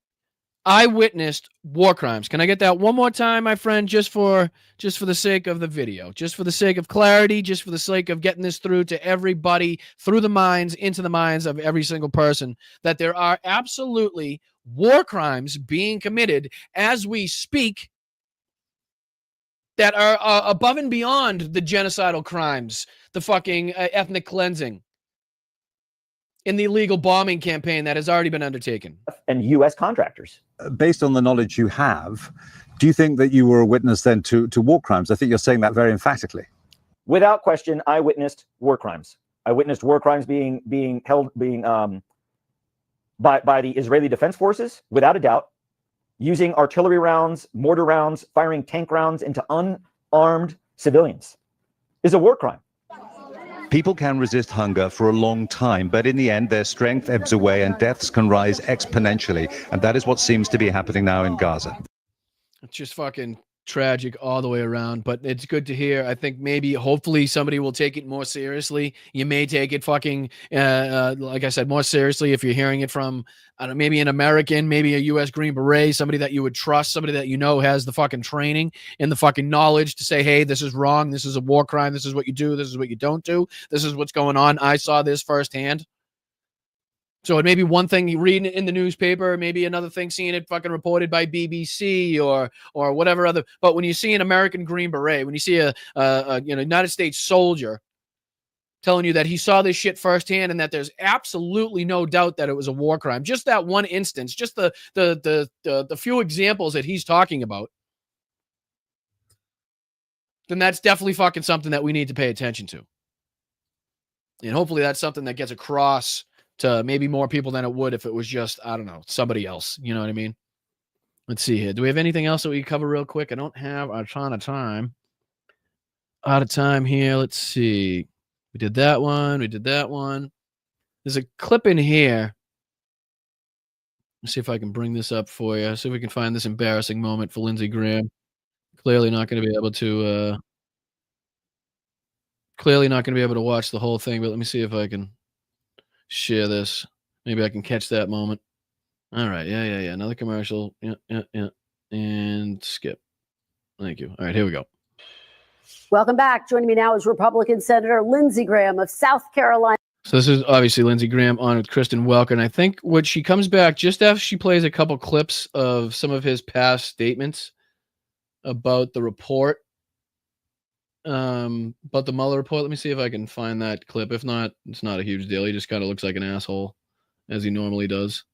I witnessed war crimes. Can I get that one more time, my friend, just for the sake of the video, just for the sake of clarity, just for the sake of getting this through to everybody, through the minds, into the minds of every single person, that there are absolutely war crimes being committed as we speak that are above and beyond the genocidal crimes, the fucking ethnic cleansing, in the illegal bombing campaign that has already been undertaken. And U.S. contractors. Based on the knowledge you have, do you think that you were a witness then to war crimes? I think you're saying that very emphatically. Without question, I witnessed war crimes. I witnessed war crimes being by the Israeli Defense Forces, without a doubt, using artillery rounds, mortar rounds, firing tank rounds into unarmed civilians is a war crime. People can resist hunger for a long time, but in the end, their strength ebbs away and deaths can rise exponentially. And that is what seems to be happening now in Gaza. It's just fucking tragic all the way around, but it's good to hear. I think maybe, hopefully, somebody will take it more seriously. You may take it fucking, like I said, more seriously if you're hearing it from, I don't know, maybe an American, maybe a U.S. Green Beret, somebody that you would trust, somebody that has the fucking training and the fucking knowledge to say, hey, this is wrong, this is a war crime, this is what you do, this is what you don't do, this is what's going on. I saw this firsthand. So it may be one thing you read it in the newspaper, maybe another thing seeing it fucking reported by BBC or whatever other. But when you see an American Green Beret, when you see a United States soldier telling you that he saw this shit firsthand and that there's absolutely no doubt that it was a war crime. Just that one instance, just the few examples that he's talking about, then that's definitely fucking something that we need to pay attention to. And hopefully that's something that gets across to maybe more people than it would if it was just, I don't know, somebody else. You know what I mean? Let's see here. Do we have anything else that we can cover real quick? I don't have a ton of time. Out of time here. Let's see. We did that one. We did that one. There's a clip in here. Let's see if I can bring this up for you. See if we can find this embarrassing moment for Lindsey Graham. Clearly not going to be able to watch the whole thing, but let me see if I can share this. Maybe I can catch that moment. All right. Yeah. Another commercial. Yeah. And skip. Thank you. All right, here we go. Welcome back. Joining me now is Republican Senator Lindsey Graham of South Carolina. So this is obviously Lindsey Graham on with Kristen Welker. And I think when she comes back, just after she plays a couple clips of some of his past statements about the report, about the Mueller report. Let me see if I can find that clip. If not, it's not a huge deal. He just kind of looks like an asshole, as he normally does.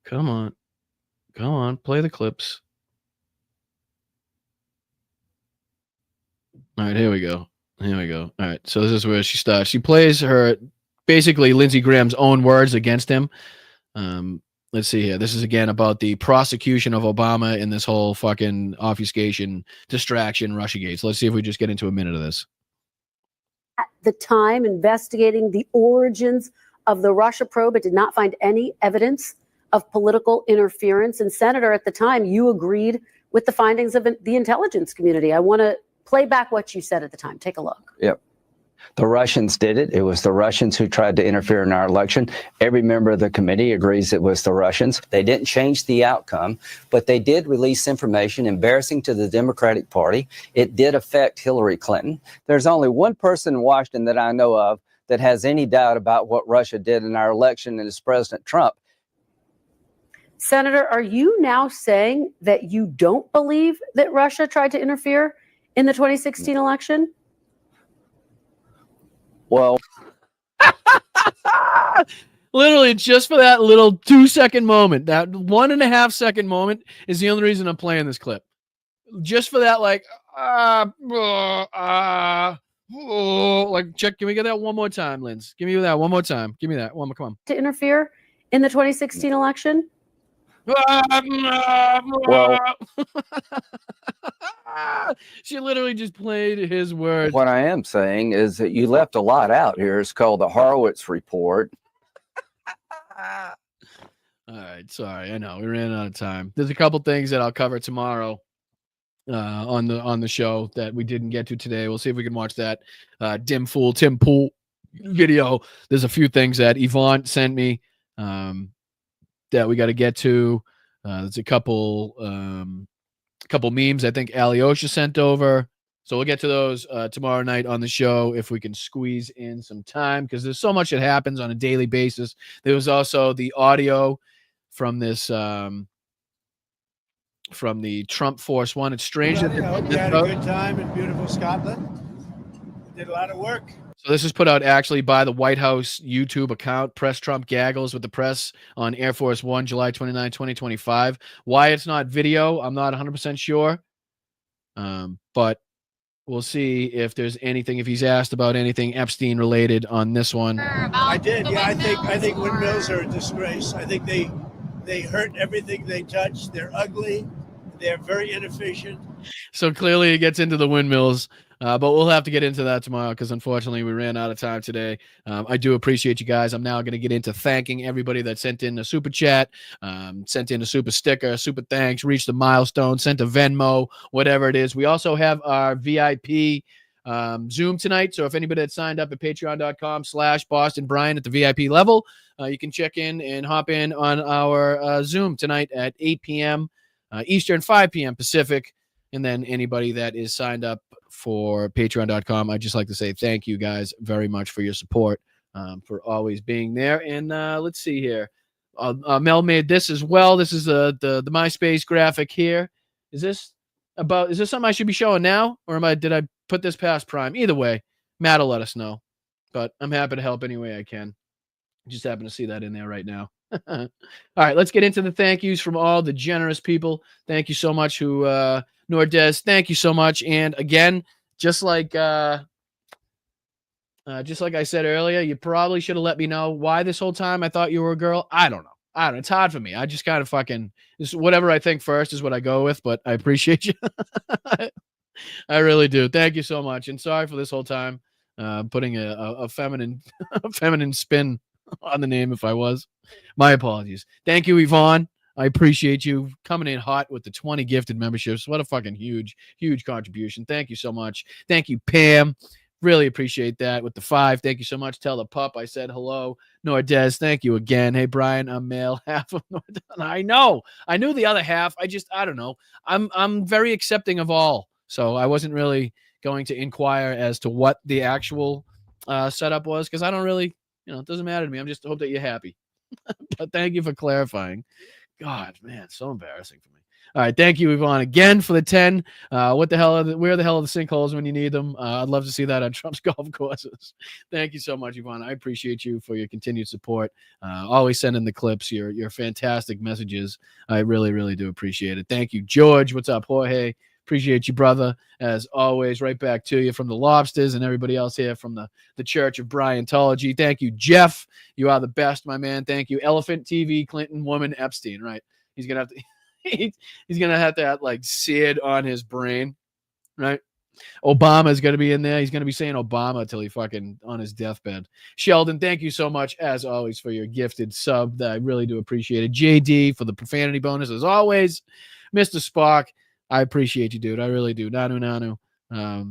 Come on, play the clips. All right, here we go. All right, so this is where she starts. She plays her, basically Lindsey Graham's own words against him. Let's see here. This is again about the prosecution of Obama in this whole fucking obfuscation, distraction, Russiagate. So let's see if we just get into a minute of this. At the time, investigating the origins of the Russia probe, it did not find any evidence of political interference. And Senator, at the time, you agreed with the findings of the intelligence community. I want to play back what you said at the time. Take a look. Yep. The Russians did it. It was the Russians who tried to interfere in our election. Every member of the committee agrees it was the Russians. They didn't change the outcome, but they did release information embarrassing to the Democratic Party. It did affect Hillary Clinton. There's only one person in Washington that I know of that has any doubt about what Russia did in our election, and it's President Trump. Senator, are you now saying that you don't believe that Russia tried to interfere in the 2016 election? Well, literally just for that little 2-second moment, that 1.5-second moment is the only reason I'm playing this clip. Just for that, like check. Can we get that one more time, Linz? Give me that one more time. Give me that one more. Come on. To interfere in the 2016 election? well, she literally just played his words. what I am saying is that you left a lot out here. It's called the Horowitz Report. All right, sorry. I know we ran out of time. There's a couple things that I'll cover tomorrow on the show that we didn't get to today. We'll see if we can watch that Tim Pool video. There's a few things that Yvonne sent me that we got to get to. There's a couple memes I think Alyosha sent over. So we'll get to those tomorrow night on the show if we can squeeze in some time, because there's so much that happens on a daily basis. There was also the audio from this from the Trump Force One. It's strange that I hope you had a good time in beautiful Scotland. Did a lot of work. So this was put out actually by the White House YouTube account, Press Trump Gaggles with the Press, on Air Force One, July 29, 2025. Why it's not video, I'm not 100% sure. But we'll see if there's anything, if he's asked about anything Epstein related on this one. I did. Yeah, I think windmills are a disgrace. I think they hurt everything they touch. They're ugly. They're very inefficient. So clearly it gets into the windmills. But we'll have to get into that tomorrow because unfortunately we ran out of time today. I do appreciate you guys. I'm now going to get into thanking everybody that sent in a super chat, sent in a super sticker, super thanks, reached the milestone, sent a Venmo, whatever it is. We also have our VIP Zoom tonight. So if anybody that signed up at patreon.com/Boston Brian at the VIP level, you can check in and hop in on our Zoom tonight at 8 p.m. Eastern, 5 p.m. Pacific. And then anybody that is signed up for patreon.com, I'd just like to say thank you guys very much for your support, for always being there. And let's see here. Mel made this as well. This is the MySpace graphic here. Is this something I should be showing now? Or did I put this past Prime? Either way, Matt will let us know. But I'm happy to help any way I can. Just happen to see that in there right now. All right, let's get into the thank yous from all the generous people. Thank you so much Nordez, thank you so much. And again, just like I said earlier, you probably should have let me know why this whole time I thought you were a girl. I don't know. It's hard for me. I just kind of whatever I think first is what I go with, but I appreciate you. I really do. Thank you so much. And sorry for this whole time putting a feminine spin on the name if I was. My apologies. Thank you, Yvonne. I appreciate you coming in hot with the 20 gifted memberships. What a fucking huge contribution. Thank you so much. Thank you, Pam. Really appreciate that with the 5. Thank you so much. Tell the pup I said hello. Nordez, thank you again. Hey, Brian, I'm male, half of Nordez. I know. I knew the other half. I don't know. I'm very accepting of all. So I wasn't really going to inquire as to what the actual setup was because I don't really, it doesn't matter to me. I'm just hope that you're happy. But thank you for clarifying. God, man, so embarrassing for me. All right, thank you, Yvonne, again for the 10. Where the hell are the sinkholes when you need them? I'd love to see that on Trump's golf courses. Thank you so much, Yvonne. I appreciate you for your continued support. Always sending the clips, your fantastic messages. I really, really do appreciate it. Thank you, George. What's up, Jorge? Appreciate you, brother. As always, right back to you from the Lobsters and everybody else here from the Church of Bryantology. Thank you, Jeff. You are the best, my man. Thank you. Elephant TV, Clinton, woman, Epstein. Right. He's going to have to... He's going to have that like seared on his brain, right? Obama's going to be in there. He's going to be saying Obama till he fucking on his deathbed. Sheldon, thank you so much, as always, for your gifted sub. I really do appreciate it. JD for the profanity bonus, as always. Mr. Spock, I appreciate you, dude. I really do. Nanu. I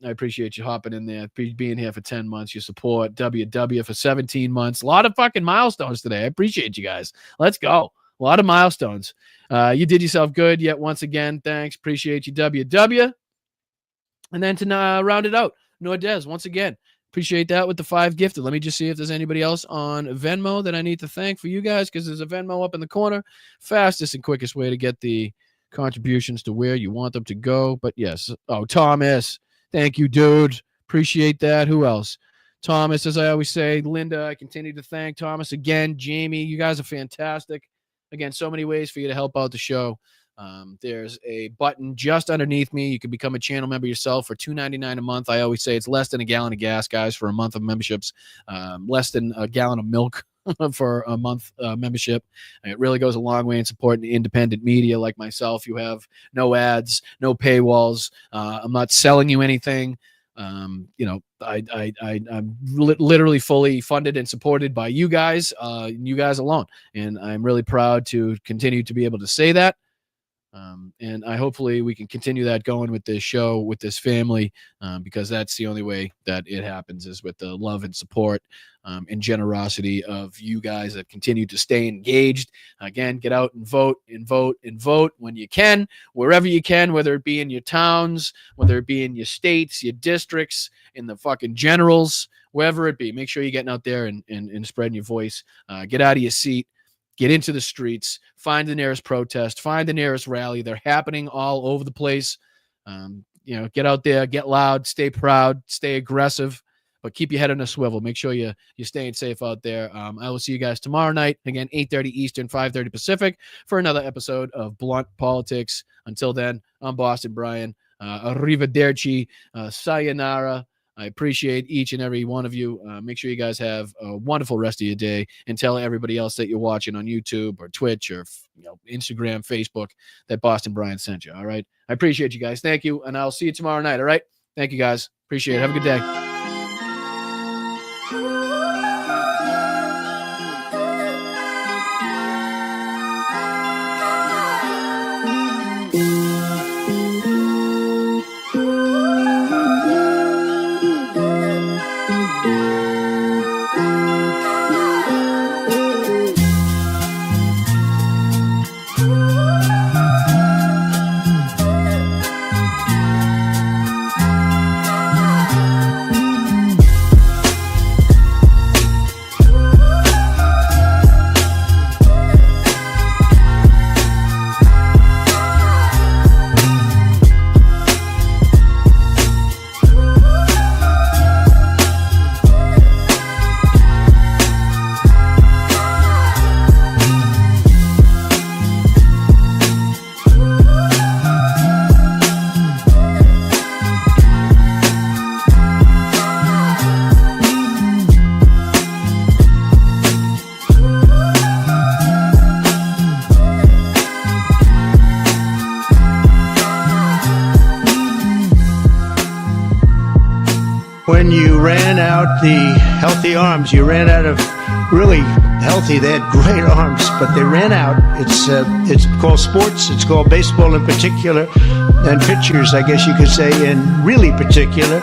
appreciate you hopping in there, being here for 10 months, your support. WW for 17 months. A lot of fucking milestones today. I appreciate you guys. Let's go. A lot of milestones. You did yourself good yet once again. Thanks. Appreciate you, WW. And then to round it out, Nordez, once again, appreciate that with the 5 gifted. Let me just see if there's anybody else on Venmo that I need to thank for you guys because there's a Venmo up in the corner. Fastest and quickest way to get the contributions to where you want them to go. But yes. Oh, Thomas. Thank you, dude. Appreciate that. Who else? Thomas, as I always say. Linda, I continue to thank Thomas again. Jamie, you guys are fantastic. Again, so many ways for you to help out the show. There's a button just underneath me. You can become a channel member yourself for $2.99 a month. I always say it's less than a gallon of gas, guys, for a month of memberships. Less than a gallon of milk for a month membership. And it really goes a long way in supporting independent media like myself. You have no ads, no paywalls. I'm not selling you anything. I'm literally fully funded and supported by you guys alone. And I'm really proud to continue to be able to say that. And hopefully we can continue that going with this show, with this family, because that's the only way that it happens is with the love and support and generosity of you guys that continue to stay engaged. Again, get out and vote when you can, wherever you can, whether it be in your towns, whether it be in your states, your districts, in the fucking generals, wherever it be. Make sure you're getting out there and spreading your voice. Get out of your seat. Get into the streets, find the nearest protest, find the nearest rally. They're happening all over the place. Get out there, get loud, stay proud, stay aggressive, but keep your head on a swivel. Make sure you're staying safe out there. I will see you guys tomorrow night, again, 8:30 Eastern, 5:30 Pacific, for another episode of Blunt Politics. Until then, I'm Boston Brian. Arrivederci, sayonara. I appreciate each and every one of you. Make sure you guys have a wonderful rest of your day, and tell everybody else that you're watching on YouTube or Twitch or Instagram, Facebook, that Boston Brian sent you. All right. I appreciate you guys. Thank you. And I'll see you tomorrow night. All right. Thank you guys. Appreciate it. Have a good day. when you ran out the healthy arms. You ran out of really healthy. They had great arms, but they ran out. It's called sports. It's called baseball in particular, and pitchers, I guess you could say, in really particular.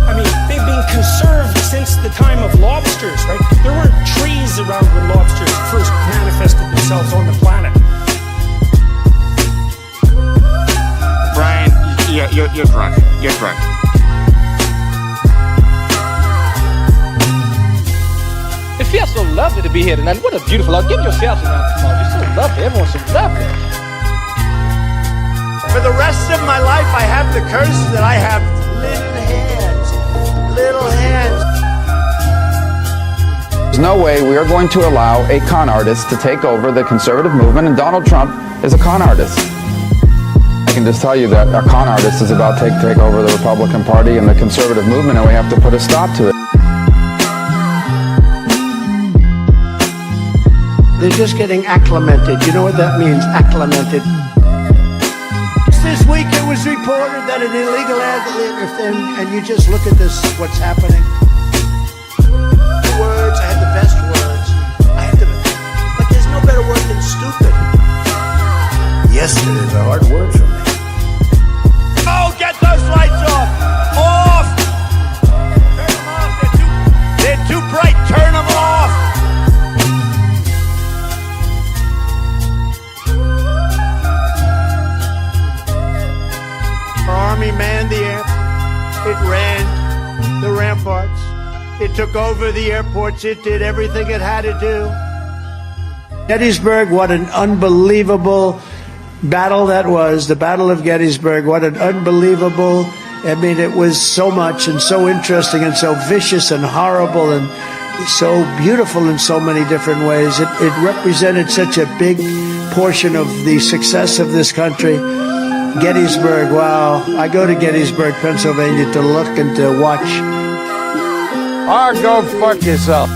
I mean, they've been conserved since the time of lobsters, right? There weren't trees around when lobsters first manifested themselves on the planet. Brian, you're drunk. You're drunk. It feels so lovely to be here tonight. What a beautiful, give yourselves a round of applause. You're so lovely. Everyone's so lovely. For the rest of my life, I have the curse that I have little hands. Little hands. There's no way we are going to allow a con artist to take over the conservative movement, and Donald Trump is a con artist. I can just tell you that a con artist is about to take over the Republican Party and the conservative movement, and we have to put a stop to it. They're just getting acclimated. You know what that means, acclimated. This week it was reported that an illegal alien, and you just look at this, what's happening. Words, I had the best words. But there's no better word than stupid. Yesterday's a hard word for me. Oh, get those lights off! Off! Turn them off. They're too bright. Turn them off. Our army manned the air. It ran the ramparts. It took over the airports. It did everything it had to do. Gettysburg, what an unbelievable battle that was. The Battle of Gettysburg, what an unbelievable, I mean, it was so much and so interesting and so vicious and horrible and so beautiful in so many different ways. It represented such a big portion of the success of this country. Gettysburg, wow. I go to Gettysburg, Pennsylvania to look and to watch. Or go fuck yourself.